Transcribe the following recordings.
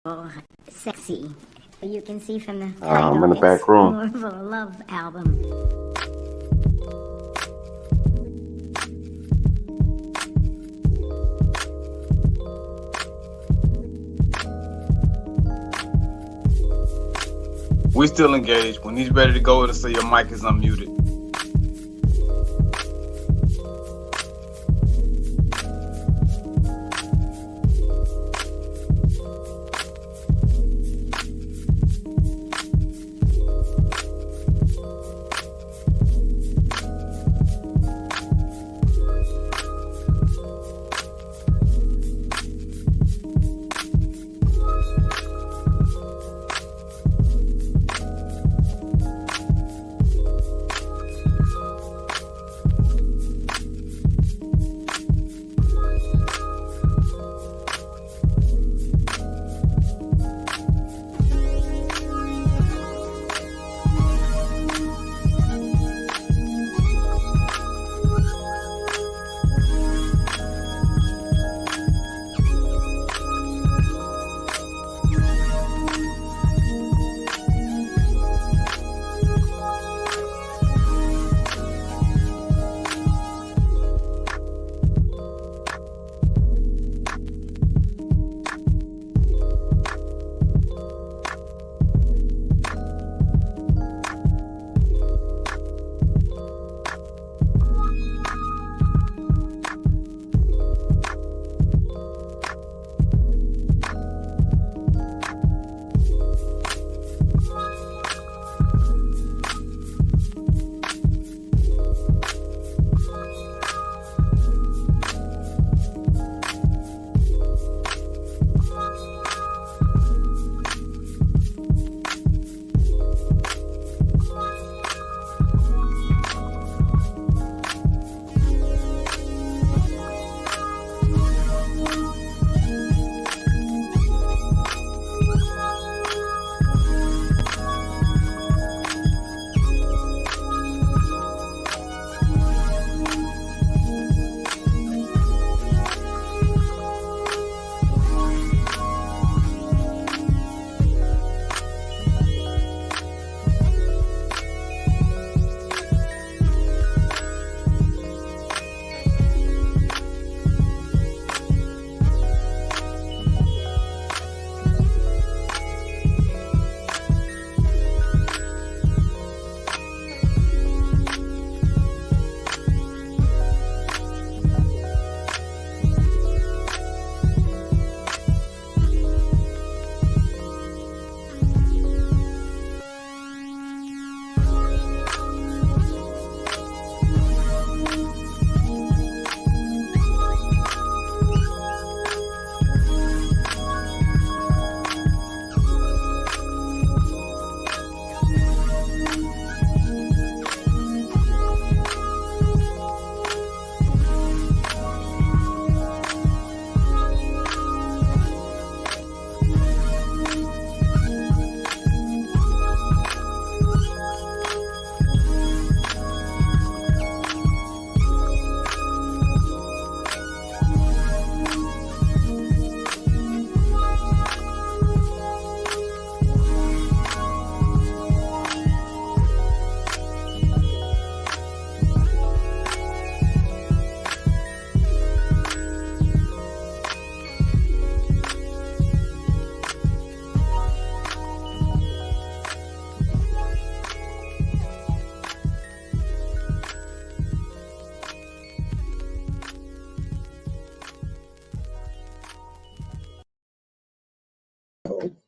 Oh, sexy. You can see from the I'm in the title, back it's room. more of a love album. We still engaged. When he's ready to go, it'll say your mic is unmuted.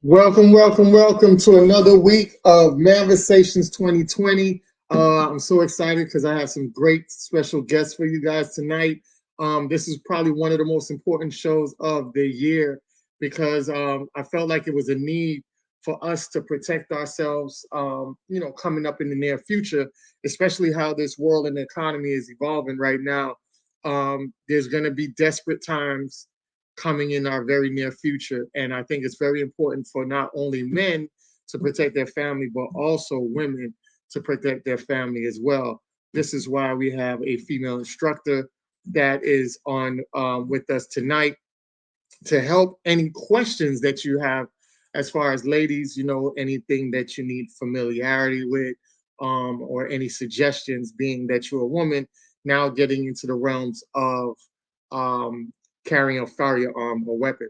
Welcome to another week of Manversations 2020. I'm so excited because I have some great special guests for you guys tonight. This is probably one of the most important shows of the year because I felt like it was a need for us to protect ourselves, coming up in the near future, especially how this world and the economy is evolving right now. There's going to be desperate times coming in our very near future. And I think it's very important for not only men to protect their family, but also women to protect their family as well. This is why we have a female instructor that is on with us tonight to help any questions that you have as far as ladies, anything that you need familiarity with, or any suggestions, being that you're a woman, now getting into the realms of um, carrying a firearm or weapon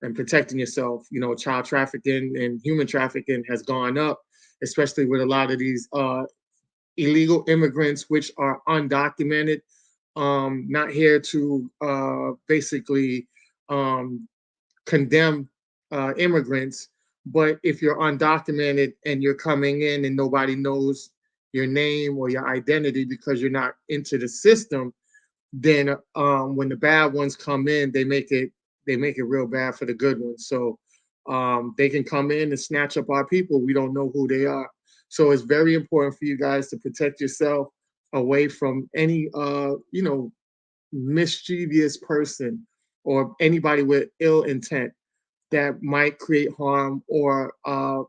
and protecting yourself. Child trafficking and human trafficking has gone up, especially with a lot of these illegal immigrants, which are undocumented. Not here to basically um, condemn immigrants, but if you're undocumented and you're coming in and nobody knows your name or your identity because you're not into the system, then when the bad ones come in, they make it real bad for the good ones. So they can come in and snatch up our people. We don't know who they are. So it's very important for you guys to protect yourself away from any mischievous person or anybody with ill intent that might create harm or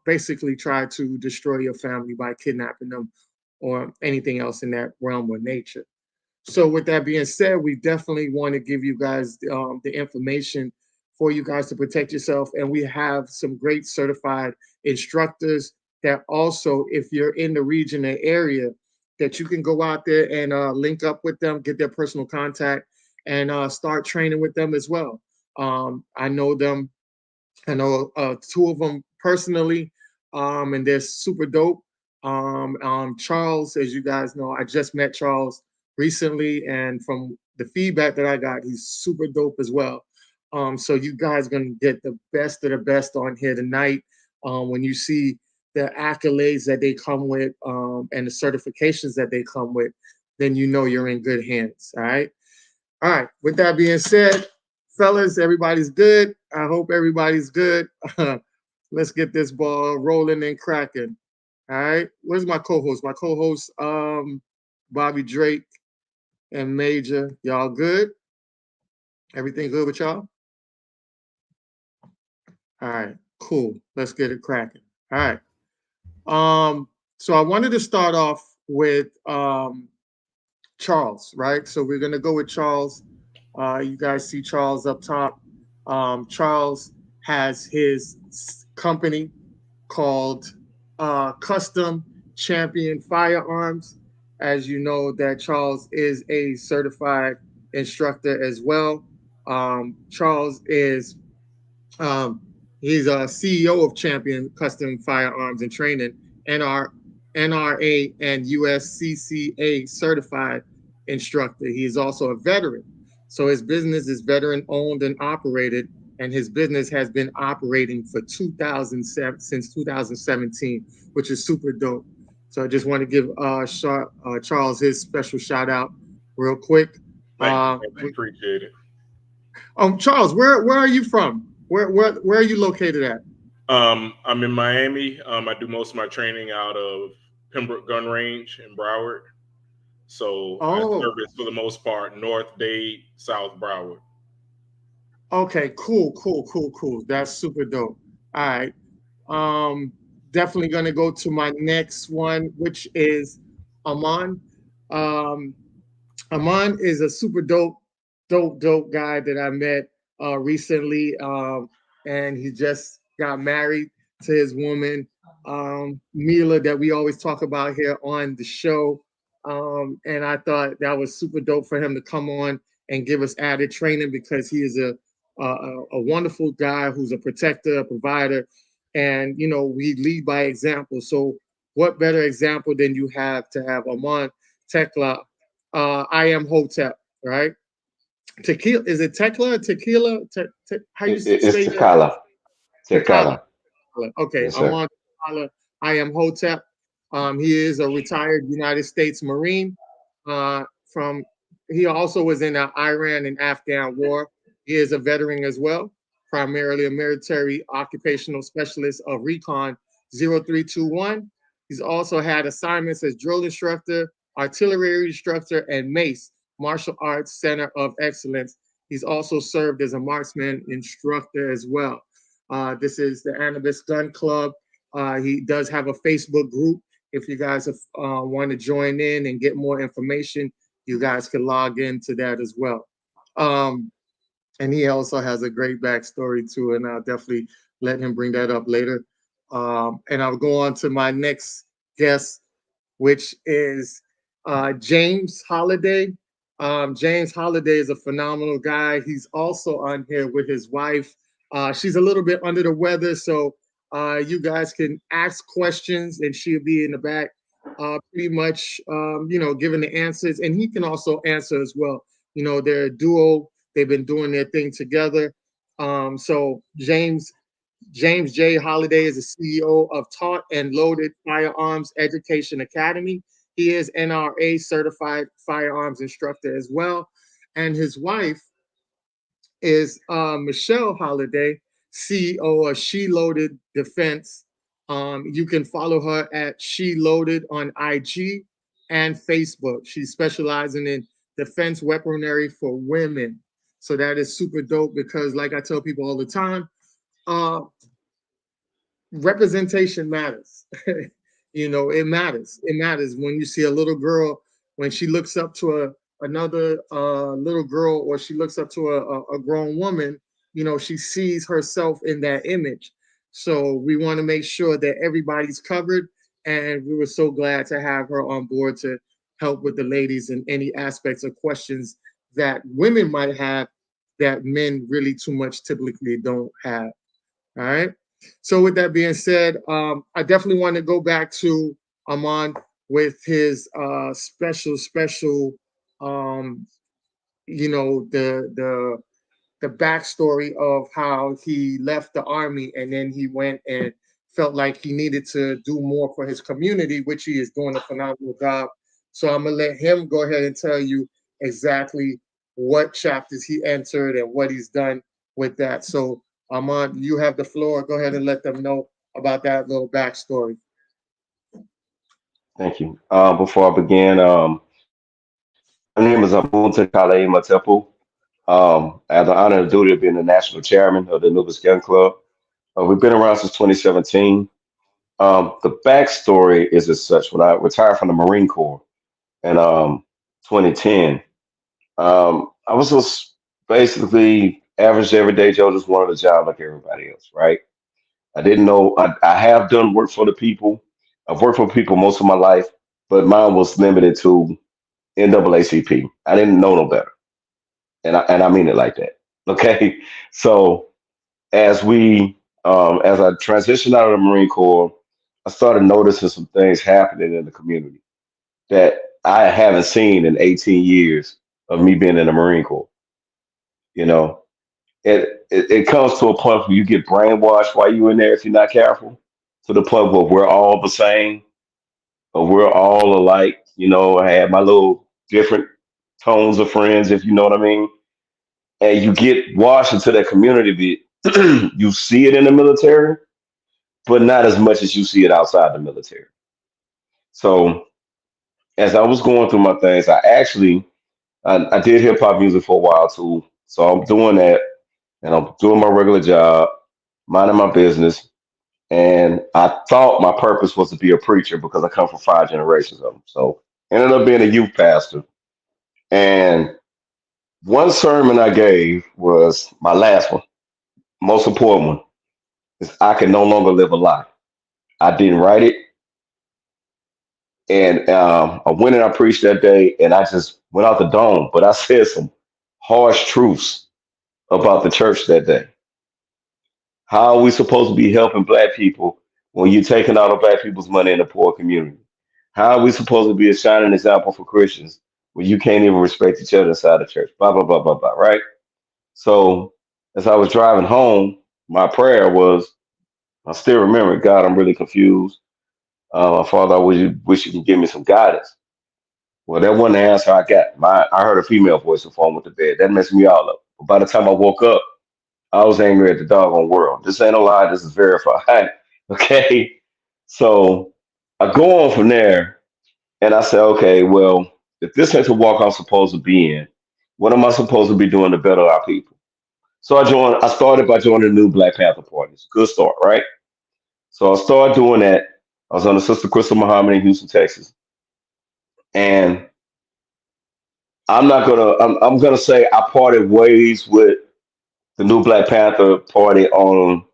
basically try to destroy your family by kidnapping them or anything else in that realm or nature. So with that being said, we definitely want to give you guys the information for you guys to protect yourself. And we have some great certified instructors that also, if you're in the region or area, that you can go out there and link up with them, get their personal contact, and start training with them as well. I know them. I know two of them personally, and they're super dope. Charles, as you guys know, I just met Charles recently, and from the feedback that I got, he's super dope as well. So you guys gonna get the best of the best on here tonight. When you see the accolades that they come with and the certifications that they come with, then you know you're in good hands. All right. All right. With that being said, fellas, everybody's good. I hope everybody's good. Let's get this ball rolling and cracking. All right. Where's my co-host? My co-host, Bobby Drake and Major. Y'all good? Everything good with y'all? All right. Cool. Let's get it cracking. All right. So I wanted to start off with Charles, right? So we're gonna go with Charles. You guys see Charles up top. Charles has his company called Custom Champion Firearms. As you know, that Charles is a certified instructor as well. Charles is um, he's a CEO of Champion Custom Firearms and Training, NRA and USCCA certified instructor. He is also a veteran. So his business is veteran owned and operated, and his business has been operating for 2007 since 2017, which is super dope. So I just want to give Charles his special shout out real quick. Thank you. I appreciate it. Charles, where are you from? Where are you located at? I'm in Miami. I do most of my training out of Pembroke Gun Range in Broward. So I service for the most part North Dade, South Broward. Okay, cool. That's super dope. All right. Definitely gonna go to my next one, which is Aman. Um, Aman is a super dope guy that I met recently. And he just got married to his woman, Mila, that we always talk about here on the show. And I thought that was super dope for him to come on and give us added training because he is a wonderful guy who's a protector, a provider, and we lead by example. So what better example than you have to have Aman Tekla? I am Hotep, right? Tequila, is it Tekla? Tequila? How you say It's that? Takala. Tekala. Takala. Okay, Yes, I'm sir. on Tekala. I am Hotep. He is a retired United States Marine. From He also was in the Iran and Afghan war. He is a veteran as well, primarily a military occupational specialist of Recon 0321. He's also had assignments as drill instructor, artillery instructor, and MACE, Martial Arts Center of Excellence. He's also served as a marksman instructor as well. This is the Anubis Gun Club. He does have a Facebook group. If you guys want to join in and get more information, you guys can log into that as well. And he also has a great backstory too, and I'll definitely let him bring that up later. And I'll go on to my next guest, which is James Holiday. James Holiday is a phenomenal guy. He's also on here with his wife. She's a little bit under the weather, so you guys can ask questions, and she'll be in the back, pretty much, giving the answers. And he can also answer as well. They're a duo. They've been doing their thing together. So James J. Holiday is the CEO of Taught and Loaded Firearms Education Academy. He is NRA certified firearms instructor as well. And his wife is Michelle Holiday, CEO of She Loaded Defense. You can follow her at She Loaded on IG and Facebook. She's specializing in defense weaponry for women. So that is super dope because, like I tell people all the time, representation matters. It matters. It matters when you see a little girl, when she looks up to another little girl, or she looks up to a grown woman, she sees herself in that image. So we want to make sure that everybody's covered. And we were so glad to have her on board to help with the ladies in any aspects or questions that women might have that men really too much typically don't have. All right. So with that being said, I definitely want to go back to Aman with his special, the backstory of how he left the army and then he went and felt like he needed to do more for his community, which he is doing a phenomenal job. So I'm gonna let him go ahead and tell you exactly what chapters he entered and what he's done with that. So Aman, you have the floor. Go ahead and let them know about that little backstory. Thank you. Before I begin, my name is Abunta Kale Matepu. I have the honor and duty of being the national chairman of the Anubis Gun Club. We've been around since 2017. The backstory is as such: when I retired from the Marine Corps in 2010, I was just basically average everyday Joe, just wanted a job like everybody else, right? I didn't know. I have done work for the people. I've worked for people most of my life, but mine was limited to NAACP. I didn't know no better, and I mean it like that. Okay, so as I transitioned out of the Marine Corps, I started noticing some things happening in the community that I haven't seen in 18 years of me being in the Marine Corps. You know, it comes to a point where you get brainwashed while you're in there if you're not careful, to the point where we're all the same, or we're all alike. I had my little different tones of friends, if you know what I mean. And you get washed into that community. You see it in the military, but not as much as you see it outside the military. So as I was going through my things, I did hip hop music for a while too. So I'm doing that, and I'm doing my regular job, minding my business. And I thought my purpose was to be a preacher because I come from 5 generations of them. So ended up being a youth pastor. And one sermon I gave was my last one, most important one, is I can no longer live a lie. I didn't write it. And I went and I preached that day, and I just went out the dome. But I said some harsh truths about the church that day. How are we supposed to be helping black people when you're taking all the black people's money in the poor community? How are we supposed to be a shining example for Christians when you can't even respect each other inside the church? Blah, blah, blah, blah, blah, right? So as I was driving home, my prayer was, I still remember, God, I'm really confused. Father, I wish you could give me some guidance. Well, that wasn't the answer I got. I heard a female voice before I went to bed. That messed me all up. But by the time I woke up, I was angry at the doggone world. This ain't no lie. This is verified. Okay. So I go on from there and I say, okay, well, if this ain't the walk I'm supposed to be in, what am I supposed to be doing to better our people? So I started by joining the new Black Panther Party. It's a good start, right? So I started doing that. I was on the Sister Crystal Muhammad in Houston, Texas. And I'm gonna say I parted ways with the new Black Panther Party on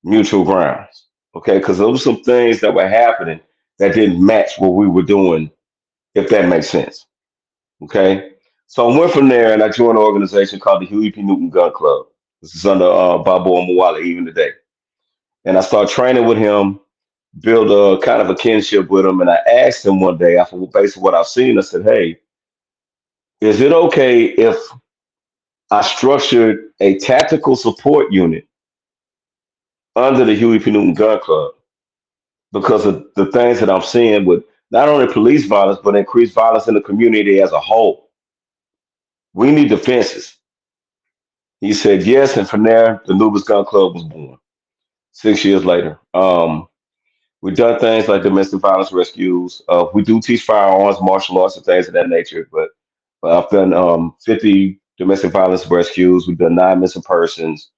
mutual grounds. Okay, because there were some things that were happening that didn't match what we were doing, if that makes sense. Okay, so I went from there and I joined an organization called the Huey P. Newton Gun Club. This is under Babu Mwala even today. And I started training with him, build a kind of a kinship with him. And I asked him one day, after based on what I've seen, I said, "Hey, is it okay if I structured a tactical support unit under the Huey P. Newton Gun Club because of the things that I'm seeing with not only police violence, but increased violence in the community as a whole? We need defenses." He said yes, and from there, the Nubis Gun Club was born 6 years later. We've done things like domestic violence rescues. We do teach firearms, martial arts, and things of that nature. But I've done 50 domestic violence rescues. We've done 9 missing persons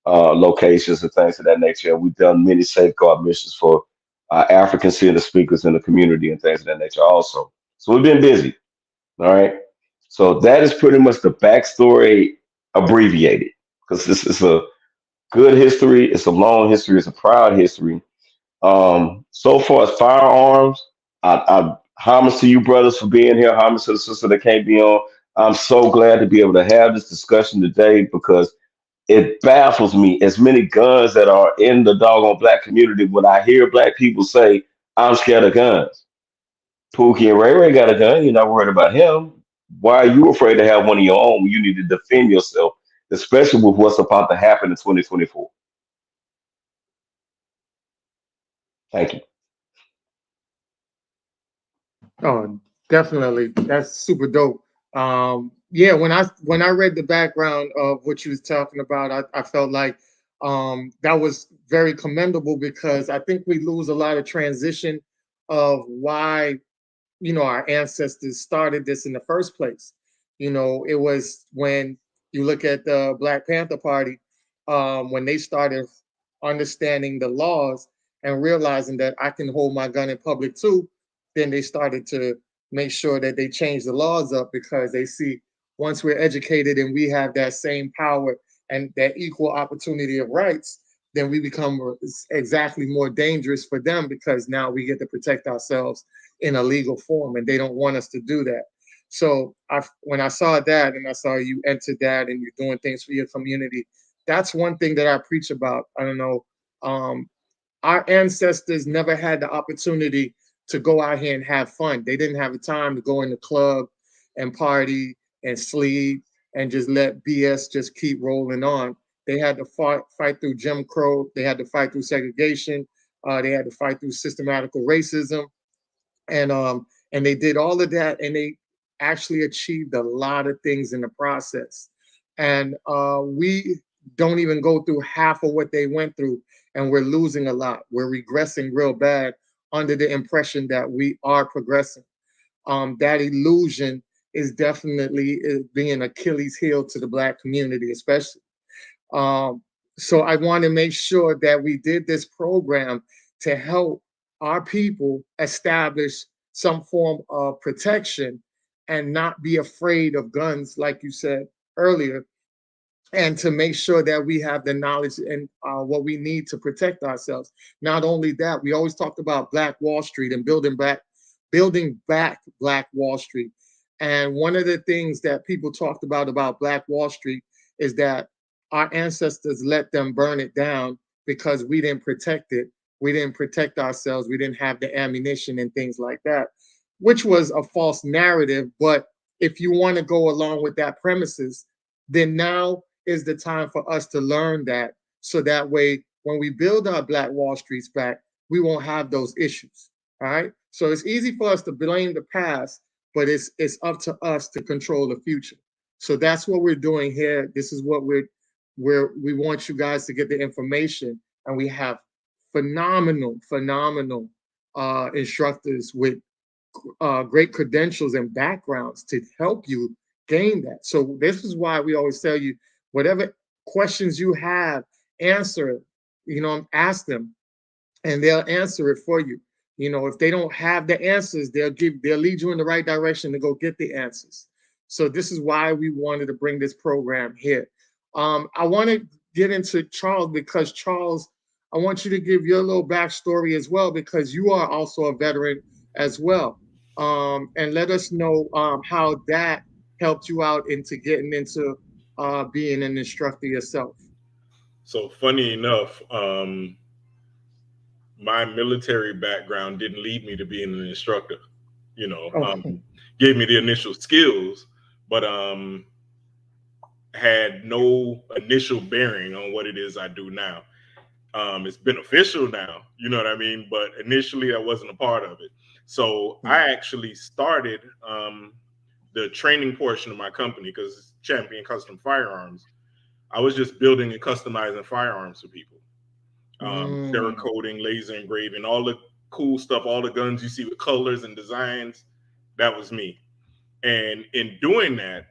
locations and things of that nature. We've done many safeguard missions for African center speakers in the community and things of that nature also. So we've been busy. All right. So that is pretty much the backstory abbreviated because this is a good history. It's a long history. It's a proud history. So far as firearms, I homage to you brothers for being here. Homage to the sister that can't be on. I'm so glad to be able to have this discussion today because it baffles me as many guns that are in the doggone black community. When I hear black people say, "I'm scared of guns," Pookie and Ray Ray got a gun. You're not worried about him. Why are you afraid to have one of your own when you need to defend yourself, especially with what's about to happen in 2024? Thank you. Oh, definitely. That's super dope. Yeah, when I read the background of what you was talking about, I felt like that was very commendable because I think we lose a lot of transition of why our ancestors started this in the first place. It was when you look at the Black Panther Party, when they started understanding the laws and realizing that I can hold my gun in public too, then they started to make sure that they change the laws up because they see once we're educated and we have that same power and that equal opportunity of rights, then we become exactly more dangerous for them because now we get to protect ourselves in a legal form and they don't want us to do that. So when I saw that and I saw you enter that and you're doing things for your community, that's one thing that I preach about. I don't know. Our ancestors never had the opportunity to go out here and have fun. They didn't have the time to go in the club and party and sleep and just let BS just keep rolling on. They had to fight through Jim Crow. They had to fight through segregation. They had to fight through systematical racism, and they did all of that, and they actually achieved a lot of things in the process. And we don't even go through half of what they went through, and we're losing a lot. We're regressing real bad under the impression that we are progressing. That illusion is definitely being Achilles heel to the Black community, especially. So I want to make sure that we did this program to help our people establish some form of protection and not be afraid of guns, like you said earlier, and to make sure that we have the knowledge and what we need to protect ourselves. Not only that, we always talked about Black Wall Street and building back Black Wall Street. And one of the things that people talked about Black Wall Street is that our ancestors let them burn it down because we didn't protect it. We didn't protect ourselves. We didn't have the ammunition and things like that, which was a false narrative. But if you want to go along with that premises, then now is the time for us to learn that. So that way, when we build our Black Wall Streets back, we won't have those issues. All right. So it's easy for us to blame the past, but it's up to us to control the future. So that's what we're doing here. This is what we want you guys to get the information, and we have phenomenal instructors with great credentials and backgrounds to help you gain that. So this is why we always tell you, whatever questions you have, answer, ask them, and they'll answer it for you. If they don't have the answers, they'll lead you in the right direction to go get the answers. So this is why we wanted to bring this program here. I want to get into Charles because Charles I want you to give your little backstory as well, because you are also a veteran as well. And let us know how that helped you out into getting into being an instructor yourself. So funny enough, my military background didn't lead me to being an instructor. You know, Oh. Gave me the initial skills, but had no initial bearing on what it is I do now. It's beneficial now, you know what I mean? But initially, I wasn't a part of it. So I actually started the training portion of my company, because Champion Custom Firearms. I was just building and customizing firearms for people. Cerakoting, laser engraving, all the cool stuff, all the guns you see with colors and designs. That was me. And in doing that,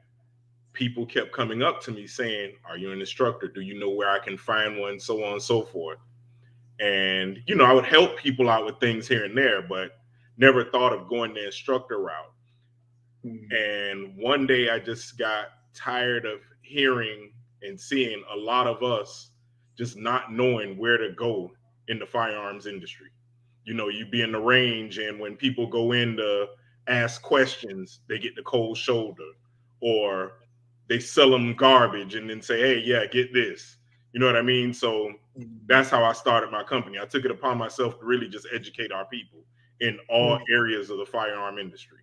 people kept coming up to me saying, "Are you an instructor? Do you know where I can find one?" So on and so forth. And, you know, I would help people out with things here and there, but never thought of going the instructor route. And one day I just got tired of hearing and seeing a lot of us just not knowing where to go in the firearms industry. You know, you be in the range, and when people go in to ask questions, they get the cold shoulder, or they sell them garbage and then say, "Hey, yeah, get this." You know what I mean? So that's how I started my company. I took it upon myself to really just educate our people in all areas of the firearm industry,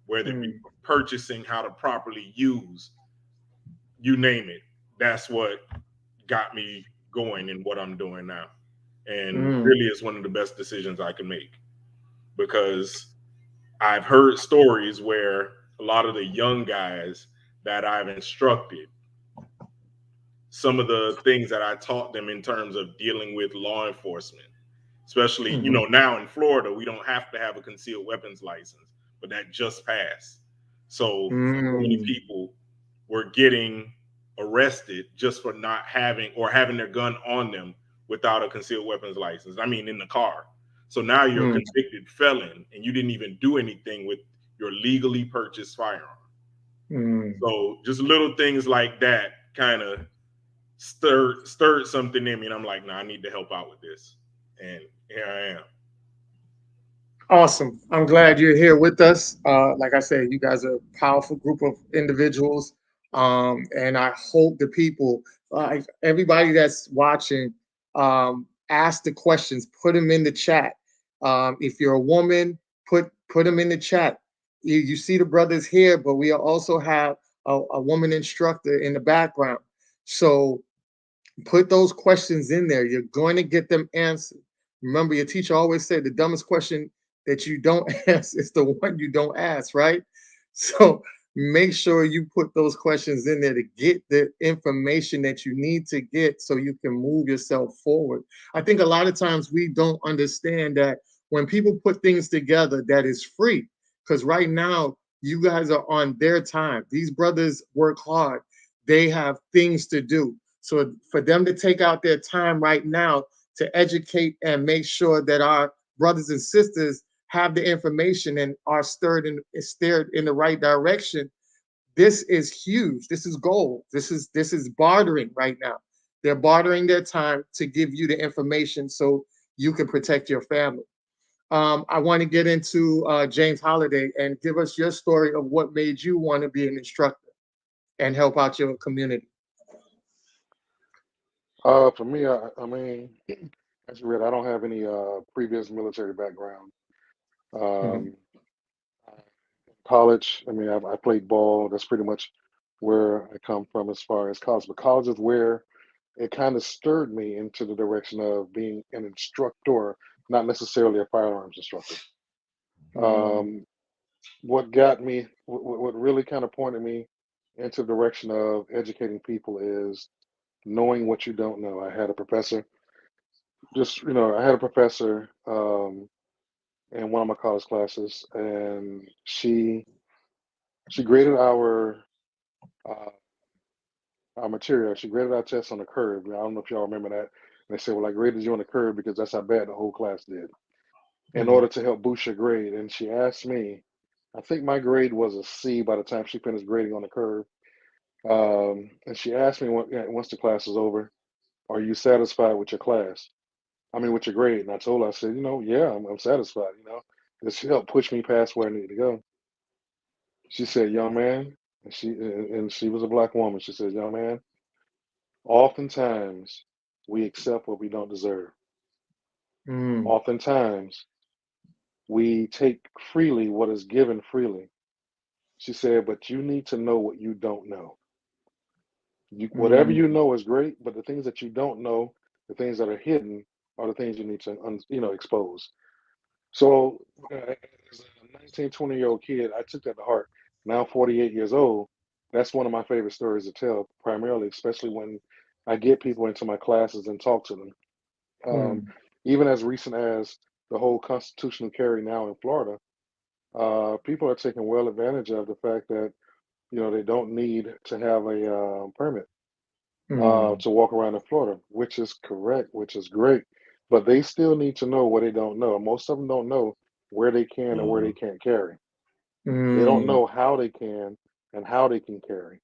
whether it be purchasing, how to properly use, you name it. That's what got me going in what I'm doing now. And really is one of the best decisions I can make, because I've heard stories where a lot of the young guys that I've instructed, some of the things that I taught them in terms of dealing with law enforcement, especially, you know, now in Florida, we don't have to have a concealed weapons license, but that just passed. So many people were getting arrested just for not having, or having their gun on them without a concealed weapons license. I mean, in the car. So now you're a convicted felon and you didn't even do anything with your legally purchased firearm. So just little things like that kind of stirred something in me, and I'm like, "Nah, I need to help out with this." And here I am. Awesome. I'm glad you're here with us. Like I said, you guys are a powerful group of individuals. And I hope the people, everybody that's watching, ask the questions, put them in the chat. If you're a woman, put them in the chat. You see the brothers here, but we also have a woman instructor in the background. So put those questions in there. You're going to get them answered. Remember, your teacher always said the dumbest question that you don't ask is the one you don't ask, right? So make sure you put those questions in there to get the information that you need to get so you can move yourself forward. I think a lot of times we don't understand that when people put things together that is free, because right now you guys are on their time. These brothers work hard. They have things to do. So for them to take out their time right now to educate and make sure that our brothers and sisters have the information and are steered in the right direction, this is huge. This is gold. This is bartering right now. They're bartering their time to give you the information so you can protect your family. I want to get into James Holiday, and give us your story of what made you want to be an instructor and help out your community. For me, I mean, as you read, I don't have any previous military background. Um, College, I mean, I played ball. That's pretty much where I come from as far as college. But college is where it kind of stirred me into the direction of being an instructor, not necessarily a firearms instructor. Um, what got me, what really kind of pointed me into the direction of educating people is knowing what you don't know. I had a professor, I had a professor in one of my college classes, and she graded uh, our material. She graded our tests on the curve. I don't know if y'all remember that. And they said, "Well, I graded you on the curve because that's how bad the whole class did." In order to help boost your grade, and she asked me, I think my grade was a C by the time she finished grading on the curve. And she asked me once the class was over, "Are you satisfied with your class?" I mean, with your grade. And I told her, I said, yeah, I'm satisfied. This helped push me past where I need to go. She said, young man, and she was a black woman. She said, young man, oftentimes we accept what we don't deserve. Mm, Oftentimes we take freely what is given freely. She said, but you need to know what you don't know. Whatever mm, you know is great, but the things that you don't know, the things that are hidden, are the things you need to, expose. So, as a 19, 20-year-old kid, I took that to heart. Now, 48 years old, that's one of my favorite stories to tell, primarily, especially when I get people into my classes and talk to them. Um, mm, Even as recent as the whole constitutional carry now in Florida, people are taking well advantage of the fact that, they don't need to have a permit mm, to walk around in Florida, which is correct, which is great. But they still need to know what they don't know. Most of them don't know where they can and where they can't carry. They don't mm, know how they can and how they can carry.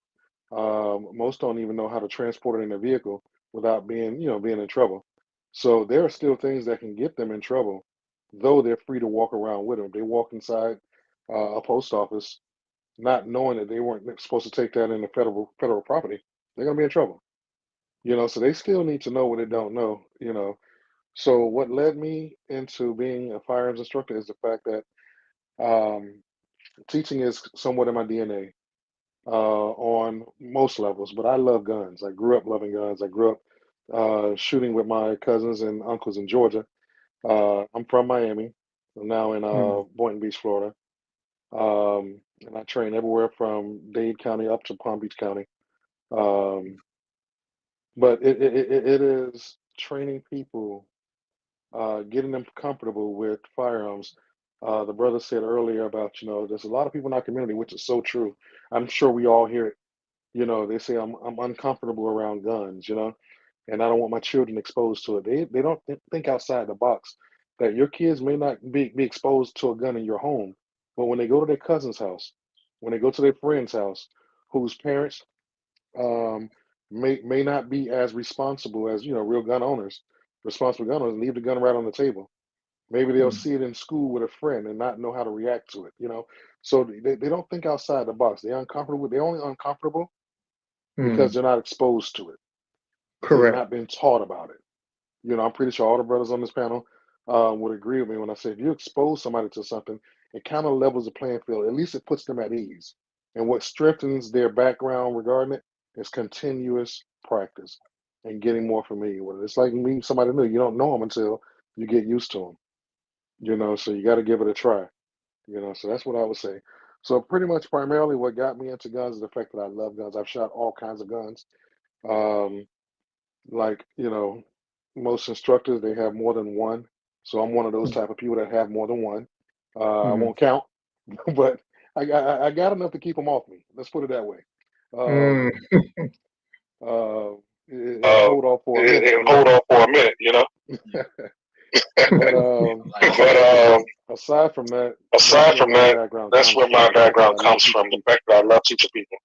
Most don't even know how to transport it in a vehicle without being in trouble. So there are still things that can get them in trouble, though they're free to walk around with them. They walk inside a post office, not knowing that they weren't supposed to take that into federal property. They're gonna be in trouble. So they still need to know what they don't know. So what led me into being a firearms instructor is the fact that um, teaching is somewhat in my DNA on most levels, but I love guns. I grew up loving guns. I grew up shooting with my cousins and uncles in Georgia. I'm from Miami. I'm now in mm, Boynton Beach, Florida. And I train everywhere from Dade County up to Palm Beach County. Um, but it is training people, getting them comfortable with firearms. The brother said earlier about, there's a lot of people in our community, which is so true. I'm sure we all hear it. They say I'm uncomfortable around guns, and I don't want my children exposed to it. They don't think outside the box that your kids may not be exposed to a gun in your home, but when they go to their cousin's house, when they go to their friend's house, whose parents um, may not be as responsible as real gun owners, responsible gun owners, leave the gun right on the table. Maybe they'll mm, see it in school with a friend and not know how to react to it. So they don't think outside the box. They're uncomfortable. They're only uncomfortable because mm. they're not exposed to it, because they've Correct. not been taught about it. I'm pretty sure all the brothers on this panel would agree with me when I say if you expose somebody to something, it kind of levels the playing field. At least it puts them at ease. And what strengthens their background regarding it is continuous practice and getting more familiar with it. It's like meeting somebody new. You don't know them until you get used to them. So you got to give it a try. So that's what I would say. So pretty much primarily what got me into guns is the fact that I love guns. I've shot all kinds of guns. Um, like, most instructors, they have more than one. So I'm one of those type of people that have more than one. I Mm, won't count, but I got enough to keep them off me. Let's put it that way. mm, Um, and hold off for a minute, and hold on for a minute, you know. But But aside from that, that's aside where from my that, background that's comes where from. my The fact that I background love comes from. teaching The people fact that I love teaching people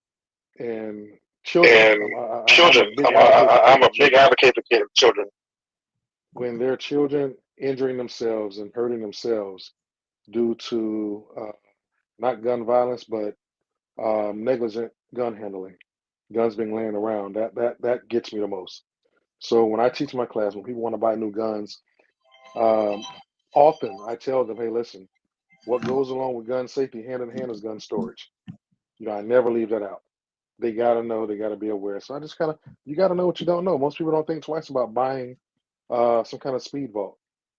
and children. and I'm a children. big advocate for I'm a keeping big children. advocate for children. When there are children injuring themselves and hurting themselves due to not gun violence, but negligent gun handling, guns being laying around, that gets me the most. So when I teach my class, when people want to buy new guns, um, often I tell them, hey, listen, what goes along with gun safety hand in hand is gun storage. I never leave that out. They gotta know, they gotta be aware. So I just kind of, you gotta know what you don't know. Most people don't think twice about buying some kind of speed vault.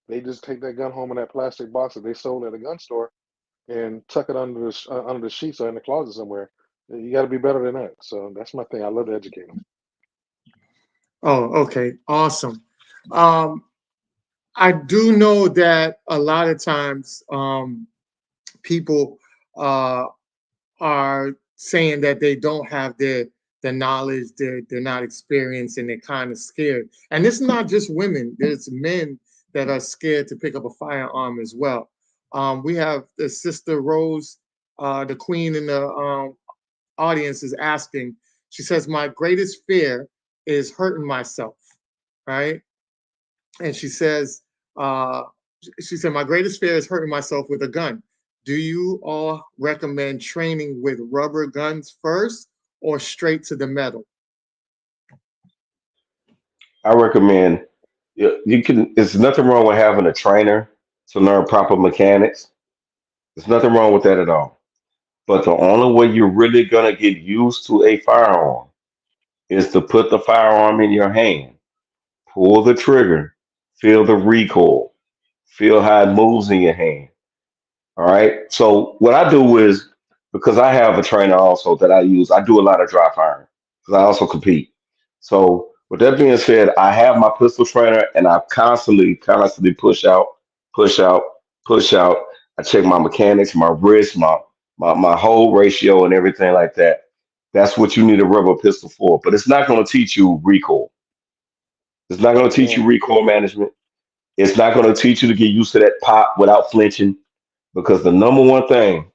They just take that gun home in that plastic box that they sold at a gun store and tuck it under the sheets or in the closet somewhere. You got to be better than that. So that's my thing. I love to educate them. Oh, okay. Awesome. Um, I do know that a lot of times people uh, are saying that they don't have the knowledge, they're not experienced, and they're kind of scared. And it's not just women. There's men that are scared to pick up a firearm as well. We have the sister Rose, the queen in the audience is asking. She says, "My greatest fear is hurting myself." Right? and she says, she said, my greatest fear is hurting myself with a gun. Do you all recommend training with rubber guns first or straight to the metal? I recommend you can. There's nothing wrong with having a trainer to learn proper mechanics. There's nothing wrong with that at all. But the only way you're really gonna get used to a firearm is to put the firearm in your hand, pull the trigger, feel the recoil, feel how it moves in your hand. All right. So what I do is because I have a trainer also that I use, I do a lot of dry firing because I also compete. So with that being said, I have my pistol trainer and I constantly push out, push out. I check my mechanics, my wrist, my whole ratio and everything like that. That's what you need a rubber pistol for. But it's not going to teach you recoil. It's not going to teach you Mm, recoil management. It's not going to teach you to get used to that pop without flinching. Because the number one thing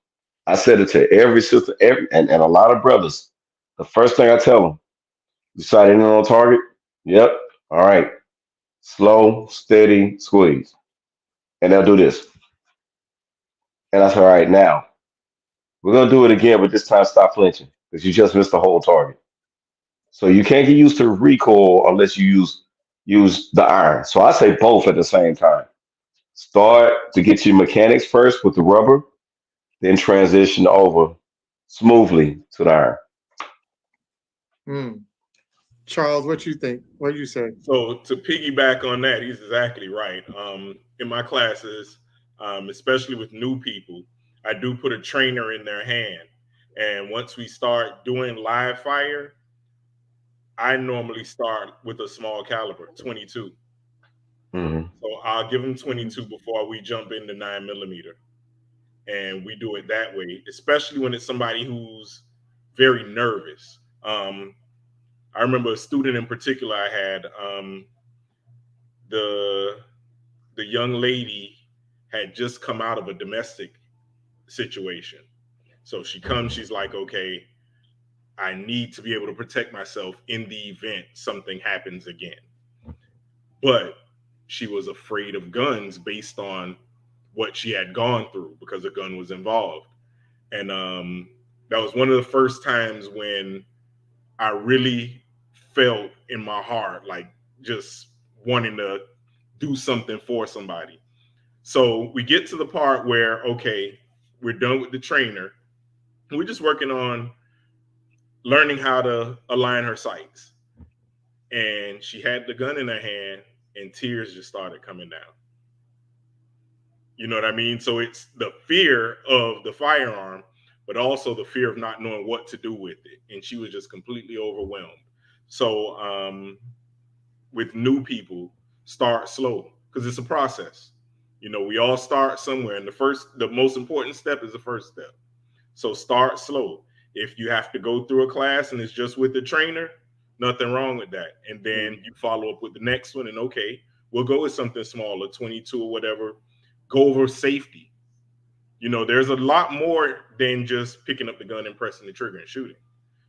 I said it to every sister, and a lot of brothers. The first thing I tell them, you sight in on target? Yep. All right. Slow, steady, squeeze. And they'll do this. And I said, all right, now we're gonna do it again, but this time stop flinching because you just missed the whole target. So you can't get used to recoil unless you use the iron. So I say both at the same time. Start to get your mechanics first with the rubber, then transition over smoothly to the iron. Hmm. Charles, what you think? What do you say? So to piggyback on that, he's exactly right. In my classes, especially with new people, I do put a trainer in their hand, and once we start doing live fire, I normally start with a small caliber, 22. Hmm. So I'll give them mm, 22 before we jump into 9 millimeter, and we do it that way, especially when it's somebody who's very nervous. I remember a student in particular I had. The the young lady had just come out of a domestic situation. So she comes, she's like, okay, I need to be able to protect myself in the event something happens again. But she was afraid of guns based on what she had gone through because a gun was involved. And that was one of the first times when I really felt in my heart like just wanting to do something for somebody. So we get to the part where, okay, we're done with the trainer. We're just working on learning how to align her sights. And she had the gun in her hand and tears just started coming down. You know what I mean? So it's the fear of the firearm, but also the fear of not knowing what to do with it. And she was just completely overwhelmed. So with new people, start slow because it's a process. You know, we all start somewhere, and the most important step is the first step. So start slow. If you have to go through a class and it's just with the trainer, nothing wrong with that. And then mm, you follow up with the next one, and okay, we'll go with something smaller, 22 or whatever. Go over safety. You know, there's a lot more than just picking up the gun and pressing the trigger and shooting.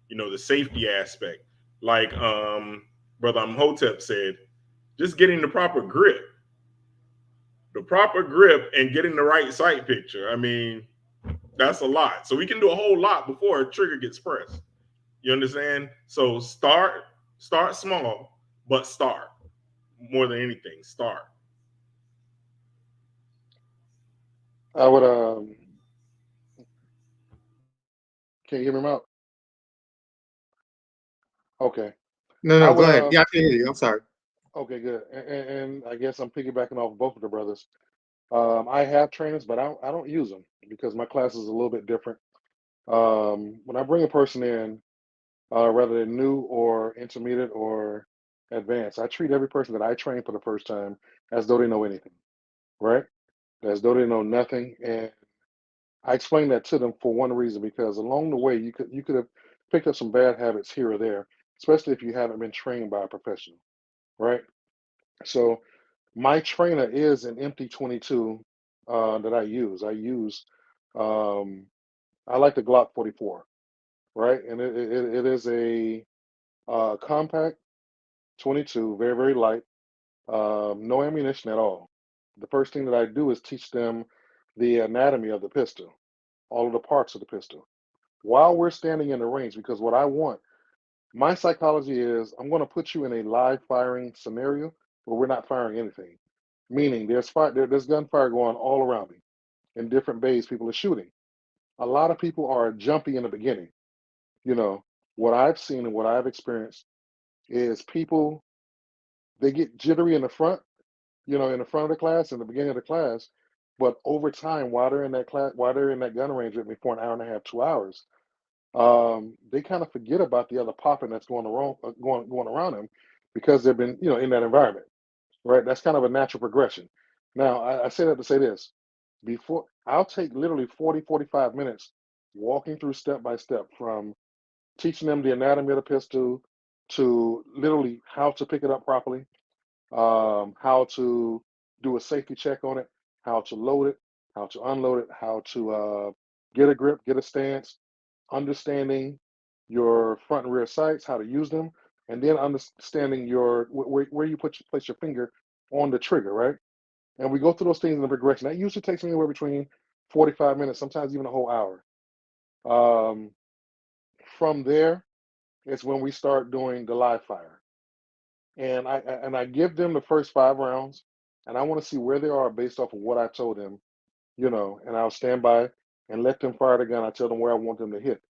You know, the safety aspect. Like Brother Amhotep said, just getting the proper grip and getting the right sight picture. I mean, that's a lot. So we can do a whole lot before a trigger gets pressed. You understand? So start small, but start more than anything. Start. I would can you hear me out? Okay. No, I no, would go ahead. Yeah, I can hear you. I'm sorry. okay, good. And I guess I'm piggybacking off both of the brothers. I have trainers, but I don't use them because my class is a little bit different. When I bring a person in, whether they're new or intermediate or advanced, I treat every person that I train for the first time as though they know anything, right? As though they know nothing. And I explain that to them for one reason, because along the way you could have picked up some bad habits here or there, especially if you haven't been trained by a professional, right? So my trainer is an empty 22 that I use. Um, I like the Glock 44, right? And it is a compact 22, very, very light. No ammunition at all. The first thing that I do is teach them the anatomy of the pistol, all of the parts of the pistol, while we're standing in the range. Because what I want, my psychology is, I'm going to put you in a live firing scenario where we're not firing anything. Meaning there's gunfire going all around me. In different bays, people are shooting. A lot of people are jumpy in the beginning. You know, what I've seen and what I've experienced is people, they get jittery in the front, in the front of the class, in the beginning of the class. But over time, while they're in that class, while they're in that gun range with me for an hour and a half, 2 hours, they kind of forget about the other popping that's going around them because they've been, in that environment, right? That's kind of a natural progression. Now, I say that to say this: before I'll take literally 40, 45 minutes walking through step by step, from teaching them the anatomy of the pistol to literally how to pick it up properly, how to do a safety check on it, how to load it, how to unload it, how to get a grip, get a stance, understanding your front and rear sights, how to use them, and then understanding where you place your finger on the trigger, right? And we go through those things in the progression. That usually takes anywhere between 45 minutes, sometimes even a whole hour. Um, from there, it's when we start doing the live fire. And I give them the first 5 rounds, and I want to see where they are based off of what I told them, and I'll stand by and let them fire the gun. I tell them where I want them to hit.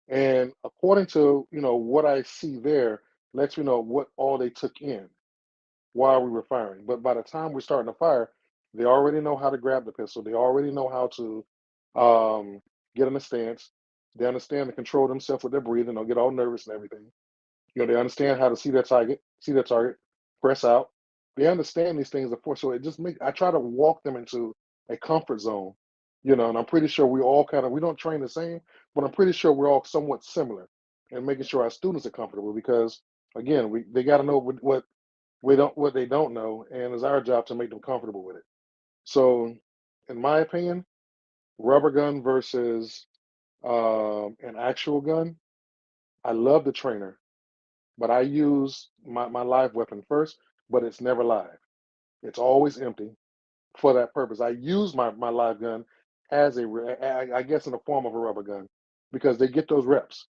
And according to, what I see there, lets me know what all they took in while we were firing. But by the time we're starting to fire, they already know how to grab the pistol. They already know how to get in a stance. They understand to control themselves with their breathing. They'll get all nervous and everything. They understand how to see their target, press out. They understand these things, of course. So I try to walk them into a comfort zone, and I'm pretty sure we don't train the same, but I'm pretty sure we're all somewhat similar in making sure our students are comfortable because, again, they got to know what they don't know, and it's our job to make them comfortable with it. So, in my opinion, rubber gun versus an actual gun, I love the trainer, but I use my live weapon first, but it's never live. It's always empty for that purpose. I use my live gun as I guess in the form of a rubber gun because they get those reps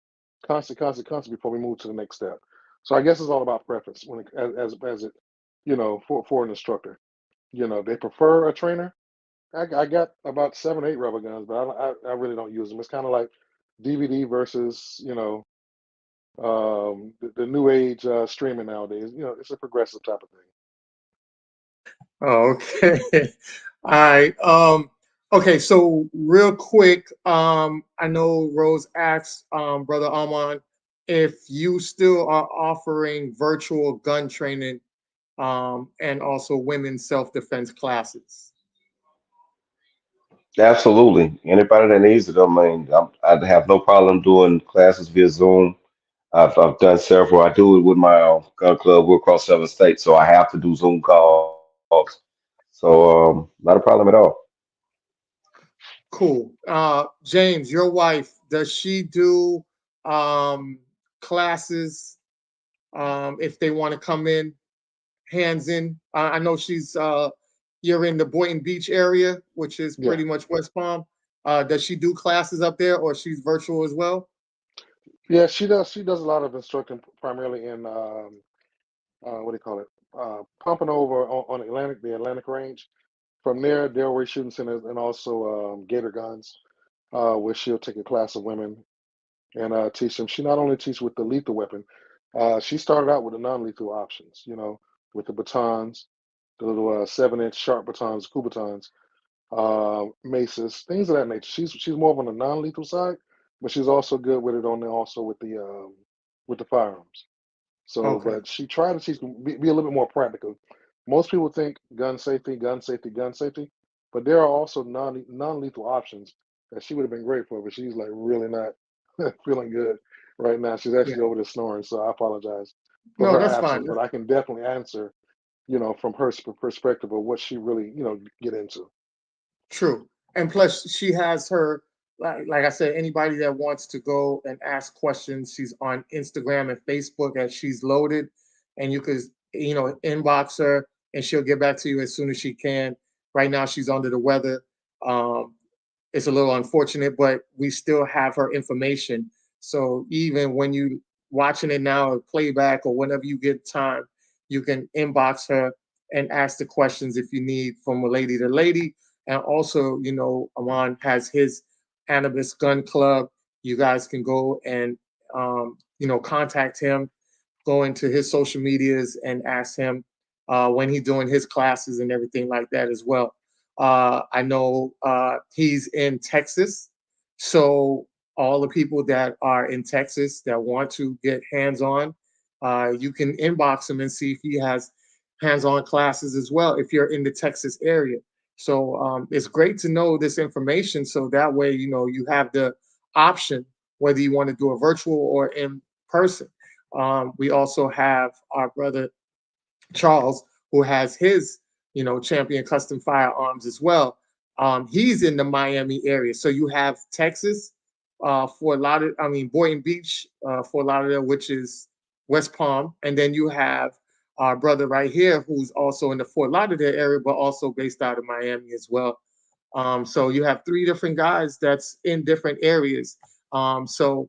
constant before we move to the next step. So I guess it's all about preference as it, for an instructor. They prefer a trainer. I got about 7, 8 rubber guns, but I really don't use them. It's kind of like DVD versus, the new age streaming nowadays. It's a progressive type of thing. Oh, okay. All right. Okay, so real quick, I know Rose asked Brother Armand if you still are offering virtual gun training and also women's self-defense classes. Absolutely. Anybody that needs it, I mean, I'd have no problem doing classes via Zoom. I've done several. I do it with my gun club. We're across 7 states, so I have to do Zoom calls. So not a problem at all. Cool. James, your wife, does she do classes if they want to come in, hands in? I know you're in the Boynton Beach area, which is Yeah, pretty much West Palm. Does she do classes up there or she's virtual as well? yeah, she does. She does a lot of instructing, primarily in what do you call it? Pumping over on the Atlantic range. From there, Delray Shooting Center, and also Gator Guns, where she'll take a class of women and teach them. She not only teaches with the lethal weapon, she started out with the non-lethal options, with the batons, the little 7-inch sharp batons, batons, maces, things of that nature. She's more on the non-lethal side, but she's also good with it also with the firearms. So, Okay. but she tried to teach be a little bit more practical. Most people think gun safety, gun safety, gun safety, but there are also non-lethal options that she would have been great for, but she's like really not feeling good right now. She's Yeah. actually over there snoring, so I apologize for No, her that's fine. absence, but I can definitely answer, from her perspective of what she really, get into. True. And plus, she has her, like I said, anybody that wants to go and ask questions, she's on Instagram and Facebook as She's Loaded. And you could inbox her and she'll get back to you as soon as she can. Right now, she's under the weather. Um, it's a little unfortunate, but we still have her information. So even when you watching it now or playback or whenever you get time, you can inbox her and ask the questions if you need from a lady to lady. And also, Aman has his Annabis Gun Club. You guys can go and contact him, go into his social medias and ask him when he's doing his classes and everything like that as well. I know he's in Texas, so all the people that are in Texas that want to get hands-on, you can inbox him and see if he has hands-on classes as well if you're in the Texas area. So it's great to know this information, so that way you have the option whether you want to do a virtual or in person. We also have our brother Charles, who has his, Champion Custom Firearms as well. He's in the Miami area. So you have Texas, Boynton Beach, Fort Lauderdale, which is West Palm. And then you have our brother right here, who's also in the Fort Lauderdale area, but also based out of Miami as well. So you have three different guys that's in different areas. So,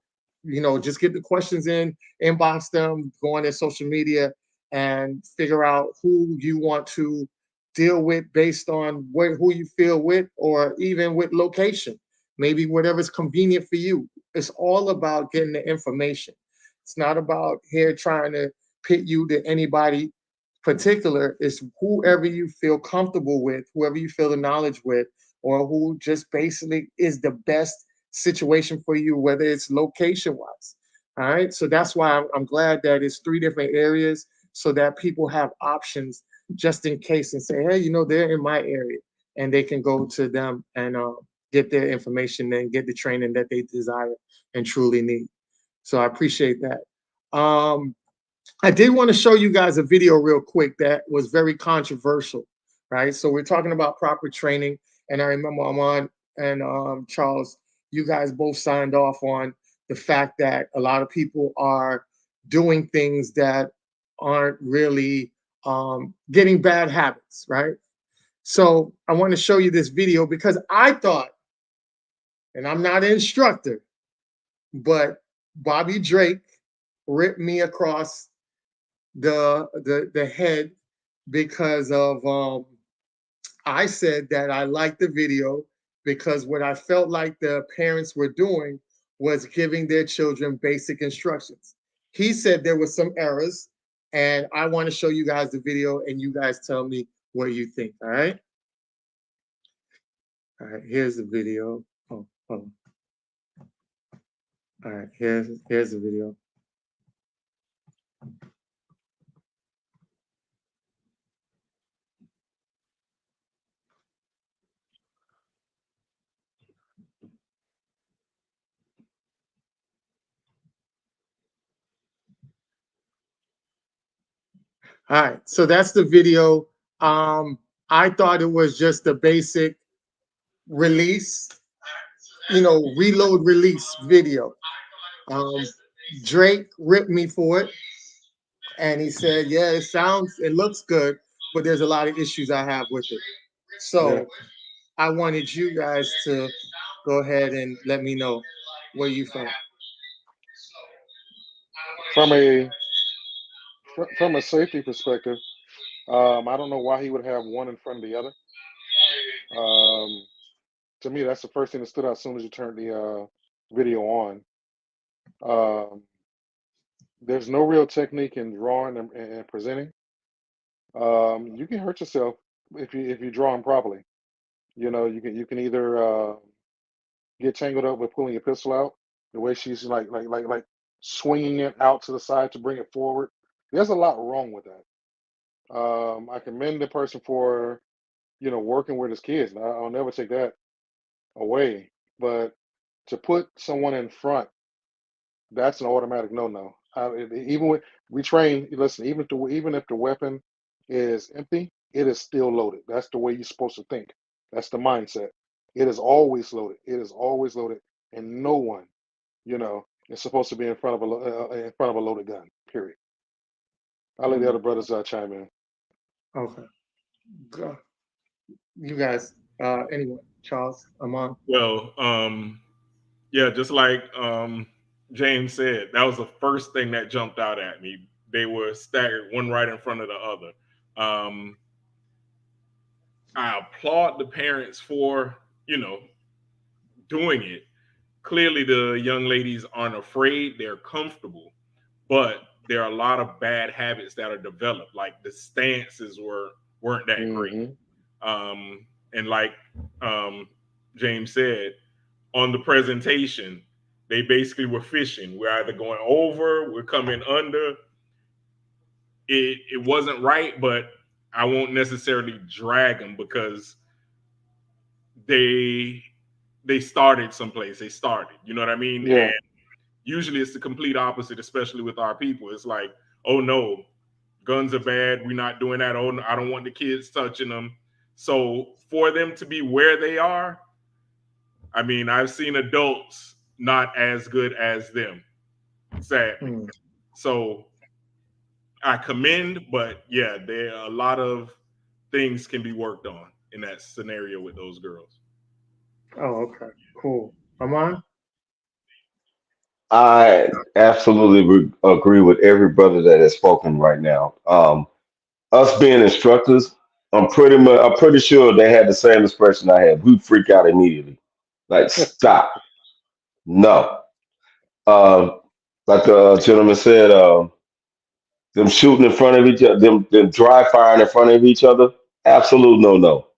just get the questions in, inbox them, go on their social media, and figure out who you want to deal with based on who you feel with, or even with location. Maybe whatever's convenient for you. It's all about getting the information. It's not about here trying to pit you to anybody particular. It's whoever you feel comfortable with, whoever you feel the knowledge with, or who just basically is the best situation for you, whether it's location wise. All right. So that's why I'm glad that it's three different areas so that people have options just in case and say, hey, they're in my area, and they can go to them and get their information and get the training that they desire and truly need. So I appreciate that. I did want to show you guys a video real quick that was very controversial, right? So we're talking about proper training, and I remember Aman and Charles, you guys both signed off on the fact that a lot of people are doing things that aren't really getting bad habits, right? So I want to show you this video because I thought, and I'm not an instructor, but Bobby Drake ripped me across the head because of I said that I liked the video because what I felt like the parents were doing was giving their children basic instructions. He said there were some errors, and I want to show you guys the video, and you guys tell me what you think. All right. All right. Here's the video. Oh. All right. Here's the video. All right, so that's the video. I thought it was just a basic release, reload release video. Um, Drake ripped me for it, and he said, "Yeah, it looks good, but there's a lot of issues I have with it." Yeah. So I wanted you guys to go ahead and let me know what you felt. From a safety perspective, I don't know why he would have one in front of the other. Um, to me, that's the first thing that stood out as soon as you turned the video on. Um, there's no real technique in drawing and presenting. You can hurt yourself if you draw them properly. You can either get tangled up with pulling your pistol out, the way she's like swinging it out to the side to bring it forward. There's a lot wrong with that. I commend the person for working with his kids. I'll never take that away. But to put someone in front, that's an automatic no-no. Even when we train, listen, even if the weapon is empty, it is still loaded. That's the way you're supposed to think. That's the mindset. It is always loaded. It is always loaded, and no one, is supposed to be in front of a loaded gun. Period. I'll let the other brothers chime in. Okay. Go. You guys, anyone? Charles, Amon? Well, yeah, just like James said, that was the first thing that jumped out at me. They were staggered, one right in front of the other. Um, I applaud the parents for, doing it. Clearly, the young ladies aren't afraid; they're comfortable. But there are a lot of bad habits that are developed. Like the stances weren't that great. Mm-hmm. And like James said, on the presentation, they basically were fishing. We're either going over, we're coming under. It wasn't right, but I won't necessarily drag them because they started someplace. They started, you know what I mean? Yeah. And usually it's the complete opposite, especially with our people. It's like, oh no, guns are bad. We're not doing that. Oh, no, I don't want the kids touching them. So for them to be where they are, I mean, I've seen adults not as good as them, sadly. Mm. So I commend, but yeah, there are a lot of things can be worked on in that scenario with those girls. Oh, okay. Cool. Amon? I absolutely agree with every brother that has spoken right now. Us being instructors, I'm pretty sure they had the same expression I had. We freak out immediately, like stop, no. Uh, like the gentleman said, them shooting in front of each other, them dry firing in front of each other, absolute no no.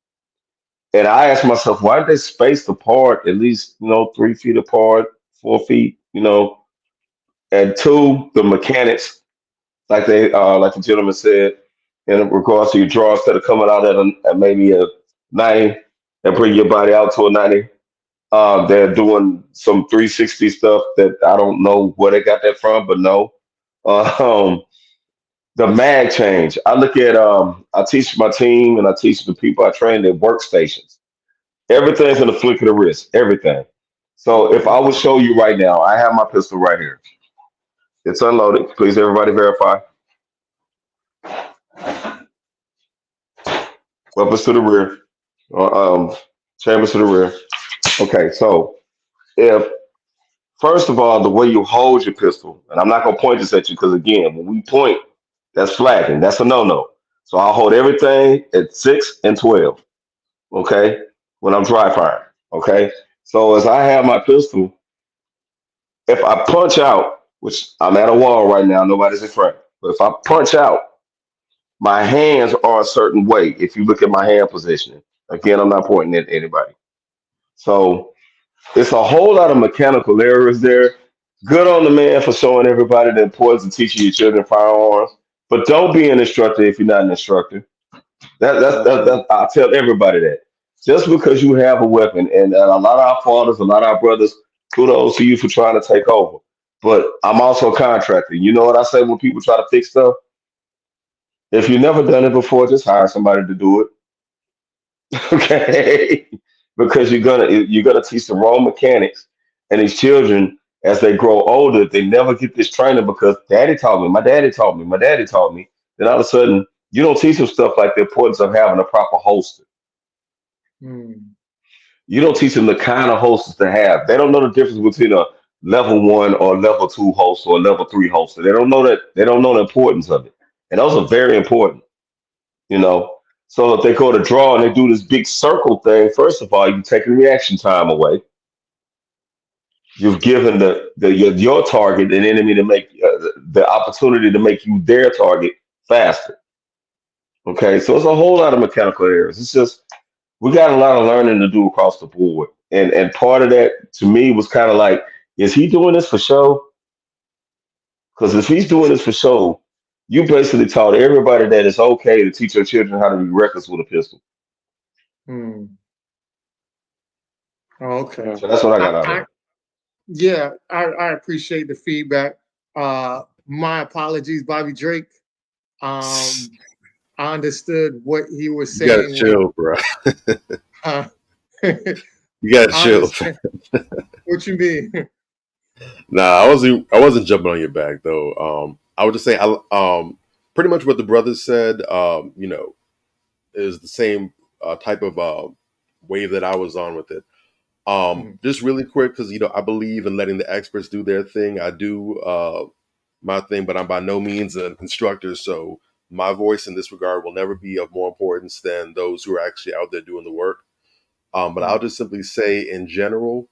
And I asked myself, why did they spaced apart at least 3 feet apart, 4 feet, and two, the mechanics like the gentleman said, in regards to your draw, instead of coming out at maybe a 90 and bring your body out to a 90, they're doing some 360 stuff that I don't know where they got that from, but no. Um, the mag change. I look at, I teach my team and I teach the people I train their workstations. Everything's in the flick of the wrist, everything. So if I would show you right now, I have my pistol right here. It's unloaded. Please, everybody verify. Weapons to the rear. Chambers to the rear. Okay, so if first of all, the way you hold your pistol, and I'm not gonna point this at you because again, when we point, that's flagging. That's a no-no. So I'll hold everything at 6 and 12. Okay, when I'm dry firing. Okay, so as I have my pistol, if I punch out, which I'm at a wall right now, nobody's in front. But if I punch out, my hands are a certain way. If you look at my hand positioning, again, I'm not pointing at anybody. So it's a whole lot of mechanical errors there. Good on the man for showing everybody the importance of teaching your children firearms. But don't be an instructor if you're not an instructor. I'll tell everybody that. Just because you have a weapon, and a lot of our fathers, a lot of our brothers, kudos to you for trying to take over. But I'm also a contractor. You know what I say when people try to fix stuff? If you've never done it before, just hire somebody to do it. Okay, because you're gonna teach the wrong mechanics, and these children as they grow older, they never get this training because daddy taught me, my daddy taught me, my daddy taught me. Then all of a sudden, you don't teach them stuff like the importance of having a proper holster. Mm. You don't teach them the kind of holsters to have. They don't know the difference between a level 1 or level 2 holster or level 3 holster. They don't know that. They don't know the importance of it, and those are very important. you know. So if they go to draw and they do this big circle thing, first of all, you've taken reaction time away. You've given your target an enemy to make the opportunity to make you their target faster. Okay, so it's a whole lot of mechanical errors. It's just we got a lot of learning to do across the board, and part of that to me was kind of like, is he doing this for show? Because if he's doing this for show, you basically taught everybody that it's okay to teach your children how to be reckless with a pistol. Mm. Oh, okay. So that's what I got out of I it. yeah, I appreciate the feedback. My apologies, Bobby Drake. I understood what he was You gotta saying. chill, bro. Uh, You gotta I chill. understand. What you mean? Nah, I wasn't jumping on your back though. I would just say pretty much what the brothers said, is the same type of wave that I was on with it. Just really quick, because I believe in letting the experts do their thing. I do my thing, but I'm by no means an instructor, so my voice in this regard will never be of more importance than those who are actually out there doing the work. But I'll just simply say, in general,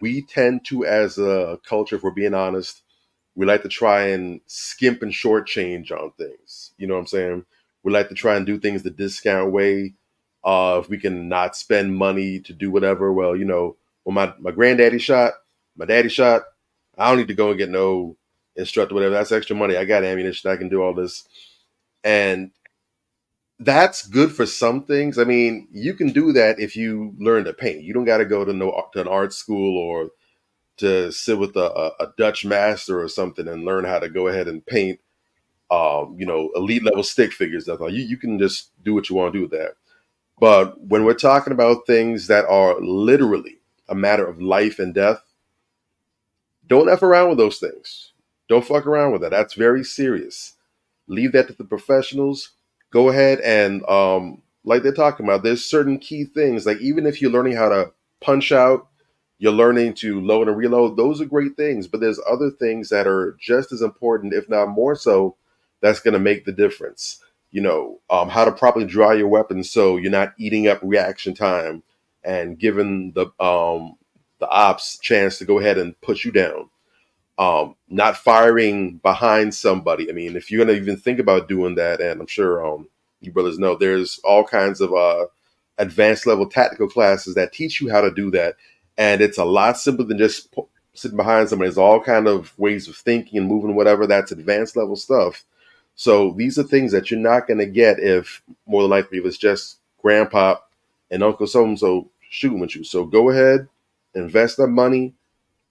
we tend to, as a culture, if we're being honest, we like to try and skimp and shortchange on things. You know what I'm saying? We like to try and do things the discount way. If we can not spend money to do whatever, well, when my granddaddy shot, my daddy shot, I don't need to go and get no instructor, whatever. That's extra money. I got ammunition. I can do all this. And that's good for some things. I mean, you can do that if you learn to paint. You don't got to go to an art school or to sit with a Dutch master or something and learn how to go ahead and paint, elite level stick figures. That's all. You can just do what you want to do with that. But when we're talking about things that are literally a matter of life and death, don't F around with those things. Don't fuck around with that. That's very serious. Leave that to the professionals. Go ahead and, like they're talking about, there's certain key things. Like, even if you're learning how to punch out, you're learning to load and reload, those are great things. But there's other things that are just as important, if not more so, that's going to make the difference. How to properly draw your weapon so you're not eating up reaction time and giving the ops chance to go ahead and put you down. Not firing behind somebody. I mean, if you're going to even think about doing that, and I'm sure you brothers know, there's all kinds of advanced level tactical classes that teach you how to do that. And it's a lot simpler than just sitting behind somebody. There's all kind of ways of thinking and moving, whatever. That's advanced level stuff. So these are things that you're not going to get if, more than likely, if it's just grandpa and Uncle so-and-so shooting with you. So go ahead, invest that money.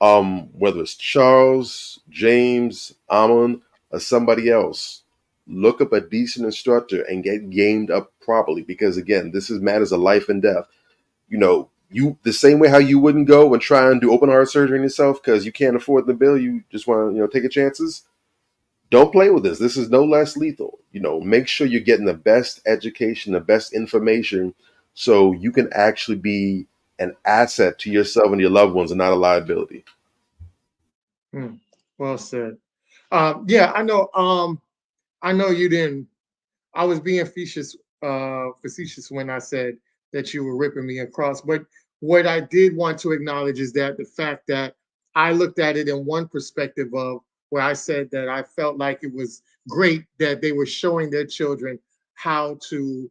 Whether it's Charles, James, Amon, or somebody else, look up a decent instructor and get gamed up properly. Because again, this is matters of life and death. You the same way how you wouldn't go and try and do open heart surgery on yourself because you can't afford the bill. You just want to, take your chances. Don't play with this. This is no less lethal. Make sure you're getting the best education, the best information, so you can actually be an asset to yourself and your loved ones and not a liability. Well said. Yeah, I know. I know you didn't. I was being facetious when I said that you were ripping me across. But what I did want to acknowledge is that the fact that I looked at it in one perspective of where I said that I felt like it was great that they were showing their children how to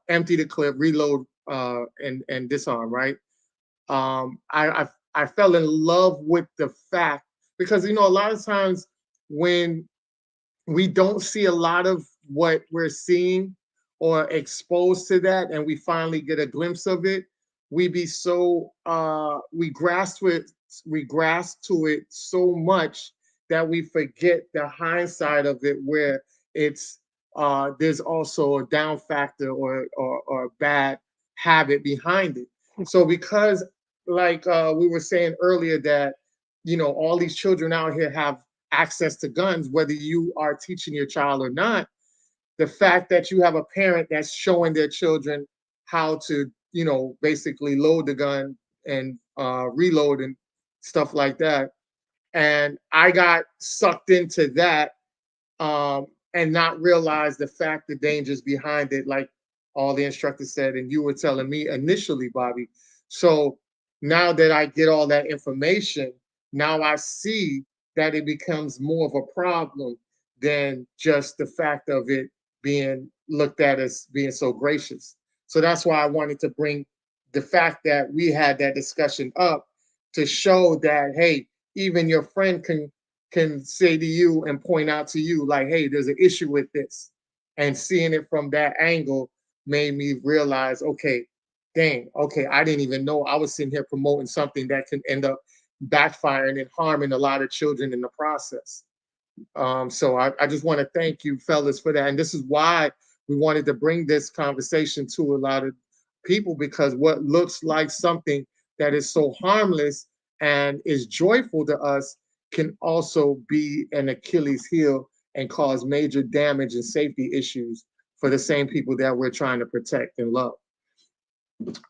empty the clip, reload, and disarm. Right. I fell in love with the fact because a lot of times when we don't see a lot of what we're seeing or exposed to that and we finally get a glimpse of it, we be so we grasp to it so much that we forget the hindsight of it, where it's there's also a down factor or a bad habit behind it. So because like we were saying earlier that all these children out here have access to guns, whether you are teaching your child or not, the fact that you have a parent that's showing their children how to, basically load the gun and reload and stuff like that. And I got sucked into that and not realize the fact, the dangers behind it, like all the instructors said, and you were telling me initially, Bobby. So now that I get all that information, now I see that it becomes more of a problem than just the fact of it being looked at as being so gracious. So that's why I wanted to bring the fact that we had that discussion up to show that, hey, even your friend can say to you and point out to you like, hey, there's an issue with this. And seeing it from that angle made me realize, okay, dang, okay, I didn't even know I was sitting here promoting something that can end up backfiring and harming a lot of children in the process. So I just want to thank you fellas for that. And this is why we wanted to bring this conversation to a lot of people, because what looks like something that is so harmless and is joyful to us can also be an Achilles heel and cause major damage and safety issues for the same people that we're trying to protect and love.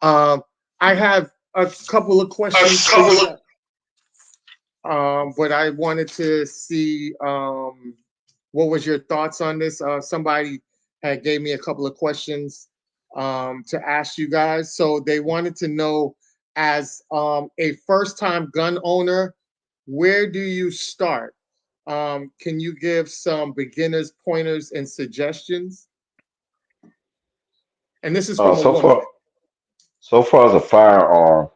I have a couple of questions for you guys. But I wanted to see what was your thoughts on this. Somebody had gave me a couple of questions to ask you guys. So they wanted to know, as a first-time gun owner, where do you start? Can you give some beginners pointers and suggestions? And this is from a woman. So far as a firearm,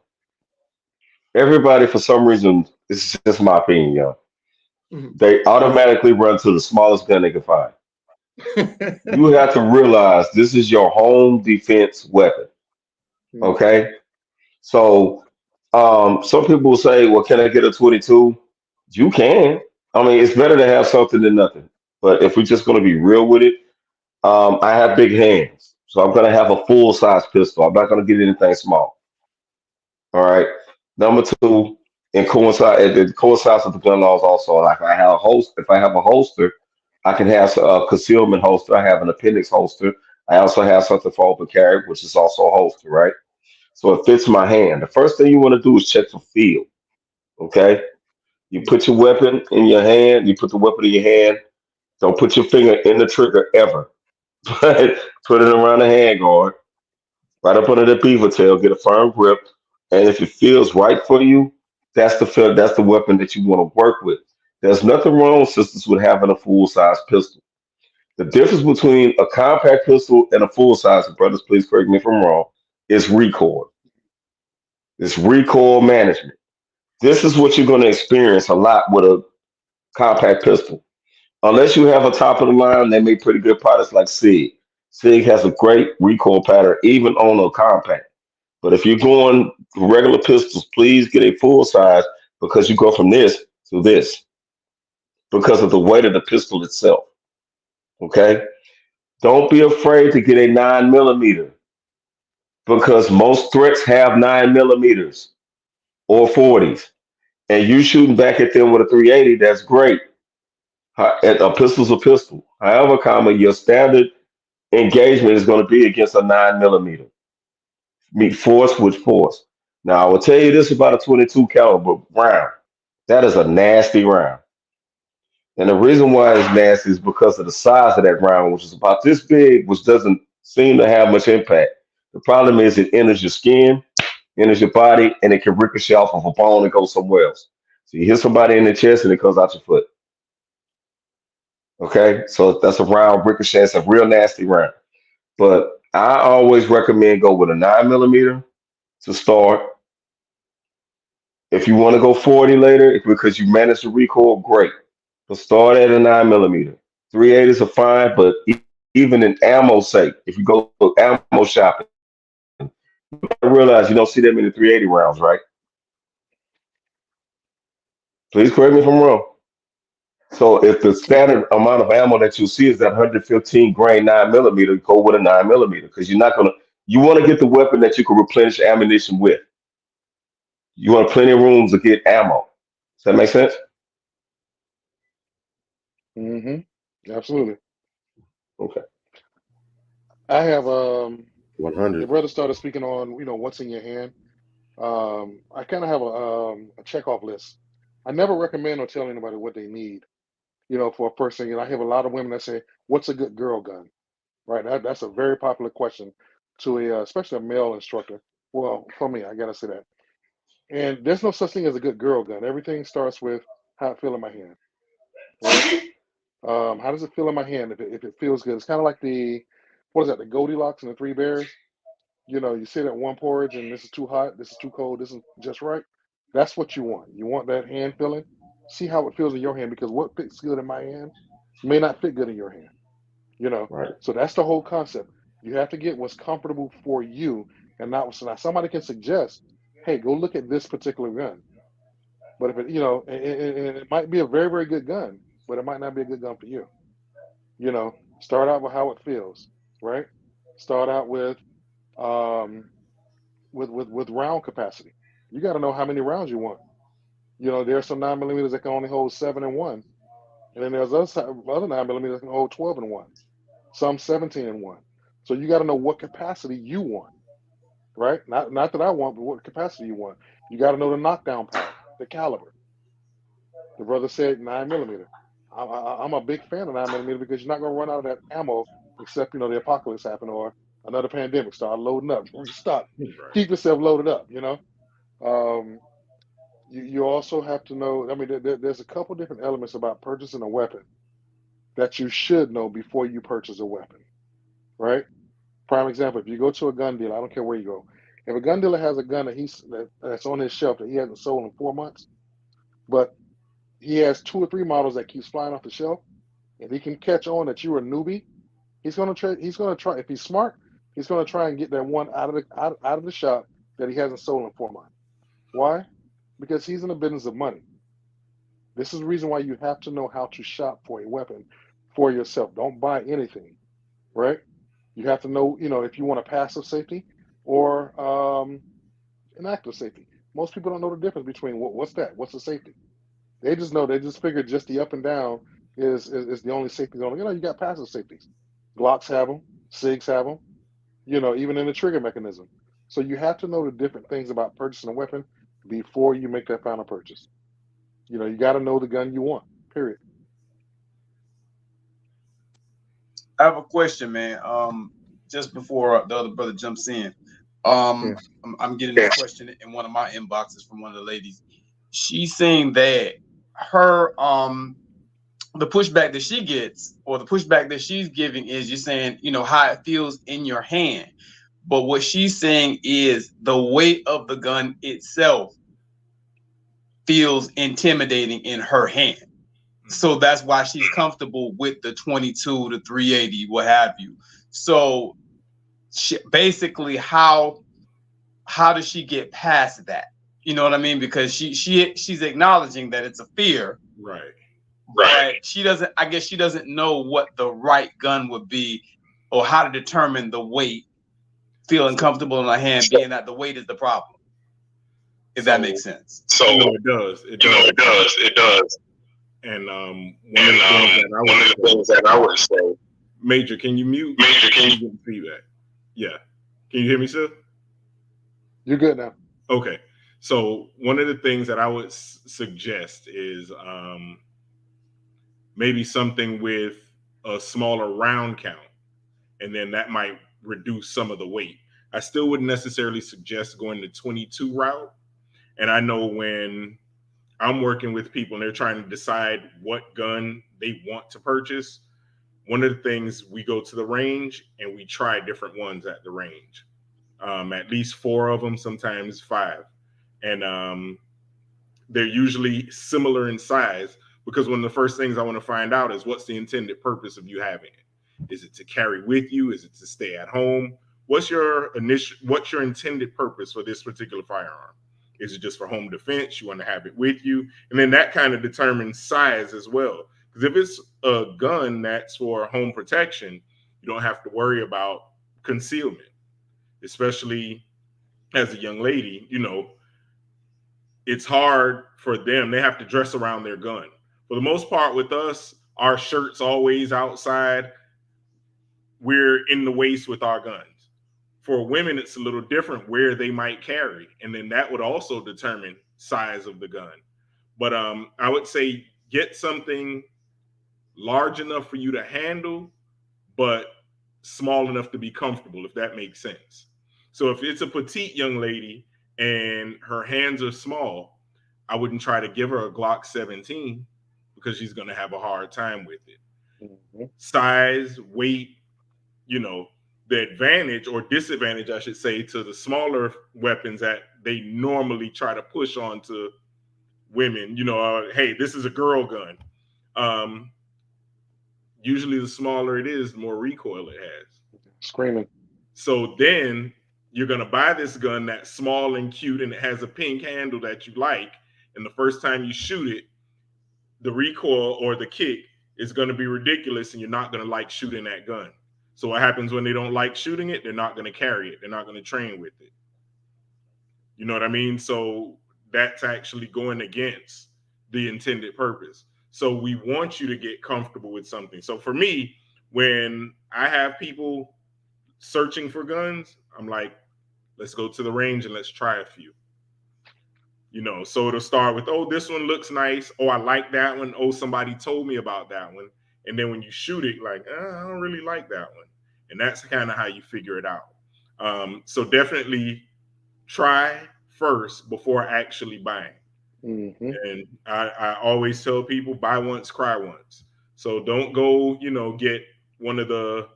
everybody for some reason, this is just my opinion, y'all. Mhm. They automatically run to the smallest gun they can find. You have to realize this is your home defense weapon. Okay, so some people will say, "Well, can I get a 22?" You can. I mean, it's better to have something than nothing. But if we're just going to be real with it, I have big hands, so I'm going to have a full size pistol. I'm not going to get anything small. All right. Number two, it coincides with the gun laws also. Like I have a if I have a holster, I can have a concealment holster. I have an appendix holster. I also have something for open carry, which is also a holster, right? So it fits my hand. The first thing you want to do is check for feel. Okay. You put your weapon in your hand. You put the weapon in your hand. Don't put your finger in the trigger ever. Put it around the handguard, right up under the beaver tail. Get a firm grip, and if it feels right for you, that's the weapon that you want to work with. There's nothing wrong, sisters, with having a full size pistol. The difference between a compact pistol and a full size, and brothers, please correct me if I'm wrong, is recoil. It's recoil management. This is what you're going to experience a lot with a compact pistol. Unless you have a top of the line, they make pretty good products like SIG. SIG has a great recoil pattern, even on a compact. But if you're going regular pistols, please get a full size because you go from this to this because of the weight of the pistol itself. Okay? Don't be afraid to get a 9 millimeter because most threats have 9 millimeters or 40s. And you shooting back at them with a 380, that's great. A pistol's a pistol. However, your standard engagement is going to be against a 9 millimeter. Meet force with force. Now, I will tell you this about a 22 caliber round. That is a nasty round. And the reason why it's nasty is because of the size of that round, which is about this big, which doesn't seem to have much impact. The problem is it enters your skin, enters your body, and it can ricochet off of a bone and go somewhere else. So you hit somebody in the chest and it comes out your foot. Okay, so that's a round ricochet. It's a real nasty round. But I always recommend go with a 9 millimeter to start. If you want to go 40 later, because you manage the recoil, great. But start at a 9 millimeter. 380s are fine, but even in ammo sake, if you go to ammo shopping, I realize you don't see that many 380 rounds, right? Please correct me if I'm wrong. So if the standard amount of ammo that you see is that 115 grain 9 millimeter, go with a 9 millimeter because you want to get the weapon that you can replenish ammunition with. You want plenty of rooms to get ammo. Does that make sense? Absolutely. Okay. I have the 100. brother started speaking on what's in your hand. I kind of have a checkoff list. I never recommend or tell anybody what they need. For a person, I have a lot of women that say, "What's a good girl gun?" Right? That's a very popular question to especially a male instructor. Well, for me, I gotta say that. And there's no such thing as a good girl gun. Everything starts with how it feel in my hand, right? How does it feel in my hand? If it feels good, it's kind of like what is that? The Goldilocks and the Three Bears. You sit at one porridge and this is too hot, this is too cold, this is just right. That's what you want. You want that hand feeling. See how it feels in your hand because what fits good in my hand may not fit good in your hand. You know, Right. so that's the whole concept. You have to get what's comfortable for you, and not so now somebody can suggest, hey, go look at this particular gun. But if it might be a very very good gun, but it might not be a good gun for you. Start out with how it feels, right? Start out um, with round capacity. You got to know how many rounds you want. There are some 9 millimeters that can only hold 7 in one, And then there's other 9mm that can hold 12 in one, some 17 in one. So you got to know what capacity you want, right? Not that I want, but what capacity you want. You got to know the knockdown power, the caliber. The brother said 9mm. I'm a big fan of 9mm because you're not going to run out of that ammo except, the apocalypse happened or another pandemic. Start loading up, restock, Right. keep yourself loaded up, Um, you also have to know, I mean, there's a couple different elements about purchasing a weapon that you should know before you purchase a weapon, right? Prime example, if you go to a gun dealer, I don't care where you go, if a gun dealer has a gun that's on his shelf that he hasn't sold in 4 months, but he has 2 or 3 models that keeps flying off the shelf, and he can catch on that you're a newbie, he's gonna try. If he's smart, he's gonna try and get that one out of the shop that he hasn't sold in 4 months. Why? Because he's in the business of money. This is the reason why you have to know how to shop for a weapon for yourself. Don't buy anything, right? You have to know, if you want a passive safety or an active safety. Most people don't know the difference between what's that? What's the safety? They just figure just the up and down is the only safety zone. You got passive safeties. Glocks have them, SIGs have them, even in the trigger mechanism. So you have to know the different things about purchasing a weapon before you make that final purchase. You got to know the gun you want, period. I have a question, man. Just before the other brother jumps in, I'm getting a question in one of my inboxes from one of the ladies. She's saying that her the pushback that she gets or the pushback that she's giving is you're saying, how it feels in your hand. But what she's saying is the weight of the gun itself feels intimidating in her hand. So that's why she's comfortable with the 22, the 380, what have you. So basically, how does she get past that? You know what I mean? Because she's acknowledging that it's a fear. Right. But she doesn't know what the right gun would be or how to determine the weight, feeling comfortable in her hand, being that the weight is the problem. If that makes sense. So it does. It does. And one of the things that I would say, Major, can you mute? Major, can you get feedback? Yeah. Can you hear me, sir? You're good now. Okay. So one of the things that I would suggest is maybe something with a smaller round count, and then that might reduce some of the weight. I still wouldn't necessarily suggest going the 22 route. And I know when I'm working with people and they're trying to decide what gun they want to purchase, one of the things, we go to the range and we try different ones at the range. At least 4 of them, sometimes 5. And they're usually similar in size, because one of the first things I want to find out is what's the intended purpose of you having it. Is it to carry with you? Is it to stay at home? What's your intended purpose for this particular firearm? Is it just for home defense? You want to have it with you? And then that kind of determines size as well. Because if it's a gun that's for home protection, you don't have to worry about concealment, especially as a young lady. It's hard for them. They have to dress around their gun. For the most part with us, our shirt's always outside. We're in the waist with our guns. For women, it's a little different where they might carry. And then that would also determine size of the gun. But I would say get something large enough for you to handle, but small enough to be comfortable, if that makes sense. So if it's a petite young lady and her hands are small, I wouldn't try to give her a Glock 17 because she's going to have a hard time with it. Mm-hmm. Size, weight, the advantage or disadvantage, I should say, to the smaller weapons that they normally try to push onto women, hey, this is a girl gun. Usually the smaller it is, the more recoil it has. Screaming. So then you're going to buy this gun that's small and cute and it has a pink handle that you like. And the first time you shoot it, the recoil or the kick is going to be ridiculous and you're not going to like shooting that gun. So what happens when they don't like shooting it? They're not going to carry it. They're not going to train with it. You know what I mean? So that's actually going against the intended purpose. So we want you to get comfortable with something. So for me, when I have people searching for guns, I'm like, let's go to the range and let's try a few. So it'll start with, oh, this one looks nice. Oh, I like that one. Oh, somebody told me about that one. And then when you shoot it, like, I don't really like that one. And that's kind of how you figure it out. So definitely try first before actually buying. Mm-hmm. And I always tell people, buy once, cry once. So don't go, get one of the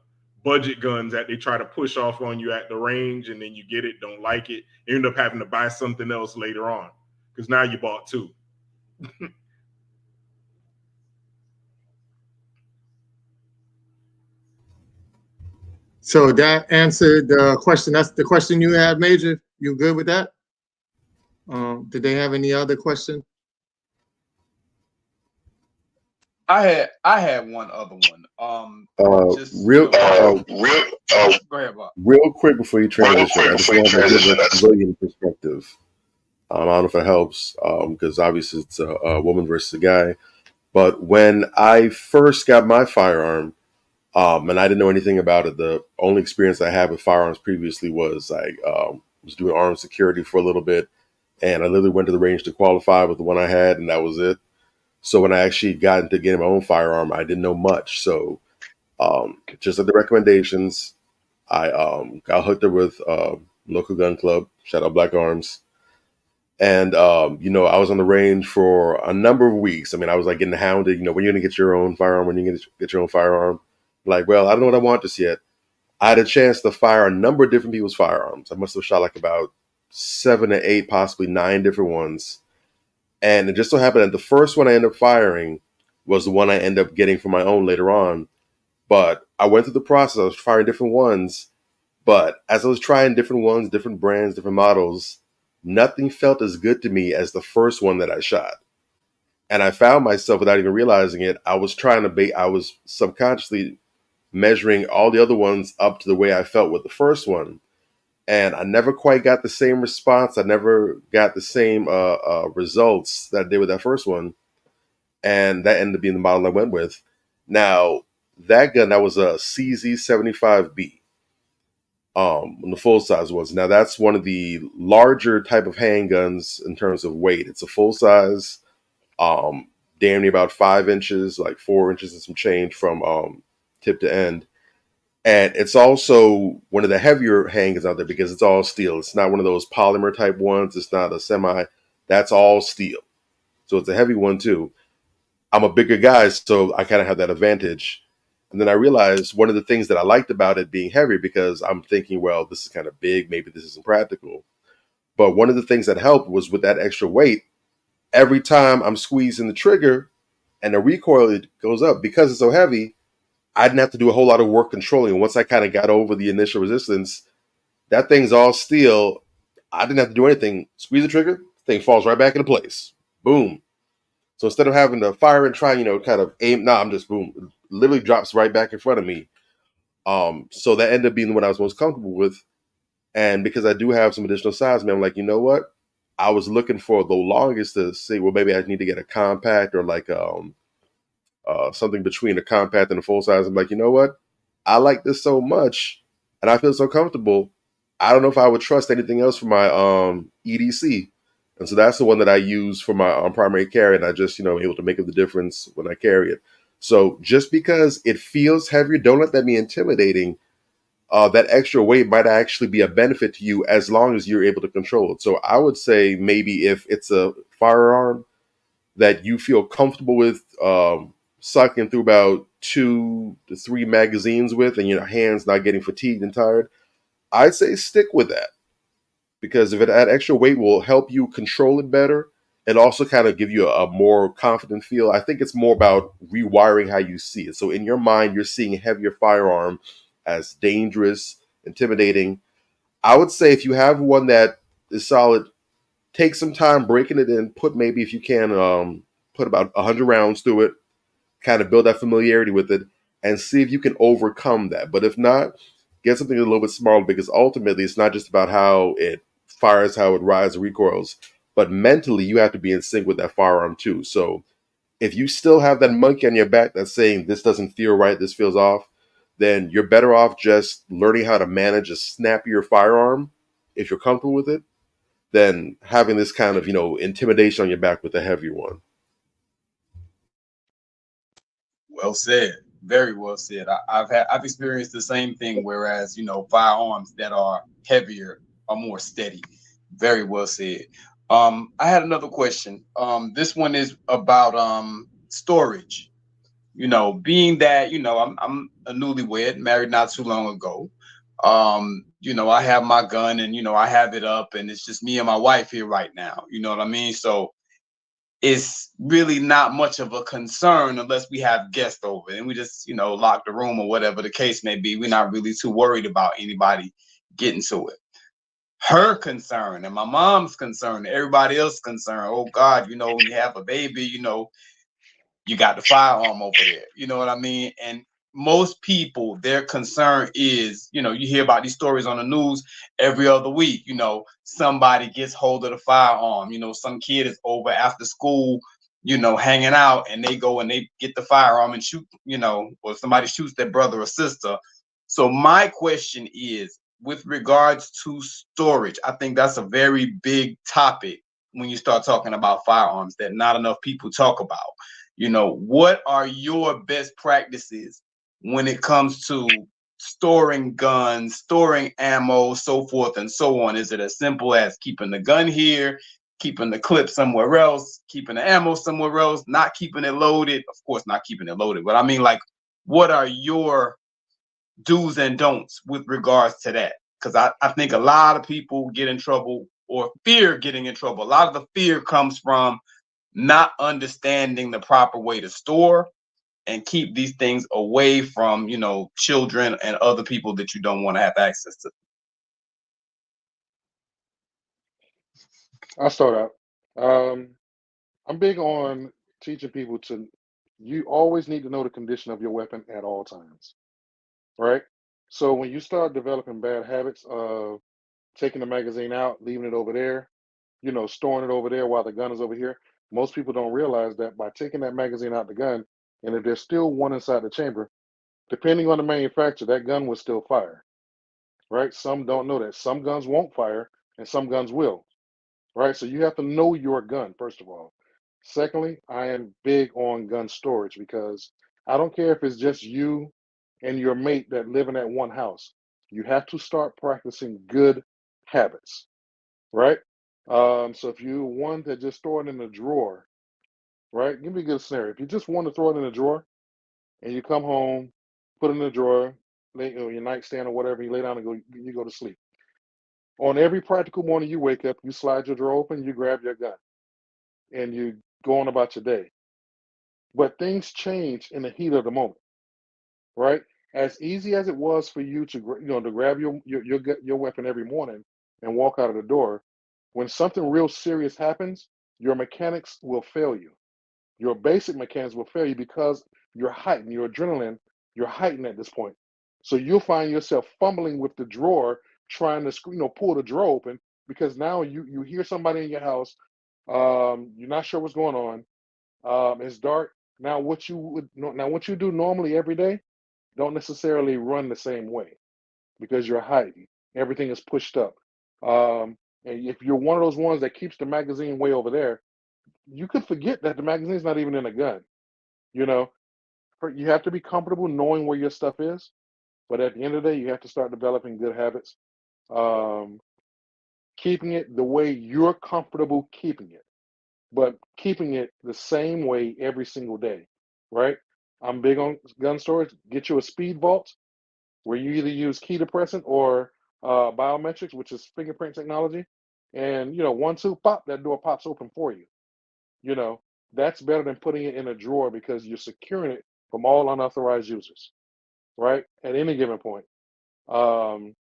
budget guns that they try to push off on you at the range, and then you get it, don't like it, end up having to buy something else later on because now you bought two. So that answered the question. That's the question you had, Major. You good with that? Did they have any other question? I had one other one. Go ahead, Bob. Real quick before you transition, I just want to give a civilian perspective. I don't know if it helps, because obviously it's a woman versus a guy. But when I first got my firearm, and I didn't know anything about it, the only experience I had with firearms previously was I was doing armed security for a little bit, and I literally went to the range to qualify with the one I had, and that was it. So when I actually got into getting my own firearm, I didn't know much. So just at the recommendations, I got hooked up with local gun club, shout out Black Arms. And, I was on the range for a number of weeks. I mean, I was like getting hounded, when you're going to get your own firearm, when you're going to get your own firearm. Like, well, I don't know what I want just yet. I had a chance to fire a number of different people's firearms. I must have shot like about 7 to 8, possibly 9 different ones. And it just so happened that the first one I ended up firing was the one I ended up getting for my own later on. But I went through the process. I was firing different ones. But as I was trying different ones, different brands, different models, nothing felt as good to me as the first one that I shot. And I found myself, without even realizing it, I was subconsciously measuring all the other ones up to the way I felt with the first one. And I never quite got the same response. I never got the same results that I did with that first one. And that ended up being the model I went with. Now, that gun, that was a CZ75B. The full size ones. Now that's one of the larger type of handguns in terms of weight. It's a full size, damn near about 5 inches, like 4 inches and some change from tip to end. And it's also one of the heavier handguns out there because it's all steel. It's not one of those polymer type ones. It's not a semi. That's all steel. So it's a heavy one too. I'm a bigger guy, so I kind of have that advantage. And then I realized one of the things that I liked about it being heavy, because I'm thinking, well, this is kind of big. Maybe this isn't practical. But one of the things that helped was with that extra weight, every time I'm squeezing the trigger and the recoil it goes up, because it's so heavy, I didn't have to do a whole lot of work controlling. And once I kind of got over the initial resistance, that thing's all steel. I didn't have to do anything. Squeeze the trigger, thing falls right back into place. Boom. So instead of having to fire and try, kind of aim, I'm just boom. It literally drops right back in front of me. So that ended up being what I was most comfortable with. And because I do have some additional size, man, I'm like, you know what? I was looking for the longest to say, well, maybe I need to get a compact or like something between a compact and a full size. I'm like, you know what? I like this so much and I feel so comfortable. I don't know if I would trust anything else for my EDC. And so that's the one that I use for my primary carry. And I just, able to make up the difference when I carry it. So just because it feels heavier, don't let that be intimidating. That extra weight might actually be a benefit to you as long as you're able to control it. So I would say maybe if it's a firearm that you feel comfortable with sucking through about 2 to 3 magazines with, and your hands not getting fatigued and tired, I'd say stick with that. Because if that extra weight will help you control it better, it also kind of give you a more confident feel. I think it's more about rewiring how you see it. So in your mind, you're seeing a heavier firearm as dangerous, intimidating. I would say if you have one that is solid, take some time breaking it in. Put maybe, if you can, put about 100 rounds through it, kind of build that familiarity with it, and see if you can overcome that. But if not, get something a little bit smaller, because ultimately it's not just about how it fires, how it rides, recoils, but mentally you have to be in sync with that firearm too. So if you still have that monkey on your back that's saying this doesn't feel right, this feels off, then you're better off just learning how to manage a snappier firearm if you're comfortable with it, than having this kind of, intimidation on your back with a heavier one. Well said. Very well said. I've experienced the same thing. Whereas firearms that are heavier are more steady. Very well said. I had another question. This one is about storage. Being that I'm a newlywed, married not too long ago. I have my gun and I have it up, and it's just me and my wife here right now. You know what I mean? So it's really not much of a concern unless we have guests over and we just lock the room or whatever the case may be. We're not really too worried about anybody getting to it. Her concern and my mom's concern, everybody else's concern. Oh God, when you have a baby, you got the firearm over there. You know what I mean? And most people, their concern is, you hear about these stories on the news every other week. Somebody gets hold of the firearm. Some kid is over after school, hanging out, and they go and they get the firearm and shoot, or somebody shoots their brother or sister. So my question is, with regards to storage, I think that's a very big topic when you start talking about firearms that not enough people talk about. What are your best practices when it comes to storing guns, storing ammo, so forth and so on? Is it as simple as keeping the gun here, keeping the clip somewhere else, keeping the ammo somewhere else, not keeping it loaded? Of course, not keeping it loaded, but I mean, like, what are your do's and don'ts with regards to that? Because I think a lot of people get in trouble or fear getting in trouble. A lot of the fear comes from not understanding the proper way to store and keep these things away from, children and other people that you don't want to have access to. I'll start out. I'm big on teaching people you always need to know the condition of your weapon at all times, right? So when you start developing bad habits of taking the magazine out, leaving it over there, storing it over there while the gun is over here, most people don't realize that by taking that magazine out the gun, and if there's still one inside the chamber, depending on the manufacturer, that gun will still fire, right? Some don't know that. Some guns won't fire and some guns will, right? So you have to know your gun, first of all. Secondly, I am big on gun storage because I don't care if it's just you and your mate that live in that one house. You have to start practicing good habits, right? So if you want to just throw it in the drawer, right? Give me a good scenario. If you just want to throw it in the drawer and you come home, put it in the drawer, your nightstand or whatever, you lay down and you go to sleep. On every practical morning you wake up, you slide your drawer open, you grab your gun, and you go on about your day. But things change in the heat of the moment, right? As easy as it was for you to grab your weapon every morning and walk out of the door, when something real serious happens, your mechanics will fail you. Your basic mechanics will fail you because you're heightened, your adrenaline, you're heightened at this point. So you'll find yourself fumbling with the drawer, trying to pull the drawer open because now you hear somebody in your house. You're not sure what's going on. It's dark. Now what you do normally every day don't necessarily run the same way because you're heightened. Everything is pushed up. And if you're one of those ones that keeps the magazine way over there, you could forget that the magazine's not even in a gun. You have to be comfortable knowing where your stuff is, but at the end of the day, you have to start developing good habits, keeping it the way you're comfortable keeping it, but keeping it the same way every single day, right? I'm big on gun storage. Get you a speed vault where you either use key depressant or biometrics, which is fingerprint technology, and 1, 2, pop, that door pops open for you. That's better than putting it in a drawer because you're securing it from all unauthorized users, right? At any given point. And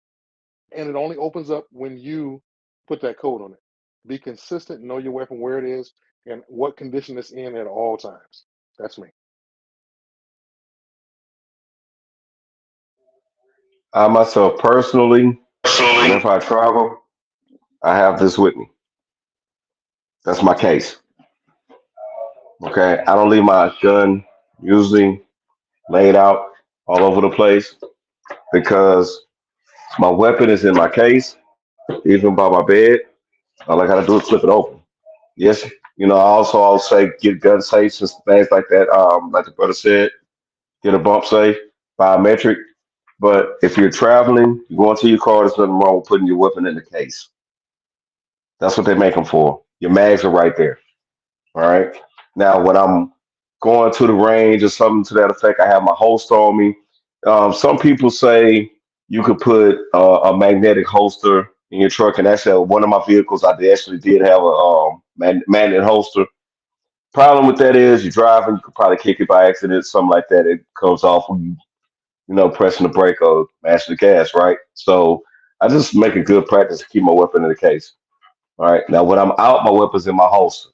it only opens up when you put that code on it. Be consistent, know your weapon, where it is, and what condition it's in at all times. That's me. I myself personally, whenever I travel, I have this with me. That's my case. Okay, I don't leave my gun usually laid out all over the place because my weapon is in my case, even by my bed. All I gotta do is flip it open. Yes, I also I'll say get gun safes and things like that. Like the brother said, get a bump safe, biometric. But if you're traveling, you go into your car, there's nothing wrong with putting your weapon in the case. That's what they make them for. Your mags are right there. All right. Now, when I'm going to the range or something to that effect, I have my holster on me. Some people say you could put a magnetic holster in your truck, and that's one of my vehicles. I actually did have a magnet holster. Problem with that is you're driving, you could probably kick it by accident, something like that. It comes off when pressing the brake or mashing the gas, right? So I just make a good practice to keep my weapon in the case. All right. Now, when I'm out, my weapon's in my holster.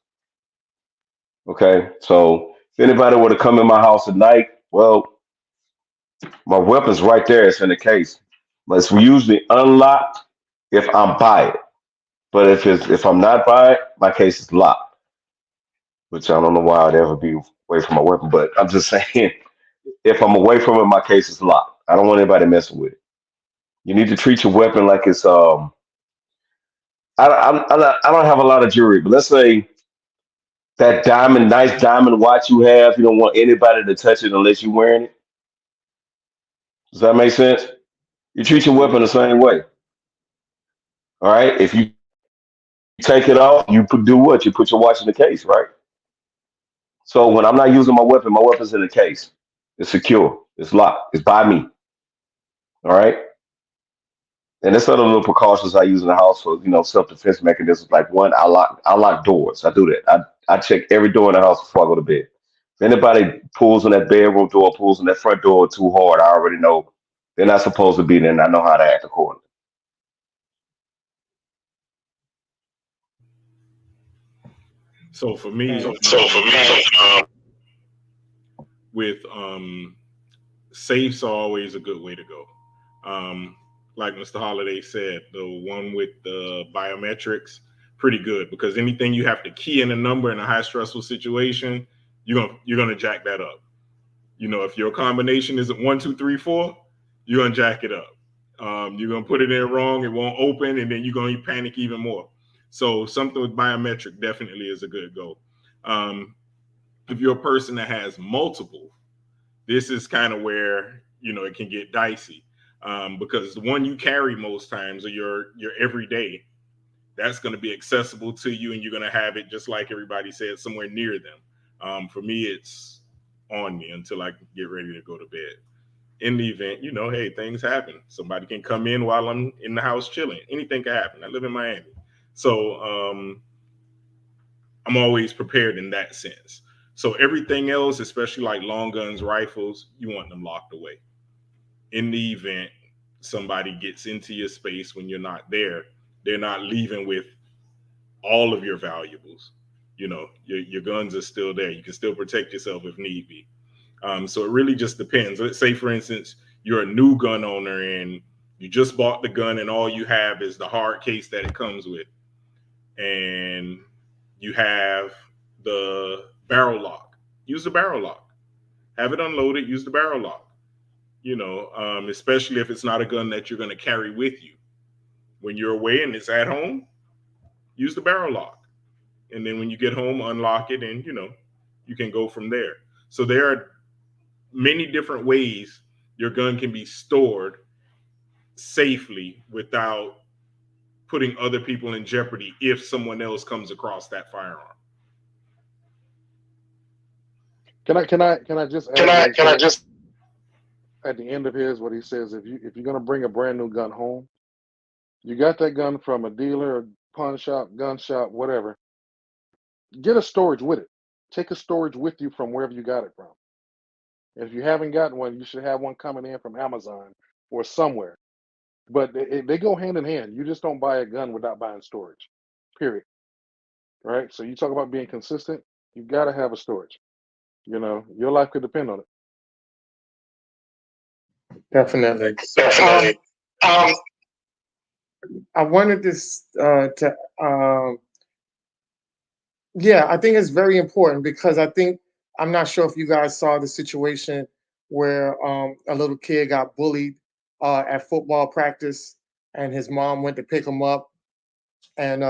Okay. So if anybody were to come in my house at night, well, my weapon's right there. It's in the case. But it's usually unlocked if I'm by it. But if I'm not by it, my case is locked. Which I don't know why I'd ever be away from my weapon, but I'm just saying if I'm away from it, my case is locked. I don't want anybody messing with it. You need to treat your weapon like it's I don't have a lot of jewelry, but let's say that nice diamond watch you have, you don't want anybody to touch it unless you're wearing it. Does that make sense? You treat your weapon the same way. All right. If you take it off, do what? You put your watch in the case, right? So when I'm not using my weapon's in the case. It's secure. It's locked. It's by me. All right. And there's other little precautions I use in the house for, self defense mechanisms. Like one, I lock doors. I do that. I check every door in the house before I go to bed. If anybody pulls on that bedroom door, pulls on that front door too hard, I already know they're not supposed to be there, and I know how to act accordingly. So for me, with safes are always a good way to go. Like Mr. Holiday said, the one with the biometrics, pretty good because anything you have to key in a number in a high stressful situation, you're gonna jack that up. If your combination isn't 1 2 3 4, you're gonna jack it up. You're gonna put it in wrong, it won't open, and then you're gonna panic even more. So something with biometric definitely is a good go. If you're a person that has multiple, this is kind of where it can get dicey because the one you carry most times or your everyday, that's going to be accessible to you, and you're going to have it just like everybody said somewhere near them. For me, it's on me until I get ready to go to bed. In the event, hey, things happen. Somebody can come in while I'm in the house chilling. Anything can happen. I live in Miami, so I'm always prepared in that sense. So everything else, especially like long guns, rifles, you want them locked away. In the event somebody gets into your space when you're not there, they're not leaving with all of your valuables. Your guns are still there. You can still protect yourself if need be. So it really just depends. Let's say, for instance, you're a new gun owner and you just bought the gun and all you have is the hard case that it comes with. And you have the barrel lock. Use the barrel lock. Have it unloaded. Use the barrel lock. Especially if it's not a gun that you're going to carry with you. When you're away and it's at home, use the barrel lock. And then when you get home, unlock it and, you can go from there. So there are many different ways your gun can be stored safely without putting other people in jeopardy if someone else comes across that firearm. Can I just add at the end of his what he says, if you're gonna bring a brand new gun home, you got that gun from a dealer, pawn shop, gun shop, whatever. Get a storage with it. Take a storage with you from wherever you got it from. If you haven't gotten one, you should have one coming in from Amazon or somewhere. But they go hand in hand. You just don't buy a gun without buying storage. Period. Right? So you talk about being consistent. You got to have a storage. Your life could depend on it. Definitely. I wanted this to Yeah, I think it's very important because I'm not sure if you guys saw the situation where a little kid got bullied at football practice, and his mom went to pick him up, and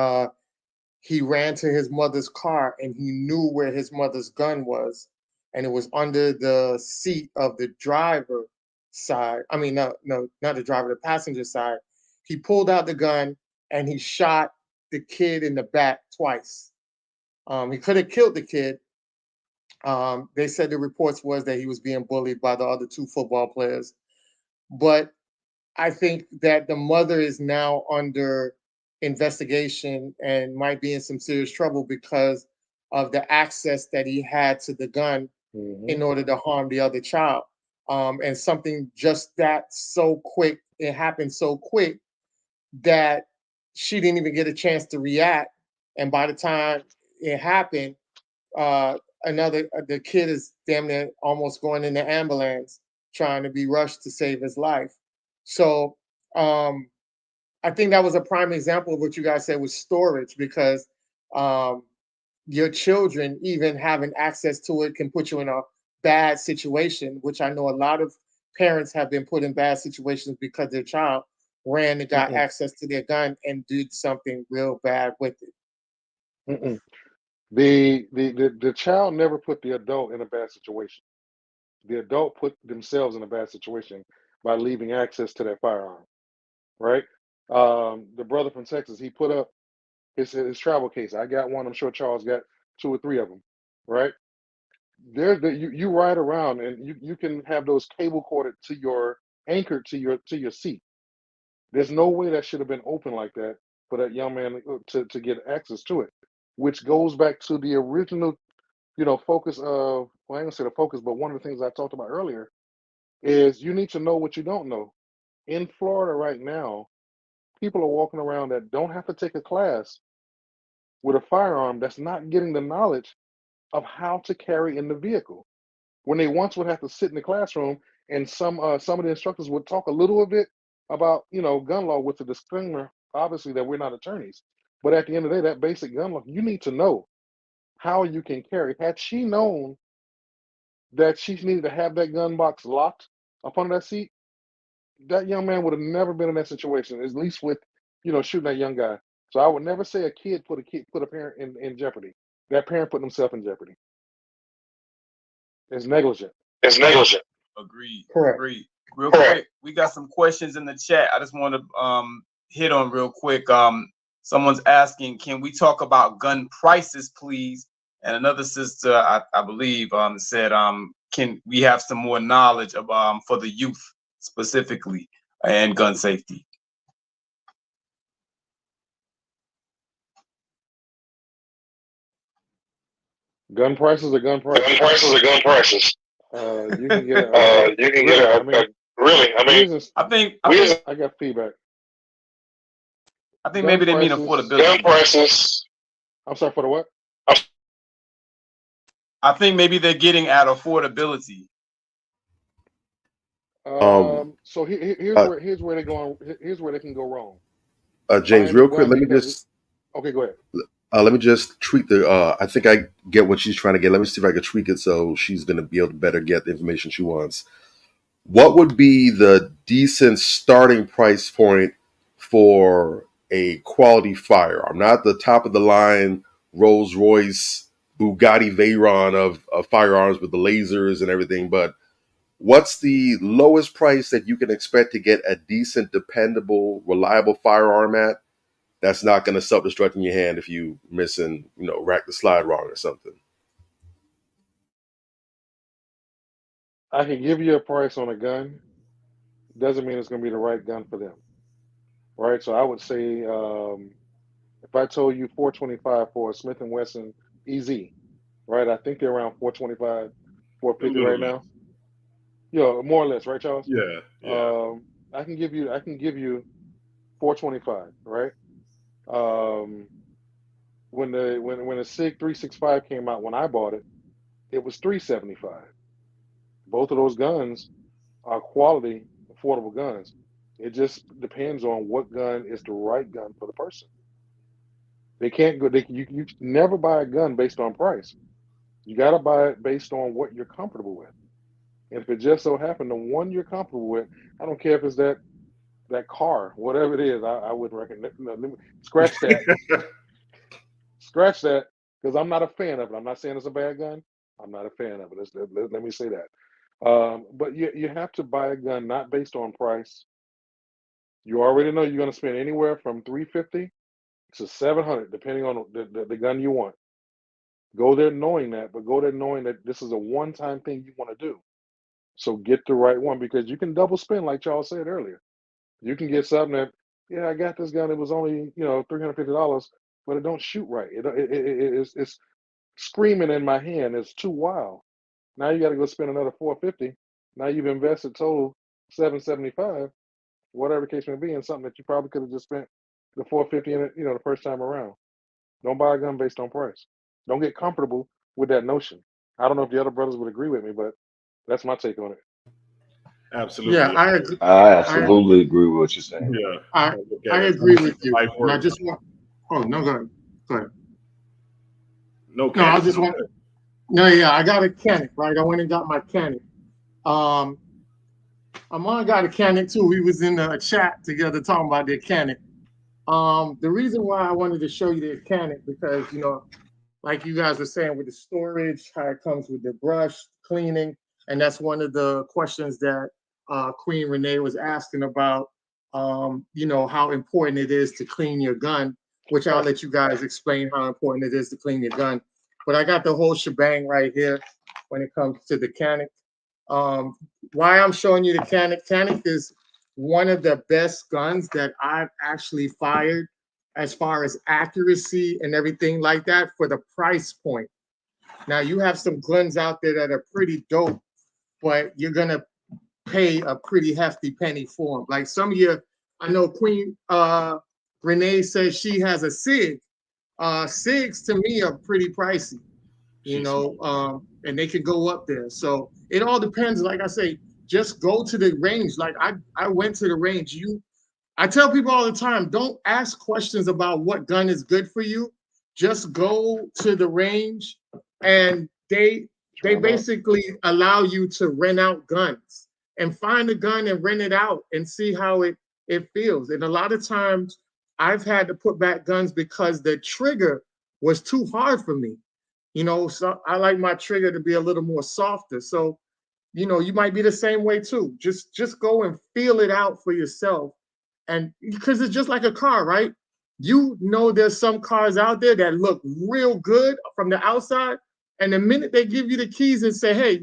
he ran to his mother's car, and he knew where his mother's gun was, and it was under the seat of the driver side. I mean, no, no, not the driver, the passenger side. He pulled out the gun and he shot the kid in the back twice. He could have killed the kid. They said the reports was that he was being bullied by the other two football players. But I think that the mother is now under investigation and might be in some serious trouble because of the access that he had to the gun in order to harm the other child. And something just that so quick, it happened so quick that she didn't even get a chance to react. And by the time it happened, uh, the kid is damn near almost going in the ambulance trying to be rushed to save his life. So um, I think that was a prime example of what you guys said was storage because um, your children even having access to it can put you in a bad situation, which I know a lot of parents have been put in bad situations because their child ran and got access to their gun and did something real bad with it. Mm-mm. The child never put the adult in a bad situation. The adult put themselves in a bad situation by leaving access to that firearm, right? The brother from Texas, he put up his travel case. I got one. I'm sure Charles got two or three of them, right? You ride around and you can have those cable corded to your anchored to your seat. There's no way that should have been open like that for that young man to get access to it, which goes back to the original, focus of, well, I ain't gonna say the focus, but one of the things I talked about earlier is you need to know what you don't know. In Florida right now, people are walking around that don't have to take a class with a firearm that's not getting the knowledge of how to carry in the vehicle. When they once would have to sit in the classroom and some of the instructors would talk a little bit about, gun law with the disclaimer, obviously, that we're not attorneys. But at the end of the day, that basic gun law, you need to know how you can carry. Had she known that she needed to have that gun box locked up under that seat, that young man would have never been in that situation, at least with, shooting that young guy. So I would never say a kid put a parent in jeopardy. That parent put himself in jeopardy. It's negligent. It's negligent. Agreed. Correct. Agreed. Real quick, we got some questions in the chat. I just want to hit on real quick. Someone's asking, can we talk about gun prices, please? And another sister, I believe, said, can we have some more knowledge of for the youth specifically and gun safety? Gun prices are gun prices. Gun prices are gun prices. You can get you can get I think I got feedback. I think maybe they mean affordability. Gun prices. I'm sorry, for the what? I think maybe they're getting at affordability. So here's where they can go wrong. James, real quick, let me just. Okay, go ahead. Let me just tweak the. I think I get what she's trying to get. Let me see if I can tweak it so she's going to be able to better get the information she wants. What would be the decent starting price point for a quality firearm? Not the top of the line Rolls Royce, Bugatti Veyron of firearms with the lasers and everything, but what's the lowest price that you can expect to get a decent, dependable, reliable firearm at? That's not going to self-destruct in your hand if you miss and rack the slide wrong or something. I can give you a price on a gun. Doesn't mean it's going to be the right gun for them, right? So I would say if I told you 425 for a Smith & Wesson EZ, right? I think they're around 425, 450 right now. More or less, right, Charles? Yeah. I can give you 425, right? When the SIG 365 came out, when I bought it, it was 375. Both of those guns are quality, affordable guns. It just depends on what gun is the right gun for the person. They can't go. You never buy a gun based on price. You got to buy it based on what you're comfortable with. And if it just so happened the one you're comfortable with, I don't care if it's that car, whatever it is, I wouldn't recommend. No, scratch that. Scratch that, because I'm not a fan of it. I'm not saying it's a bad gun. I'm not a fan of it. Let me say that. But you have to buy a gun not based on price. You already know you're going to spend anywhere from 350 to 700, depending on the gun you want. Go there knowing that, but go there knowing that this is a one-time thing you want to do. So get the right one, because you can double spend, like Charles said earlier. You can get something that, yeah, I got this gun. It was only $350, but it don't shoot right. It's screaming in my hand. It's too wild. Now you got to go spend another 450. Now you've invested total 775, whatever the case may be, in something that you probably could have just spent the 450 in it, the first time around. Don't buy a gun based on price. Don't get comfortable with that notion. I don't know if the other brothers would agree with me, but that's my take on it. Yeah, Absolutely. I agree. I I absolutely agree with what you're saying. Yeah. I Look I at it. agree with you. Life And I work. just want. Oh no, go ahead. Go ahead. No No, I cannon. just want. No, yeah, I got a Canik, right? I went and got my Canik. Um, Amon got a Canik too. We was in a chat together talking about the Canik. The reason why I wanted to show you the Canik, because like you guys were saying with the storage, how it comes with the brush cleaning, and that's one of the questions that Queen Renee was asking about. How important it is to clean your gun, which I'll let you guys explain how important it is to clean your gun. But I got the whole shebang right here when it comes to the Canik. Um, why I'm showing you the Canik? Canik is one of the best guns that I've actually fired as far as accuracy and everything like that for the price point. Now you have some guns out there that are pretty dope, but you're gonna pay a pretty hefty penny for them. Like some of your, I know Queen Renee says she has a SIG. SIGs to me are pretty pricey, and they could go up there. So it all depends. Like I say, just go to the range. Like I went to the range. I tell people all the time, don't ask questions about what gun is good for you. Just go to the range, and they basically allow you to rent out guns and find a gun and rent it out and see how it feels. And a lot of times I've had to put back guns because the trigger was too hard for me. So I like my trigger to be a little more softer. So, you might be the same way too. Just go and feel it out for yourself. And because it's just like a car, right? There's some cars out there that look real good from the outside. And the minute they give you the keys and say, hey,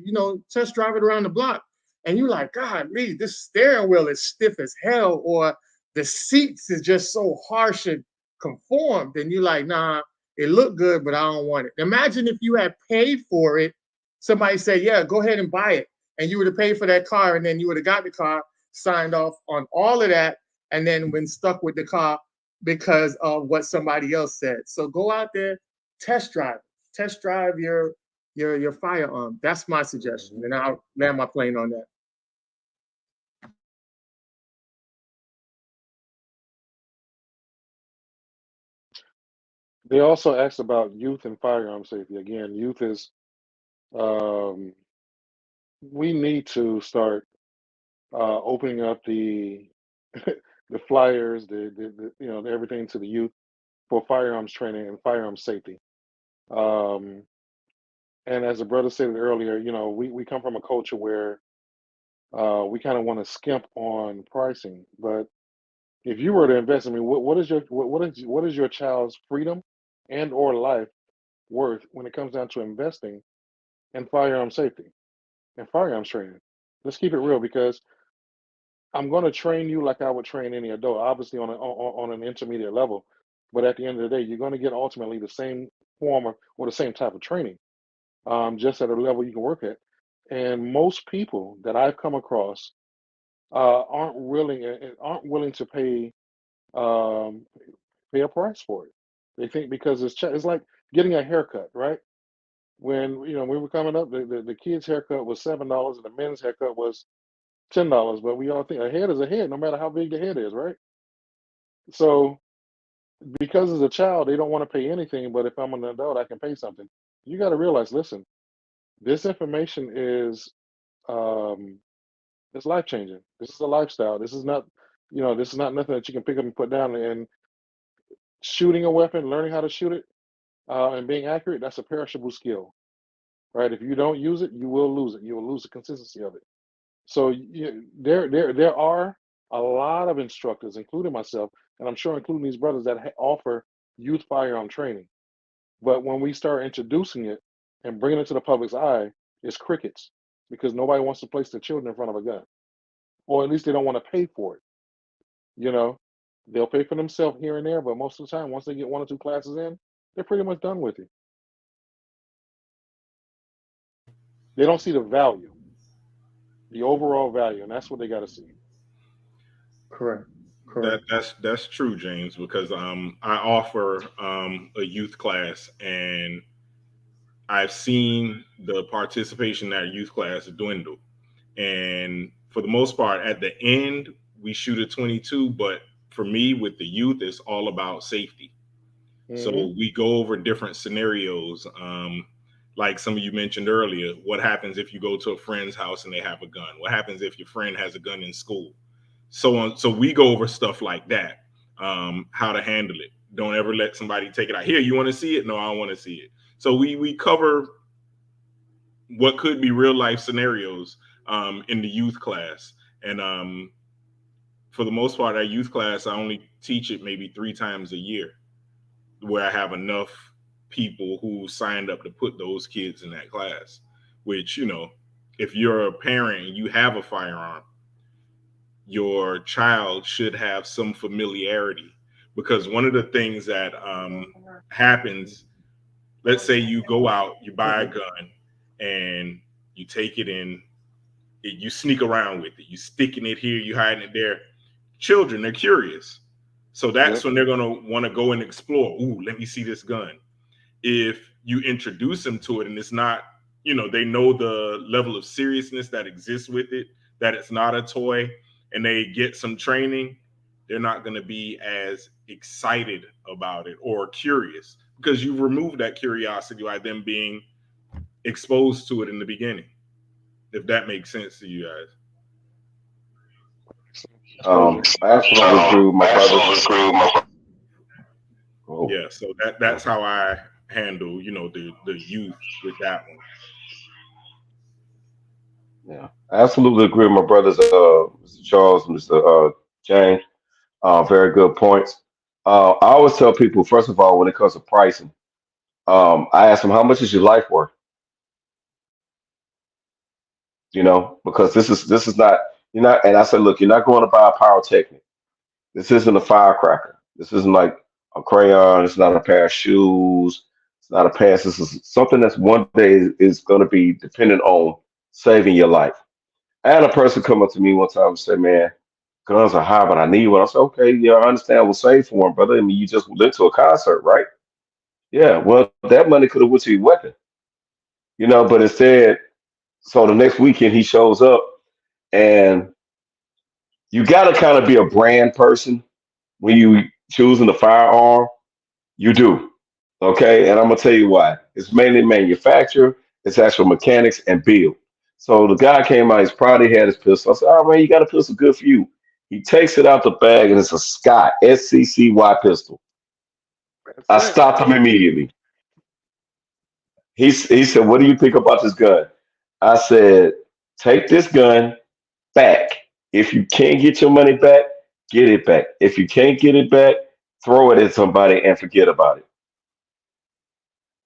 test drive it around the block, and you're like, God, Lee, this steering wheel is stiff as hell, or the seats is just so harsh and conformed. And you're like, nah, it looked good, but I don't want it. Imagine if you had paid for it, somebody said, yeah, go ahead and buy it. And you would have paid for that car, and then you would have got the car, signed off on all of that, and then been stuck with the car because of what somebody else said. So go out there, test drive your firearm. That's my suggestion, and I'll land my plane on that. They also asked about youth and firearm safety. Again, youth is, um, we need to start opening up the the flyers, everything to the youth for firearms training and firearm safety. Um, and as the brother said earlier, we come from a culture where we kind of want to skimp on pricing. But if you were to invest, I mean, what is your child's freedom and or life worth when it comes down to investing in firearm safety and firearms training? Let's keep it real, because I'm going to train you like I would train any adult, obviously on an intermediate level. But at the end of the day, you're going to get ultimately the same form or the same type of training, just at a level you can work at. And most people that I've come across aren't willing to um, pay a price for it. They think because it's like getting a haircut, right? When we were coming up, the kids' haircut was $7 and the men's haircut was $10. But we all think a head is a head, no matter how big the head is, right? So because as a child, they don't want to pay anything, but if I'm an adult, I can pay something. You got to realize, listen, this information is um, it's life changing. This is a lifestyle. This is not, this is not nothing that you can pick up and put down. And shooting a weapon, learning how to shoot it, and being accurate, that's a perishable skill, right? If you don't use it, you will lose it. You will lose the consistency of it. So there are a lot of instructors, including myself, and I'm sure including these brothers that offer youth firearm training. But when we start introducing it and bringing it to the public's eye, it's crickets because nobody wants to place their children in front of a gun, or at least they don't want to pay for it. You know, they'll pay for themselves here and there, but most of the time, once they get one or two classes in, they're pretty much done with it. They don't see the value, the overall value, and that's what they got to see. Correct. Correct. That's true, James, because I offer a youth class, and I've seen the participation in that youth class dwindle. And for the most part, at the end, we shoot a 22. But for me, with the youth, it's all about safety. So Mhm. we go over different scenarios. Like some of you mentioned earlier, what happens if you go to a friend's house and they have a gun? What happens if your friend has a gun in school? So on. So we go over stuff like that, how to handle it. Don't ever let somebody take it out. Here, you want to see it? No, I don't want to see it. So we cover what could be real life scenarios in the youth class. And for the most part, our youth class, I only teach it maybe 3 times a year, where I have enough people who signed up to put those kids in that class. Which, if you're a parent and you have a firearm, your child should have some familiarity, because one of the things that happens, let's say you go out, you buy a gun, and you take it in, you sneak around with it, you sticking it here, you hiding it there. Children, they're curious, so that's Yep. when they're going to want to go and explore. Ooh, let me see this gun. If you introduce them to it and it's not, they know the level of seriousness that exists with it, that it's not a toy, and they get some training, they're not going to be as excited about it or curious, because you've removed that curiosity by them being exposed to it in the beginning. If that makes sense to you guys. Exposure. I absolutely agree with my brothers. Oh, Yeah, so that's how I handle, the youth with that one. yeah, I absolutely agree with my brothers, Mr. Charles and Mr. James. Very good points. I always tell people, first of all, when it comes to pricing, I ask them, how much is your life worth? Because this is not, you're not, and I said, look, you're not going to buy a pyrotechnic. This isn't a firecracker. This isn't like a crayon. It's not a pair of shoes. It's not a pass. This is something that's one day is going to be dependent on saving your life. I had a person come up to me one time and say, "Man, guns are high, but I need one." I said, "Okay, yeah, I understand. We'll save for one, brother. I mean, you just went to a concert, right? Yeah. Well, that money could have went to your weapon, But instead, so the next weekend he shows up, and you got to kind of be a brand person when you choosing the firearm. You do. Okay. And I'm going to tell you why. It's mainly manufacturer, it's actual mechanics and build. So the guy came out, he's proud he had his pistol. I said, "Oh, man, you got a pistol good for you." He takes it out the bag and it's a Scott SCCY pistol. I That's it. stopped him immediately. He said, "What do you think about this gun?" I said, "Take this gun back. If you can't get your money back, get it back. If you can't get it back, throw it at somebody and forget about it."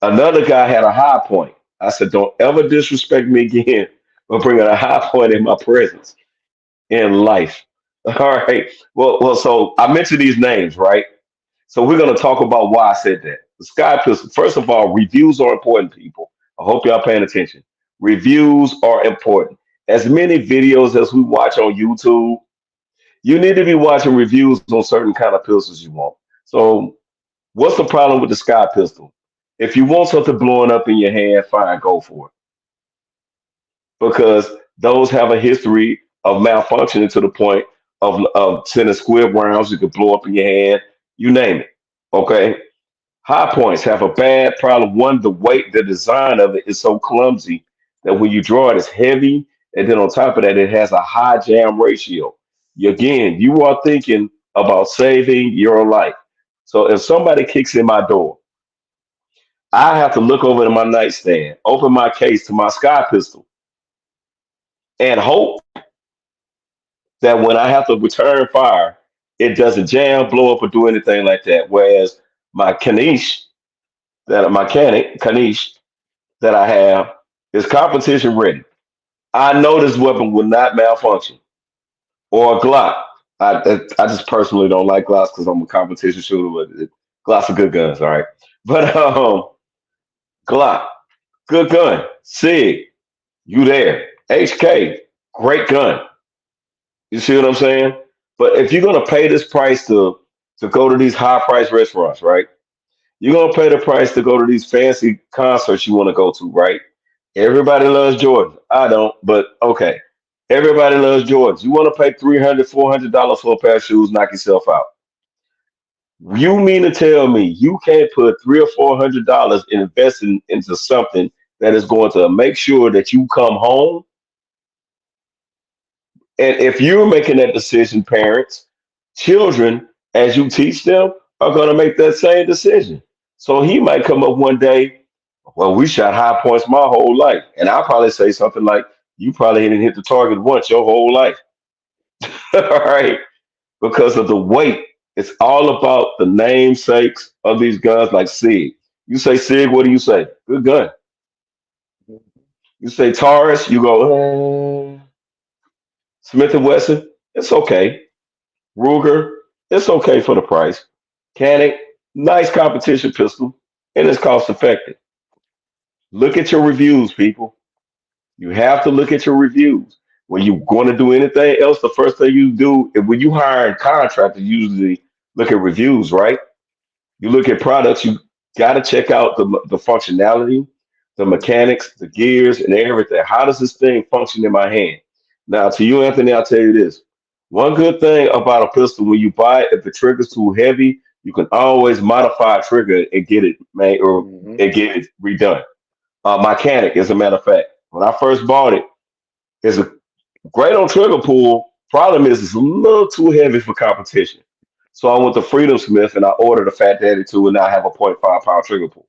Another guy had a high point. I said, "Don't ever disrespect me again for bringing a high point in my presence in life." All right. Well. So I mentioned these names, right? So we're going to talk about why I said that. The Sky Pistol. First of all, reviews are important, people. I hope y'all paying attention. Reviews are important. As many videos as we watch on YouTube, you need to be watching reviews on certain kind of pistols you want. So what's the problem with the Sky Pistol? If you want something blowing up in your hand, fine, go for it. Because those have a history of malfunctioning to the point of sending squib rounds you could blow up in your hand, you name it. Okay. High points have a bad problem. One, the weight, the design of it is so clumsy that when you draw it, it's heavy. And then on top of that, it has a high jam ratio. Again, you are thinking about saving your life. So if somebody kicks in my door, I have to look over to my nightstand, open my case to my sky pistol, and hope that when I have to return fire, it doesn't jam, blow up, or do anything like that. Whereas my Kanish, that my Kanish that I have is competition ready. I know this weapon will not malfunction. Or a Glock. I just personally don't like Glocks because I'm a competition shooter, but Glocks are good guns, all right. But Glock, good gun. Sig, you there. HK, great gun. You see what I'm saying? But if you're gonna pay this price to go to these high price restaurants, right? You're gonna pay the price to go to these fancy concerts you want to go to, right? Everybody loves Jordan. I don't, but okay. Everybody loves Jordans. You want to pay $300, $400 for a pair of shoes, knock yourself out. You mean to tell me you can't put $300 or $400 and invest into something that is going to make sure that you come home? And if you're making that decision, parents, children, as you teach them, are going to make that same decision. So he might come up one day, well, we shot high points my whole life. And I'll probably say something like, you probably didn't hit the target once your whole life. All right. Because of the weight. It's all about the namesakes of these guns like SIG. You say SIG, what do you say? Good gun. You say Taurus, you go, Smith& and Wesson, it's okay. Ruger, it's okay for the price. Canic, nice competition pistol, and it's cost effective. Look at your reviews, people. You have to look at your reviews. When you're going to do anything else, the first thing you do, when you hire a contractor, you usually look at reviews, right? You look at products, you got to check out the functionality, the mechanics, the gears, and everything. How does this thing function in my hand? Now, to you, Anthony, I'll tell you this. One good thing about a pistol, when you buy it, if the trigger's too heavy, you can always modify a trigger and get it made or Hmm. and get it redone. Mechanic, as a matter of fact, when I first bought it, it's a great on trigger pull. Problem is, it's a little too heavy for competition. So I went to Freedom Smith and I ordered a Fat Daddy 2 and now I have a .5 pound trigger pull.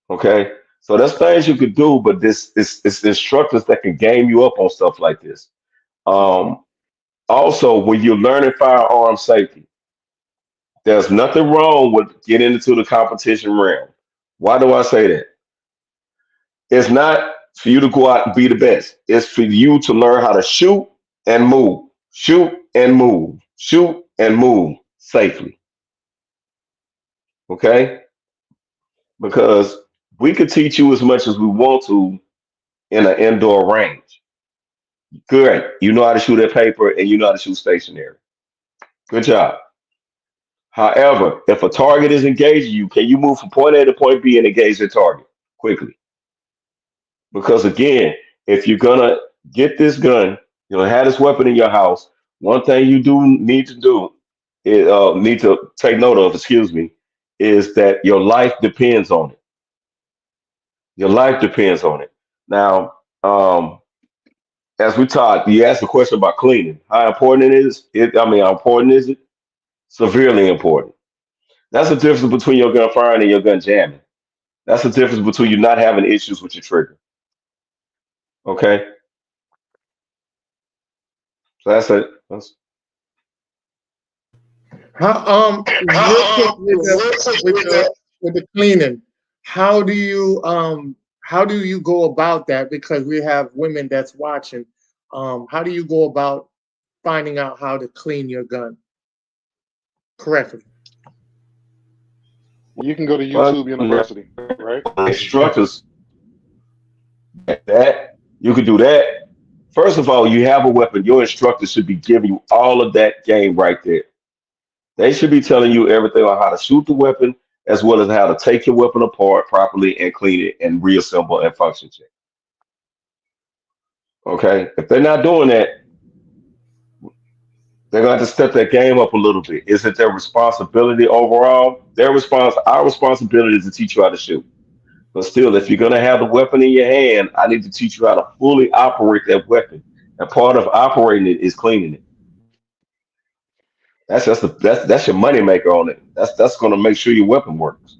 Okay. So there's things you could do, but this is it's instructors that can game you up on stuff like this. Um, Also, when you're learning firearm safety, there's nothing wrong with getting into the competition realm. Why do I say that? It's not for you to go out and be the best. It's for you to learn how to shoot and move, shoot and move safely. Okay? Because we could teach you as much as we want to in an indoor range. Good. You know how to shoot at paper and you know how to shoot stationary. Good job. However, if a target is engaging you, can you move from point A to point B and engage the target quickly? Because again, if you're gonna get this gun, you know, have this weapon in your house, one thing you do need to do is need to take note of, excuse me, is that your life depends on it. Your life depends on it. Now, as we talked, you asked a question about cleaning. How important it is? How important is it? Severely important. That's the difference between your gun firing and your gun jamming. That's the difference between you not having issues with your trigger. Okay, so that's it. How, real quick with the cleaning, how do you go about that? Because we have women that's watching. How do you go about finding out how to clean your gun correctly? You can go to Well, YouTube University, right? instructors that you can do that. First of all, you have a weapon. Your instructor should be giving you all of that game right there. They should be telling you everything on how to shoot the weapon, as well as how to take your weapon apart properly and clean it and reassemble and function check. Okay, if they're not doing that, They're going to have to step their game up a little bit. Is it their responsibility overall? Our responsibility is to teach you how to shoot. But still, if you're going to have the weapon in your hand, I need to teach you how to fully operate that weapon. And part of operating it is cleaning it. That's your money maker on it. That's going to make sure your weapon works.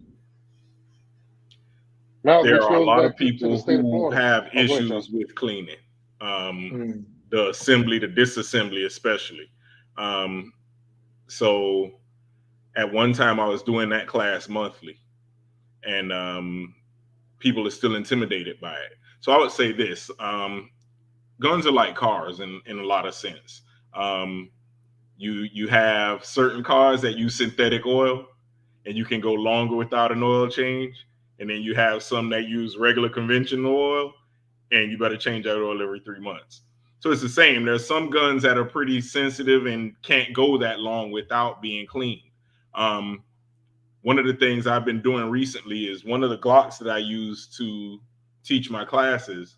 Now, There which are a goes lot of back to the people state of who Florida. have Oh, go ahead, Charles. issues with cleaning, um, Mm. the assembly, the disassembly, especially. Um, so at one time, I was doing that class monthly, and people are still intimidated by it. So I would say this: guns are like cars in a lot of sense. Um, you have certain cars that use synthetic oil, and you can go longer without an oil change, and then you have some that use regular conventional oil, and you better change that oil every 3 months. So it's the same. There's some guns that are pretty sensitive and can't go that long without being cleaned. Um, One of the things I've been doing recently is one of the Glocks that I use to teach my classes.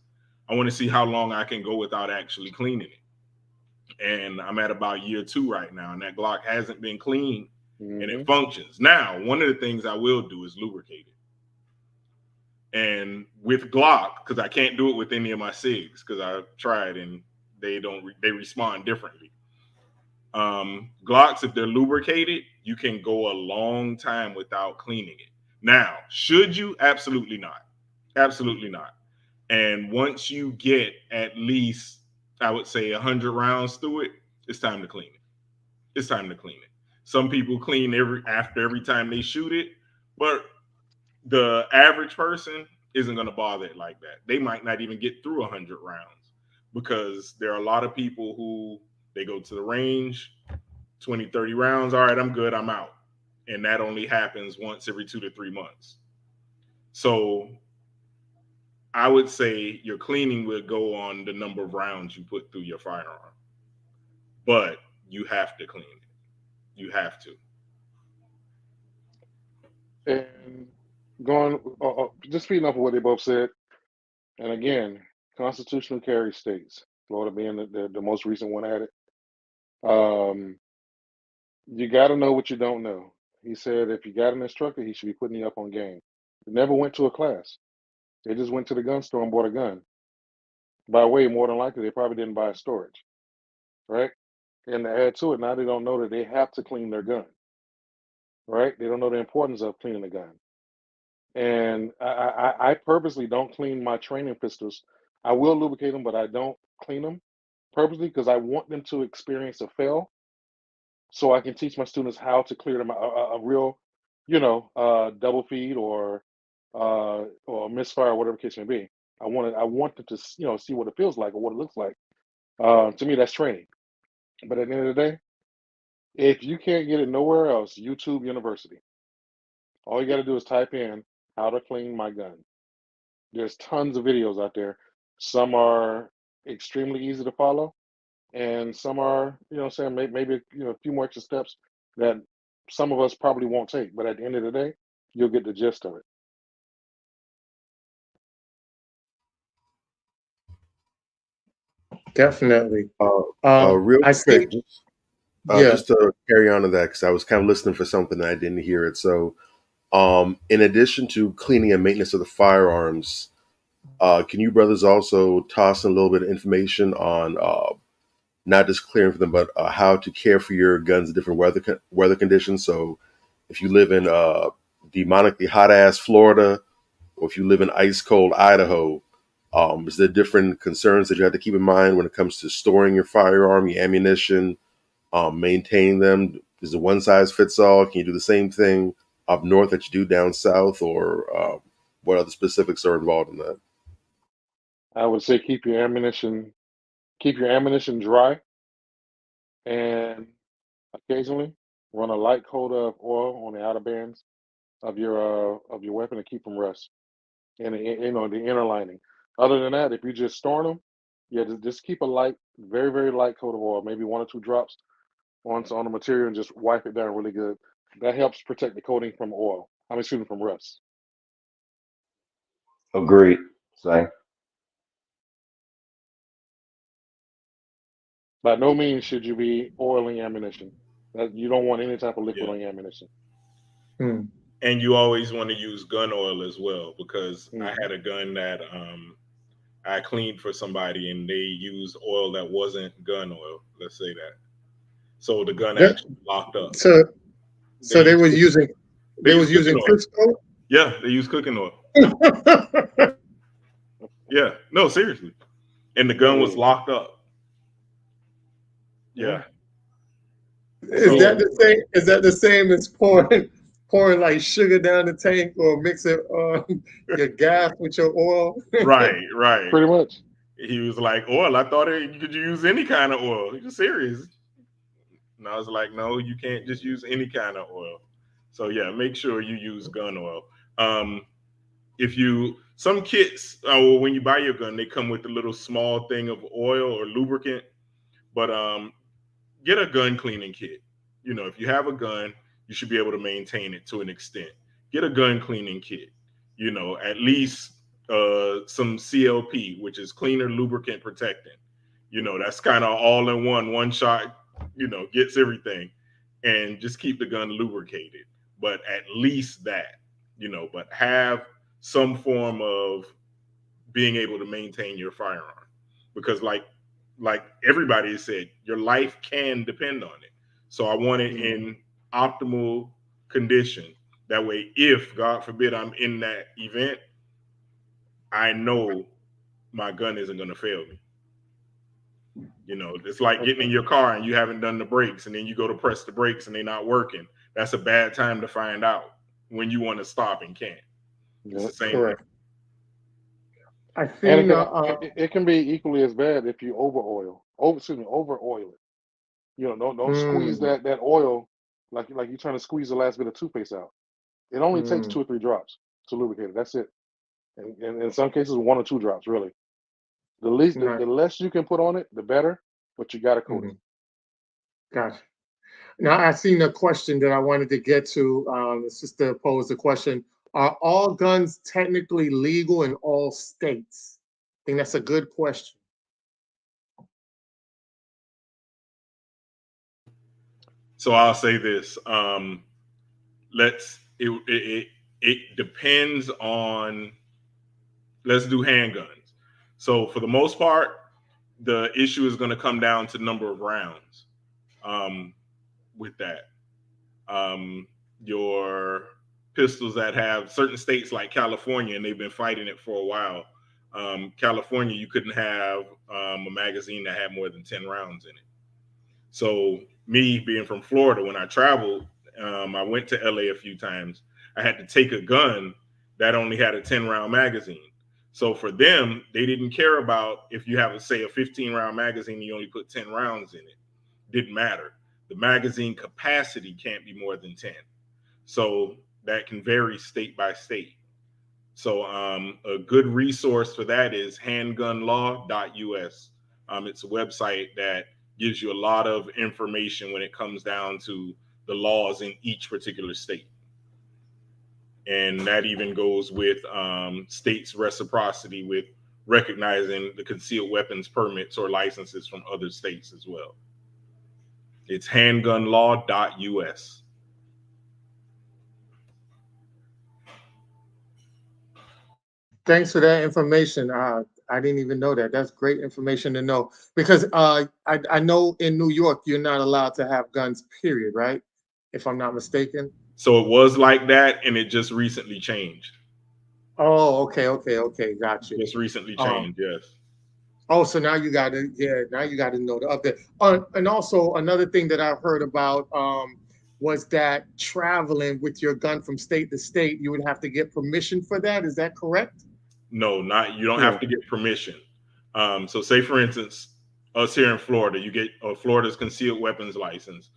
I want to see how long I can go without actually cleaning it. And I'm at about year 2 right now, and that Glock hasn't been cleaned and it functions. Now, one of the things I will do is lubricate it. And with Glock, because I can't do it with any of my SIGs, because I've tried and they respond differently. Glocks, if they're lubricated, you can go a long time without cleaning it. Now, should you? Absolutely not. Absolutely not. And once you get at least, I would say, 100 rounds through it, it's time to clean it. It's time to clean it. Some people clean after every time they shoot it, but the average person isn't going to bother it like that. They might not even get through 100 rounds because there are a lot of people who they go to the range, 20, 30 rounds. All right, I'm good. I'm out. And that only happens once every 2 to 3 months. So I would say your cleaning would go on the number of rounds you put through your firearm, but you have to clean it. You have to. And going, just feeding off of what they both said. And again, constitutional carry states, Florida being the most recent one at it. You got to know what you don't know. He said if you got an instructor, he should be putting you up on game. They never went to a class. They just went to the gun store and bought a gun. By way, more than likely, they probably didn't buy storage, right? And to add to it, now they don't know that they have to clean their gun, right? They don't know the importance of cleaning the gun. And I purposely don't clean my training pistols. I will lubricate them, but I don't clean them purposely because I want them to experience a fail so I can teach my students how to clear them a real, double feed or misfire, whatever case may be. I want them to see what it feels like or what it looks like. To me, that's training. But at the end of the day, if you can't get it nowhere else, YouTube University. All you got to do is type in how to clean my gun. There's tons of videos out there. Some are extremely easy to follow, and some are, saying maybe a few more extra steps that some of us probably won't take. But at the end of the day, you'll get the gist of it. Definitely. Real I quick, see. Yeah. just to carry on to that, because I was kind of listening for something and I didn't hear it. So, in addition to cleaning and maintenance of the firearms, can you brothers also toss in a little bit of information on not just clearing for them, but how to care for your guns in different weather conditions? So, if you live in demonically hot ass Florida, or if you live in ice cold Idaho, is there different concerns that you have to keep in mind when it comes to storing your firearm, your ammunition, maintaining them? Is it one size fits all? Can you do the same thing up north that you do down south, or what other specifics are involved in that? I would say keep your ammunition dry, and occasionally run a light coat of oil on the outer bands of your weapon to keep them rust and the inner lining. Other than that, if you just storing them, yeah, just keep a light, very very light coat of oil, maybe 1 or 2 drops on the material, and just wipe it down really good. That helps protect the coating from oil. Excuse me, from rust. Agreed. Same. By no means should you be oiling ammunition. That you don't want any type of liquid Yeah. on your ammunition. And you always want to use gun oil as well, because I Mhm. had a gun that I cleaned for somebody and they used oil that wasn't gun oil. Let's say that. So the gun That- actually locked up. so They so they used was using they they used was cooking using oil. Crisco. Yeah, they use cooking oil. Yeah, no, seriously. And the gun was Hey, locked up. yeah. Yeah. Is So that Again, the same? Is that the same as pouring like sugar down the tank or mixing your gas with your oil? right. pretty much. He was like, oil. I thought you could use any kind of oil. He was serious. And I was like, no, you can't just use any kind of oil. So yeah, make sure you use gun oil. If you some kits, when you buy your gun, they come with a little small thing of oil or lubricant. But get a gun cleaning kit. You know, if you have a gun, you should be able to maintain it to an extent. Get a gun cleaning kit. You know, at least some CLP, which is cleaner, lubricant, protectant. You know, that's kind of all in one shot. You know, gets everything, and just keep the gun lubricated. But at least that, you know, but have some form of being able to maintain your firearm, because like everybody has said, your life can depend on it. So I want it in optimal condition. That way, if God forbid I'm in that event, I know my gun isn't going to fail me. You know, it's like getting in your car and you haven't done the brakes, and then you go to press the brakes and they're not working. That's a bad time to find out when you want to stop and can't. It's the Yep. same Correct. thing. I And seen it can be equally as bad if you over oil. Over oil it. You know, don't squeeze mm, that oil like you're trying to squeeze the last bit of toothpaste out. It only takes 2 or 3 drops to lubricate it. That's it. And in some cases, 1 or 2 drops, really. The nice. less you can put on it, the better. But you got to coat it. Gotcha. Now I seen a question that I wanted to get to. The sister posed the question: are all guns technically legal in all states? I think that's a good question. So I'll say this. Let's it depends on, let's do handguns. So for the most part, the issue is going to come down to number of rounds. With that, your pistols that have certain states like California, and they've been fighting it for a while. California, you couldn't have a magazine that had more than 10 rounds in it. So me being from Florida, when I traveled, I went to LA a few times. I had to take a gun that only had a 10-round magazine. So for them, they didn't care about if you have, say, a 15-round magazine and you only put 10 rounds in it. Didn't matter. The magazine capacity can't be more than 10. So that can vary state by state. So a good resource for that is handgunlaw.us. It's a website that gives you a lot of information when it comes down to the laws in each particular state. And that even goes with states' reciprocity with recognizing the concealed weapons permits or licenses from other states as well. It's handgunlaw.us. Thanks for that information. I didn't even know that. That's great information to know, because I know in New York you're not allowed to have guns. Period. Right? If I'm not mistaken. So it was like that, and it just recently changed. Oh, okay. Got you. Just recently Um, changed, yes. Oh, so now you got to, yeah, now you got to know the update. And also another thing that I've heard about was that traveling with your gun from state to state, you would have to get permission for that. Is that correct? No, not, you don't have to get permission. So say for instance, us here in Florida, you get Florida's concealed weapons license.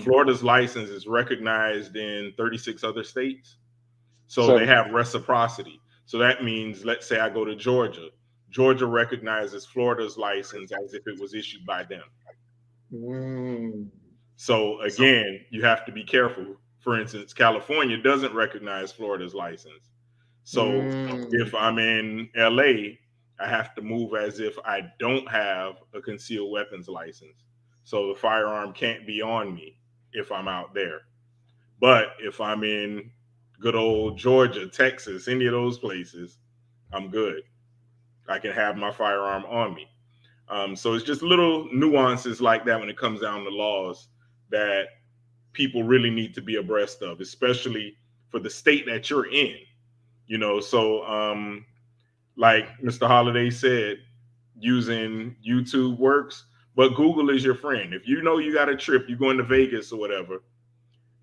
Florida's license is recognized in 36 other states. So they 7. have reciprocity. So that means, let's say I go to Georgia. Georgia recognizes Florida's license as if it was issued by them. Mm. So again, you have to be careful. For instance, California doesn't recognize Florida's license. So if I'm in LA I have to move as if I don't have a concealed weapons license. So the firearm can't be on me if I'm out there. But if I'm in good old Georgia, Texas, any of those places, I'm good. I can have my firearm on me. So it's just little nuances like that when it comes down to laws that people really need to be abreast of, especially for the state that you're in. So like Mr. Holiday said, using YouTube works, but Google is your friend. If you know you got a trip, you're going to Vegas or whatever,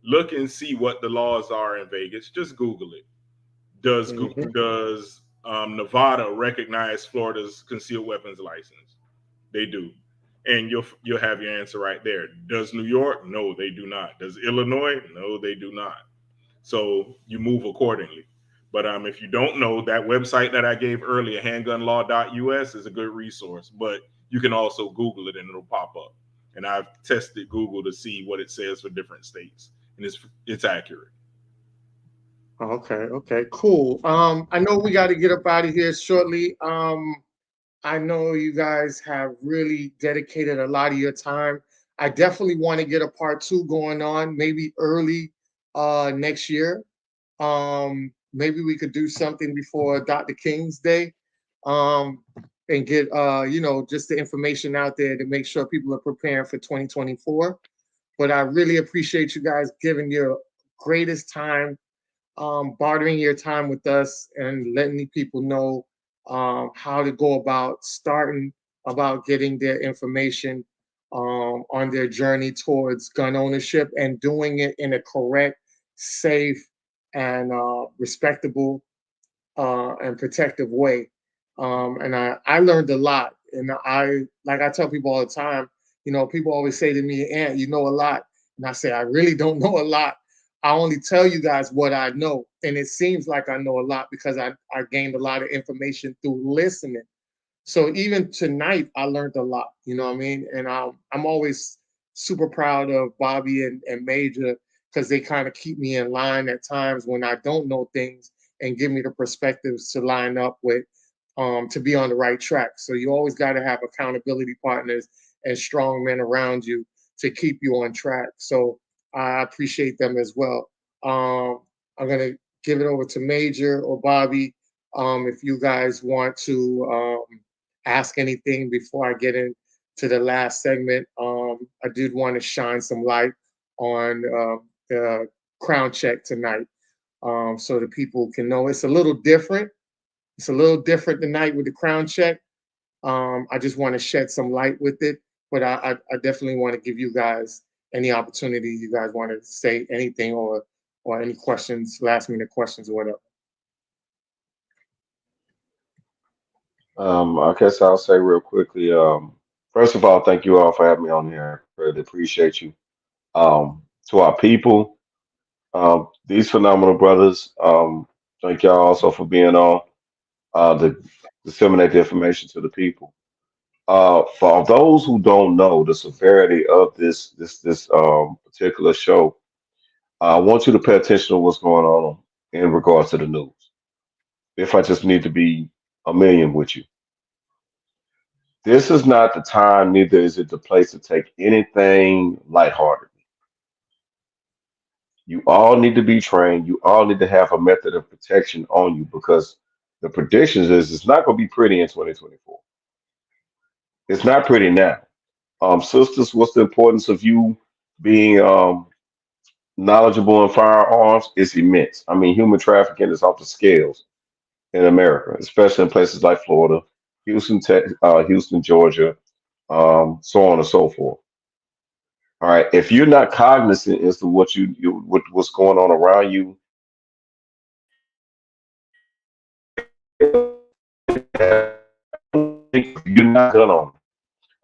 look and see what the laws are in Vegas. Just Google it. Does Nevada recognize Florida's concealed weapons license? They do, and you'll have your answer right there. Does New York? No, they do not. Does Illinois? No, they do not. So you move accordingly. But if you don't know, that website that I gave earlier, handgunlaw.us, is a good resource. But you can also Google it and it'll pop up. And I've tested Google to see what it says for different states, and it's accurate. Okay, cool. I know we got to get up out of here shortly. I know you guys have really dedicated a lot of your time. I definitely want to get a part 2 going on, maybe early next year. Maybe we could do something before Dr. King's Day, and get just the information out there to make sure people are preparing for 2024. But I really appreciate you guys giving your greatest time, bartering your time with us and letting people know how to go about getting their information on their journey towards gun ownership, and doing it in a correct, safe, and respectable and protective way. And I learned a lot. And I tell people all the time, people always say to me, "Ant, you know a lot." And I say, I really don't know a lot. I only tell you guys what I know. And it seems like I know a lot because I gained a lot of information through listening. So even tonight, I learned a lot, you know what I mean? And I'm always super proud of Bobby and Major, because they kind of keep me in line at times when I don't know things, and give me the perspectives to line up with, to be on the right track. So you always got to have accountability partners and strong men around you to keep you on track. So I appreciate them as well. I'm going to give it over to Major or Bobby, if you guys want to ask anything before I get into the last segment. I did want to shine some light on the crown check tonight, so that people can know it's a little different. It's a little different tonight with the crown check. I just want to shed some light with it, but I definitely want to give you guys any opportunity you guys want to say anything, or any questions, last minute questions or whatever. I guess I'll say real quickly. First of all, thank you all for having me on here. Really appreciate you. To our people, these phenomenal brothers. Thank y'all also for being on, to disseminate the information to the people. For those who don't know the severity of this particular show, I want you to pay attention to what's going on in regards to the news. If I just need to be a million with you, this is not the time, neither is it the place to take anything lightheartedly. You all need to be trained. You all need to have a method of protection on you, because the predictions is it's not going to be pretty in 2024. It's not pretty now. Sisters, what's the importance of you being knowledgeable in firearms? It's immense. I mean, human trafficking is off the scales in America, especially in places like Florida, Houston, Georgia, so on and so forth. All right. If you're not cognizant as to what's going on around you, you're not gonna.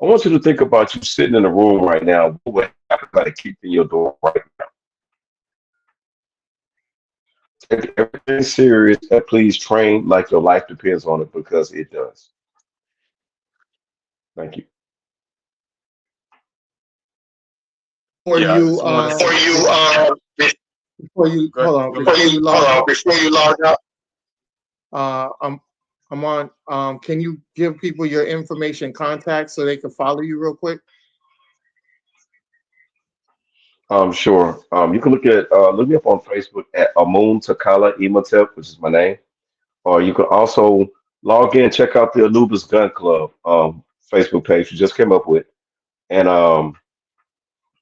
I want you to think about you sitting in a room right now. What would happen if I kicked in your door right now? Take everything serious, and please train like your life depends on it, because it does. Thank you. Before Yeah, I you just want to say, before you go hold ahead, on, go before ahead. you log out, I'm I'm on. Can you give people your information, contact, so they can follow you real quick? Sure. You can look me up on Facebook at Amun Takala Imhotep, which is my name. Or you can also log in, check out the Anubis Gun Club Facebook page you just came up with. And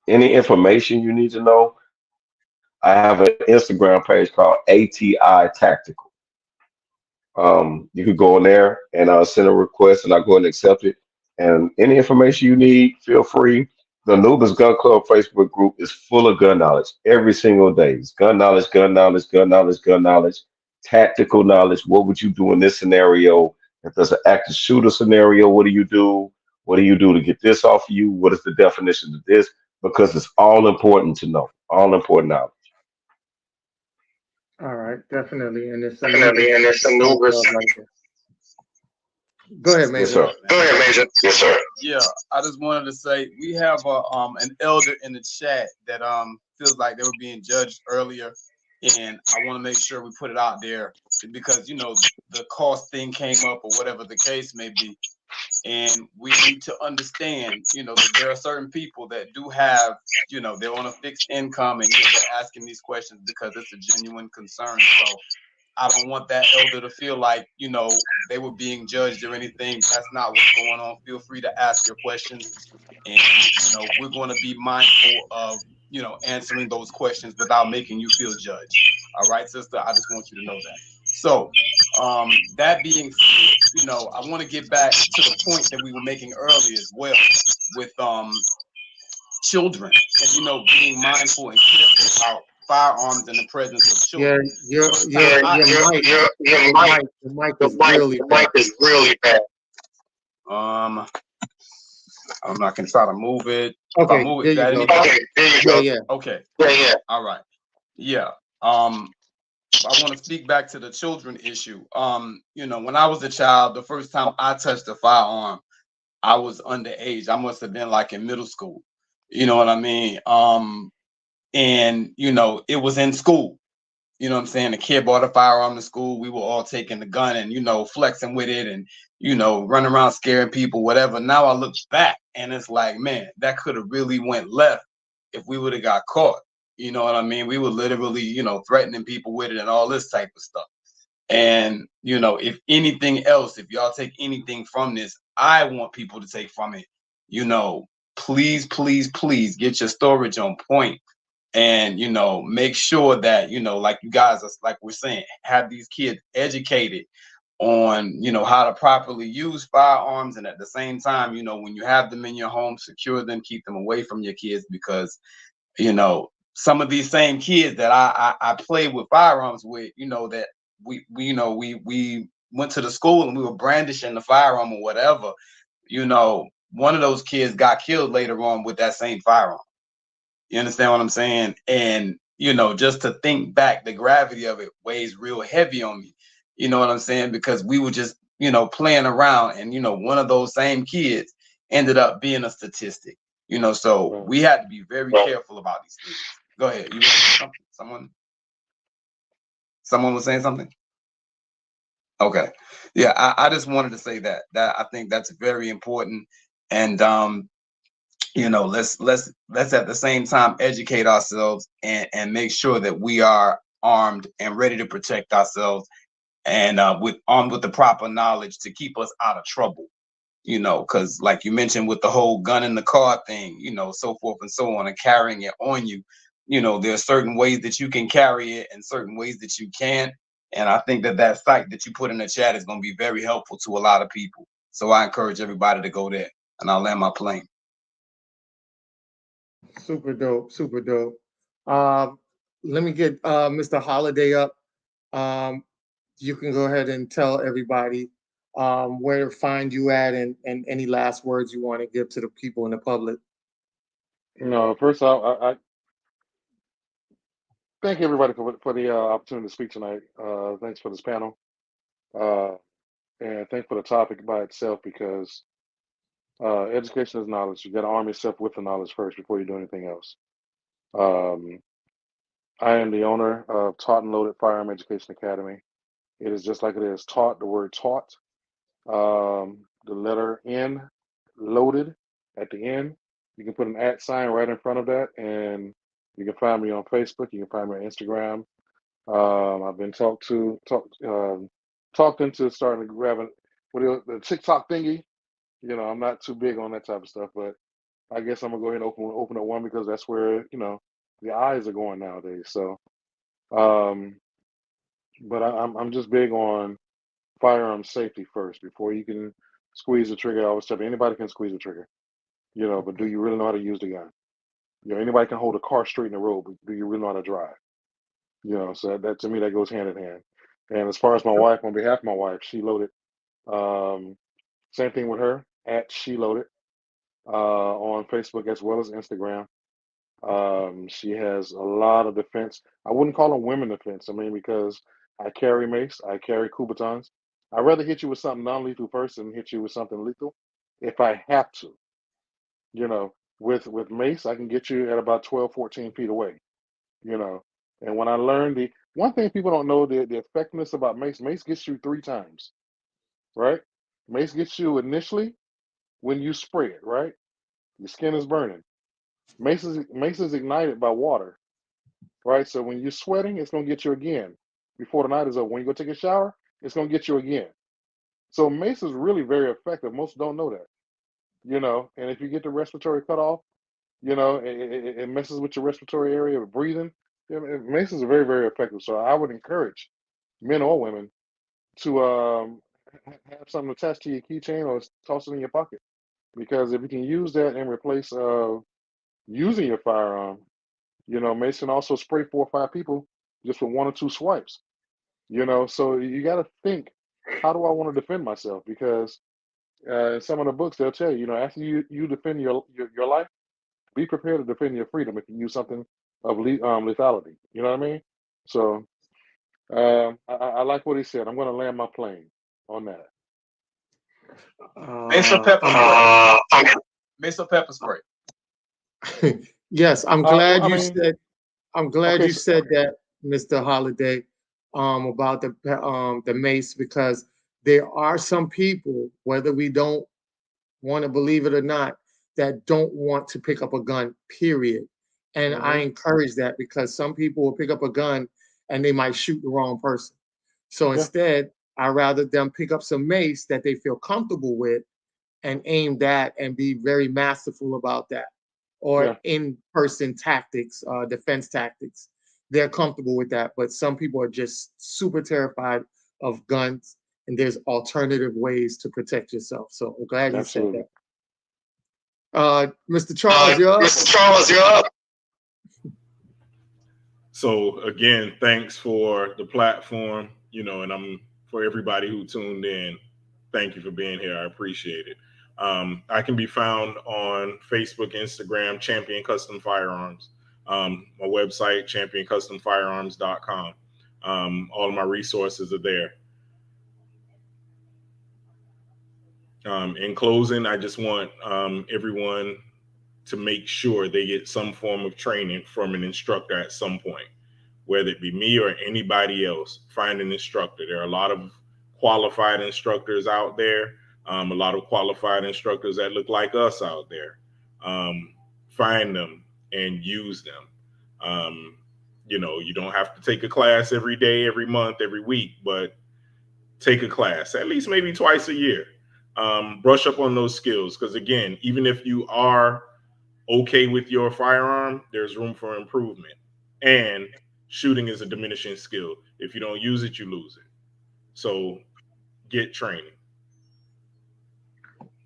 any information you need to know, I have an Instagram page called ATI Tactical. You could go in there and send a request, and I'll go and accept it. And any information you need, feel free. The Anubis Gun Club Facebook group is full of gun knowledge every single day. It's gun knowledge, gun knowledge, gun knowledge, gun knowledge, tactical knowledge. What would you do in this scenario? If there's an active shooter scenario, what do you do? What do you do to get this off of you? What is the definition of this? Because it's all important to know, all important knowledge. All right, definitely. And it's Definitely, and Anubis it's Gun Anubis. Club right there. Go ahead, Yes, Major. sir. Go ahead, Major. Yes, sir. Yeah, I just wanted to say we have an elder in the chat that feels like they were being judged earlier, and I want to make sure we put it out there because the cost thing came up or whatever the case may be, and we need to understand that there are certain people that do have they're on a fixed income and they're asking these questions because it's a genuine concern. So I don't want that elder to feel like, they were being judged or anything. That's not what's going on. Feel free to ask your questions. And, we're going to be mindful of, answering those questions without making you feel judged. All right, sister, I just want you to know that. So, that being said, I want to get back to the point that we were making earlier as well with children and, being mindful and careful about firearms in the presence of children. Yeah, your mic is really bad. Mic is really bad. I can try to move it. If Okay, I move there it, you that go. any There you go. Yeah. okay. Yeah. All right. Yeah. I want to speak back to the children issue. When I was a child, the first time I touched a firearm, I was underage. I must have been like in middle school. You know what I mean? And it was in school. You know what I'm saying? The kid bought a firearm to school. We were all taking the gun and, flexing with it and, running around scaring people, whatever. Now I look back and it's like, man, that could have really went left if we would have got caught. You know what I mean? We were literally, threatening people with it and all this type of stuff. And, if anything else, if y'all take anything from this, I want people to take from it, please, please, please get your storage on point and make sure that like you guys are, like we're saying, have these kids educated on how to properly use firearms, and at the same time when you have them in your home, secure them, keep them away from your kids, because some of these same kids that I play with firearms with, that we went to the school and we were brandishing the firearm or whatever, one of those kids got killed later on with that same firearm. You understand what I'm saying? And, just to think back, the gravity of it weighs real heavy on me. You know what I'm saying? Because we were just, playing around and, one of those same kids ended up being a statistic, so we had to be very careful about these things. Go ahead. You want to say something? Someone was saying something? Okay. Yeah, I just wanted to say that I think that's very important. And, let's at the same time educate ourselves and make sure that we are armed and ready to protect ourselves and armed with the proper knowledge to keep us out of trouble. Because like you mentioned with the whole gun in the car thing, so forth and so on, and carrying it on you, there are certain ways that you can carry it and certain ways that you can't. And I think that site that you put in the chat is going to be very helpful to a lot of people. So I encourage everybody to go there, and I'll land my plane. Super dope, super dope. Let me get Mr. Holiday up. You can go ahead and tell everybody where to find you at, and any last words you want to give to the people in the public. First off, I thank everybody for the opportunity to speak tonight. Thanks for this panel. And thanks for the topic by itself, because education is knowledge. You got to arm yourself with the knowledge first before you do anything else. I am the owner of Taught and Loaded Firearm Education Academy. It is just like it is taught, the word taught, the letter N loaded at the end. You can put an @ sign right in front of that, and you can find me on Facebook. You can find me on Instagram. I've been talked into starting to grab the TikTok thingy. You know, I'm not too big on that type of stuff, but I guess I'm gonna go ahead and open up one because that's where the eyes are going nowadays. So, but I'm just big on firearm safety first before you can squeeze the trigger. I always tell you, anybody can squeeze the trigger, but do you really know how to use the gun? Anybody can hold a car straight in the road, but do you really know how to drive? So that to me that goes hand in hand. And as far as my wife, on behalf of my wife, she loaded. Same thing with her at she loaded on Facebook as well as Instagram. She has a lot of defense. I wouldn't call them women defense. I mean, because I carry mace, I carry Kubotans. I'd rather hit you with something non-lethal first than hit you with something lethal if I have to. With mace, I can get you at about 12, 14 feet away. And when I learned the one thing people don't know, the effectiveness about mace gets you 3 times, right? Mace gets you initially when you spray it, right? Your skin is burning. Mace is ignited by water, right? So when you're sweating, it's gonna get you again. Before the night is over, when you go take a shower, it's gonna get you again. So mace is really very effective. Most don't know that, And if you get the respiratory cut off, it messes with your respiratory area of breathing. Mace is very, very effective. So I would encourage men or women to have something attached to your keychain or toss it in your pocket, because if you can use that in replace of using your firearm, mace can also spray 4 or 5 people just with 1 or 2 swipes. So you got to think, how do I want to defend myself? Because in some of the books they'll tell you, after you defend your life, be prepared to defend your freedom if you use something of lethality. You know what I mean? So I like what he said. I'm going to land my plane on that. Mace or pepper spray? Mace or pepper spray? Yes, I'm glad you mean, said. I'm glad okay, you said that, Mr. Holiday, about the mace, because there are some people, whether we don't want to believe it or not, that don't want to pick up a gun, period. And I encourage that, because some people will pick up a gun and they might shoot the wrong person. So instead, I rather them pick up some mace that they feel comfortable with and aim that and be very masterful about that. Or in-person tactics, defense tactics. They're comfortable with that, but some people are just super terrified of guns, and there's alternative ways to protect yourself. So I'm glad you said that. Mr. Charles, you're up. Mr. Charles, you're up. So again, thanks for the platform, and for everybody who tuned in. Thank you for being here. I appreciate it. I can be found on Facebook, Instagram, Champion Custom Firearms. My website, championcustomfirearms.com. All of my resources are there. In closing, I just want everyone to make sure they get some form of training from an instructor at some point, whether it be me or anybody else. Find an instructor. There are a lot of qualified instructors out there, a lot of qualified instructors that look like us out there. Find them and use them. You don't have to take a class every day, every month, every week, but take a class at least maybe twice a year. Brush up on those skills, because again, even if you are okay with your firearm, there's room for improvement. And shooting is a diminishing skill. If you don't use it, you lose it. So get training.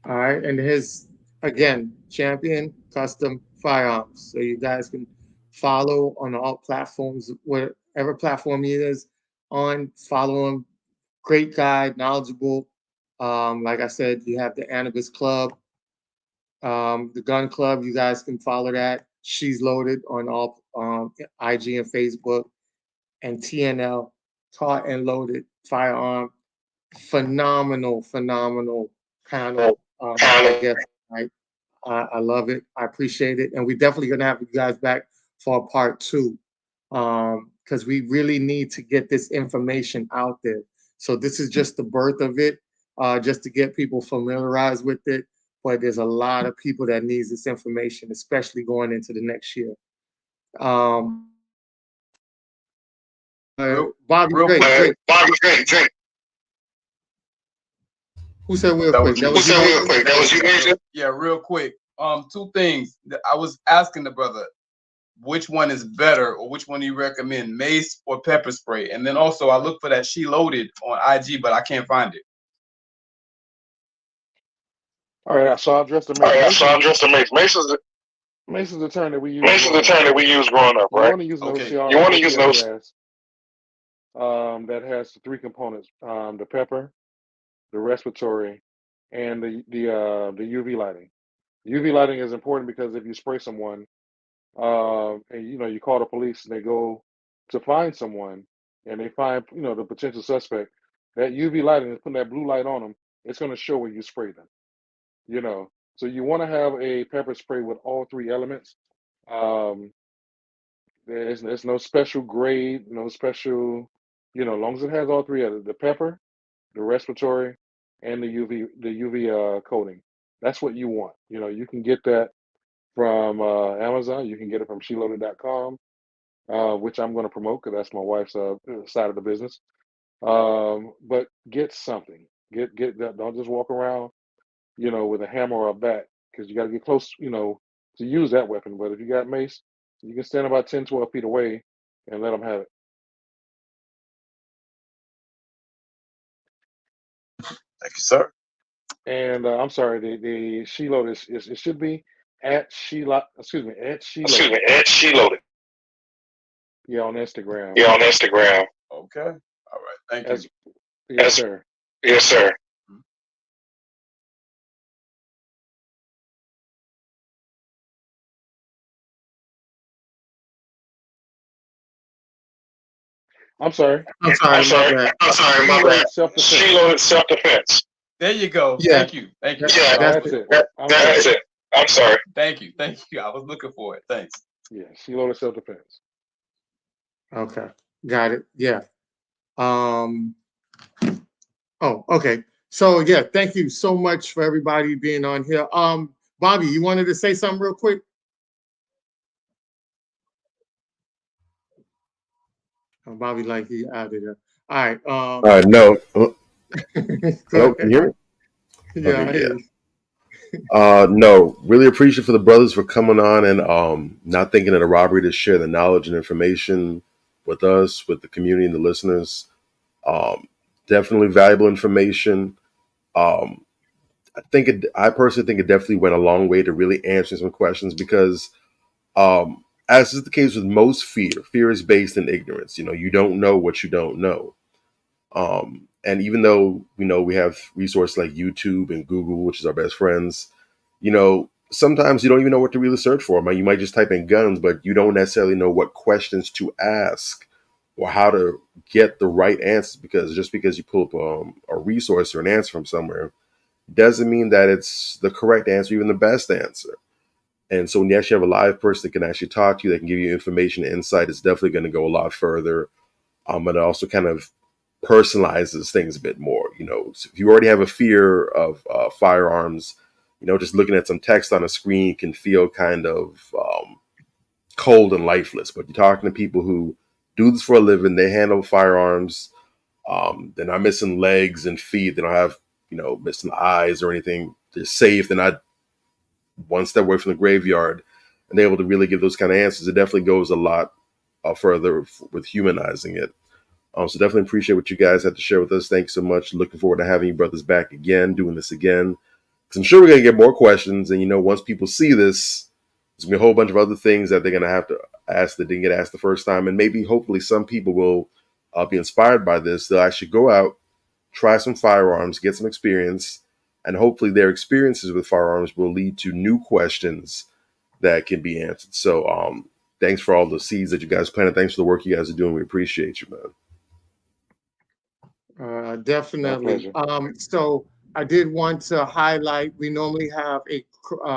All right, and his, again, Champion Custom Firearms. So you guys can follow on all platforms, whatever platform he is on. Follow him. Great guy, knowledgeable. Like I said, you have the Anubis Club, the Gun Club. You guys can follow that. She's Loaded on all IG and Facebook, and TNL, Taught and Loaded Firearm. Phenomenal panel. I guess I love it. I appreciate it, and we're definitely gonna have you guys back for a part 2, because we really need to get this information out there. So this is just the birth of it, just to get people familiarized with it. But there's a lot of people that needs this information, especially going into the next year. Bobby, Real quick. Drake. Bobby, Drake. Who said real That quick? was you. Who said real quick? That was you, Major? Yeah, real quick. Two things. I was asking the brother, which one is better, or which one do you recommend, mace or pepper spray? And then also, I looked for that She Loaded on IG, but I can't find it. All right, so I'll address the mace. Mace is the term that we use. Mace is the term that we use growing up, right? You want to use those that has the three components: the pepper, the respiratory, and the UV lighting. The UV lighting is important because if you spray someone, and you call the police and they go to find someone, and they find the potential suspect, that UV lighting is putting that blue light on them. It's going to show where you spray them. So you want to have a pepper spray with all three elements. There's no special grade, no special, as long as it has all three of it, the pepper, the respiratory, and the UV coating. That's what you want. You can get that from Amazon. You can get it from sheloaded.com, which I'm going to promote because that's my wife's side of the business. But get something. Get that. Don't just walk around, with a hammer or a bat, because you got to get close, to use that weapon. But if you got mace, you can stand about 10, 12 feet away and let them have it. Thank you, sir. And I'm sorry, the She Loaded it should be at She Loaded. At She Loaded. Yeah, on Instagram. Okay. All right. Thank you. Yes, sir. Yes, sir. I'm sorry. My bad. My bad. She Loaded self-defense. There you go. Yeah. Thank you. Yeah, that's it. That's it. I'm sorry. Thank you. I was looking for it. Thanks. Yeah, She Loaded self-defense. Okay, got it. Yeah. Oh, okay. So yeah, thank you so much for everybody being on here. Bobby, you wanted to say something real quick? Oh, Bobby, like he out of there. All right. No. Hello, can you hear me? Yeah, Okay, I hear you. No, really appreciate for the brothers for coming on and not thinking it a robbery to share the knowledge and information with us, with the community and the listeners. Definitely valuable information. I personally think it definitely went a long way to really answering some questions because, as is the case with most fear is based in ignorance. You don't know what you don't know. And even though we have resources like YouTube and Google, which is our best friends, sometimes you don't even know what to really search for. You might just type in guns, but you don't necessarily know what questions to ask or how to get the right answers, because just because you pull up a resource or an answer from somewhere doesn't mean that it's the correct answer, even the best answer. And so when you actually have a live person that can actually talk to you, that can give you information, insight, it's definitely going to go a lot further. And it also kind of personalizes things a bit more. So if you already have a fear of firearms, just looking at some text on a screen can feel kind of cold and lifeless. But you're talking to people who do this for a living, they handle firearms, they're not missing legs and feet, they don't have missing eyes or anything, they're safe, they're not one step away from the graveyard, and they're able to really give those kind of answers. It definitely goes a lot further with humanizing it. So definitely appreciate what you guys had to share with us. Thanks so much. Looking forward to having you brothers back again, doing this again. Because I'm sure we're going to get more questions. And, once people see this, there's going to be a whole bunch of other things that they're going to have to ask that didn't get asked the first time. And maybe, hopefully, some people will be inspired by this. They'll actually go out, try some firearms, get some experience. And hopefully their experiences with firearms will lead to new questions that can be answered. So thanks for all the seeds that you guys planted. Thanks for the work you guys are doing. We appreciate you, man. Definitely. So I did want to highlight, we normally have a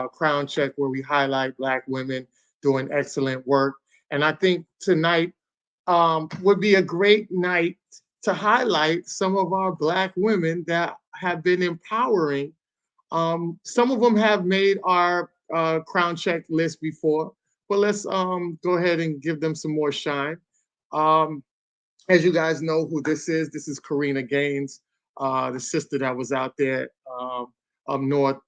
crown check where we highlight Black women doing excellent work. And I think tonight would be a great night to highlight some of our Black women that have been empowering. Some of them have made our crown check list before, but let's go ahead and give them some more shine. As you guys know who this is Karina Gaines, the sister that was out there up north,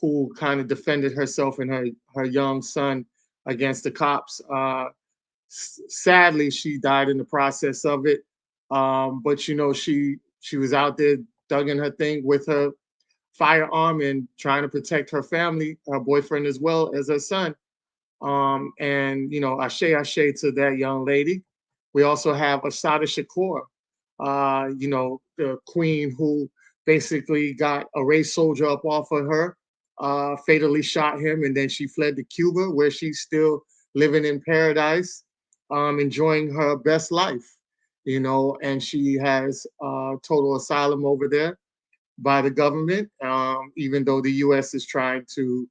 who kind of defended herself and her young son against the cops. Sadly, she died in the process of it. But you know, she was out there doing her thing with her firearm and trying to protect her family, her boyfriend as well as her son. And you know, ashe to that young lady. We also have Asada Shakur, you know, the queen who basically got a race soldier up off of her, fatally shot him, and then she fled to Cuba, where she's still living in paradise, enjoying her best life, you know, and she has total asylum over there by the government, even though the U.S. is trying to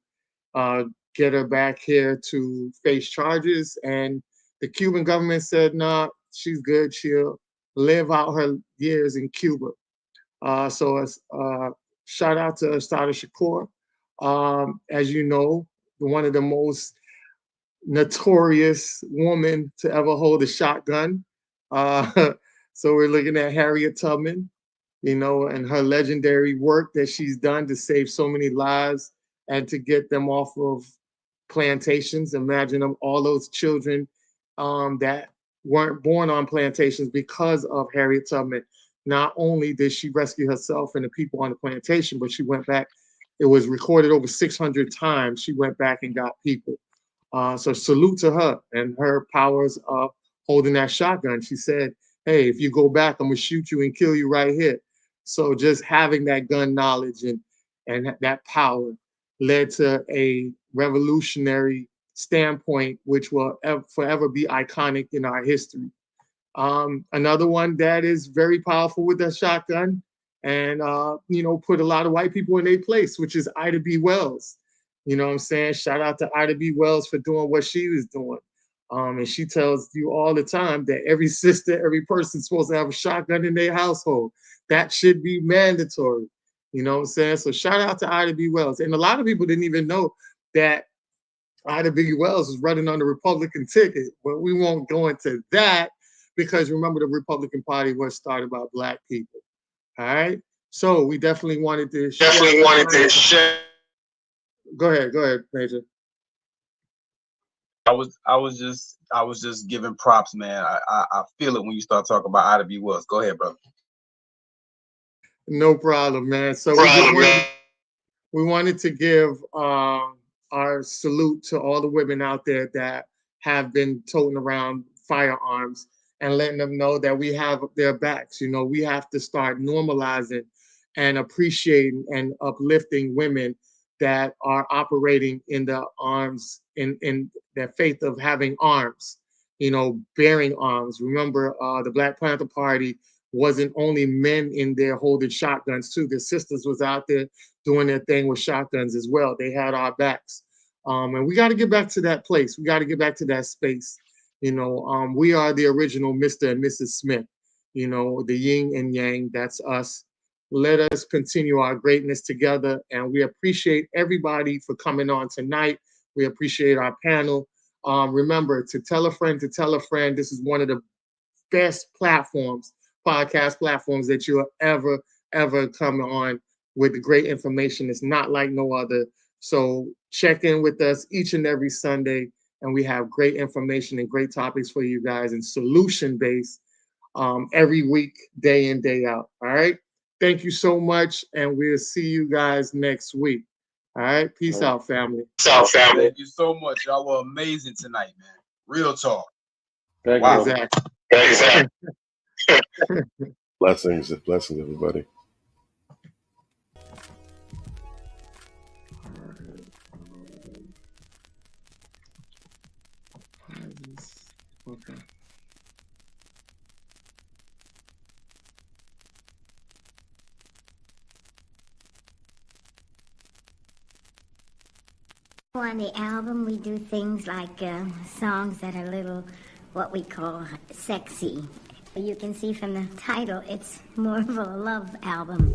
get her back here to face charges. And the Cuban government said, nah, she's good. She'll live out her years in Cuba. So shout out to Asada Shakur. As you know, one of the most notorious woman to ever hold a shotgun. So we're looking at Harriet Tubman, you know, and her legendary work that she's done to save so many lives and to get them off of plantations. Imagine them, all those children that weren't born on plantations because of Harriet Tubman. Not only did she rescue herself and the people on the plantation, but she went back. It was recorded over 600 times. She went back and got people. So salute to her and her powers of holding that shotgun. She said, hey, if you go back, I'm gonna shoot you and kill you right here. So just having that gun knowledge and that power led to a revolutionary standpoint, which will forever be iconic in our history. Another one that is very powerful with that shotgun and, you know, put a lot of white people in their place, which is Ida B. Wells. You know what I'm saying? Shout out to Ida B. Wells for doing what she was doing. And she tells you all the time that every sister, every person's supposed to have a shotgun in their household. That should be mandatory. You know what I'm saying? So shout out to Ida B. Wells. And a lot of people didn't even know that Ida B. Wells was running on the Republican ticket, but we won't go into that because remember the Republican Party was started by Black people. All right. So we definitely wanted to share. Go ahead, Major. I was just giving props, man. I feel it when you start talking about Ida B. Wells. Go ahead, brother. No problem, man. So we wanted to give our salute to all the women out there that have been toting around firearms and letting them know that we have their backs. You know, we have to start normalizing and appreciating and uplifting women that are operating in the arms, in their faith of having arms, you know, bearing arms. Remember, the Black Panther Party wasn't only men in there holding shotguns too. Their sisters was out there doing their thing with shotguns as well. They had our backs. And we got to get back to that place. We got to get back to that space. You know, we are the original Mr. and Mrs. Smith, you know, the yin and yang, that's us. Let us continue our greatness together. And we appreciate everybody for coming on tonight. We appreciate our panel. Remember to tell a friend, this is one of the best platforms, podcast platforms that you'll ever come on with the great information. It's not like no other. So check in with us each and every Sunday, and we have great information and great topics for you guys and solution-based every week, day in, day out. All right. Thank you so much, and we'll see you guys next week. All right. Peace out, family. Thank you so much. Y'all were amazing tonight, man. Real talk. Wow. Exactly. Blessings, everybody. Okay. On the album, we do things like songs that are a little, what we call sexy. You can see from the title, it's more of a love album.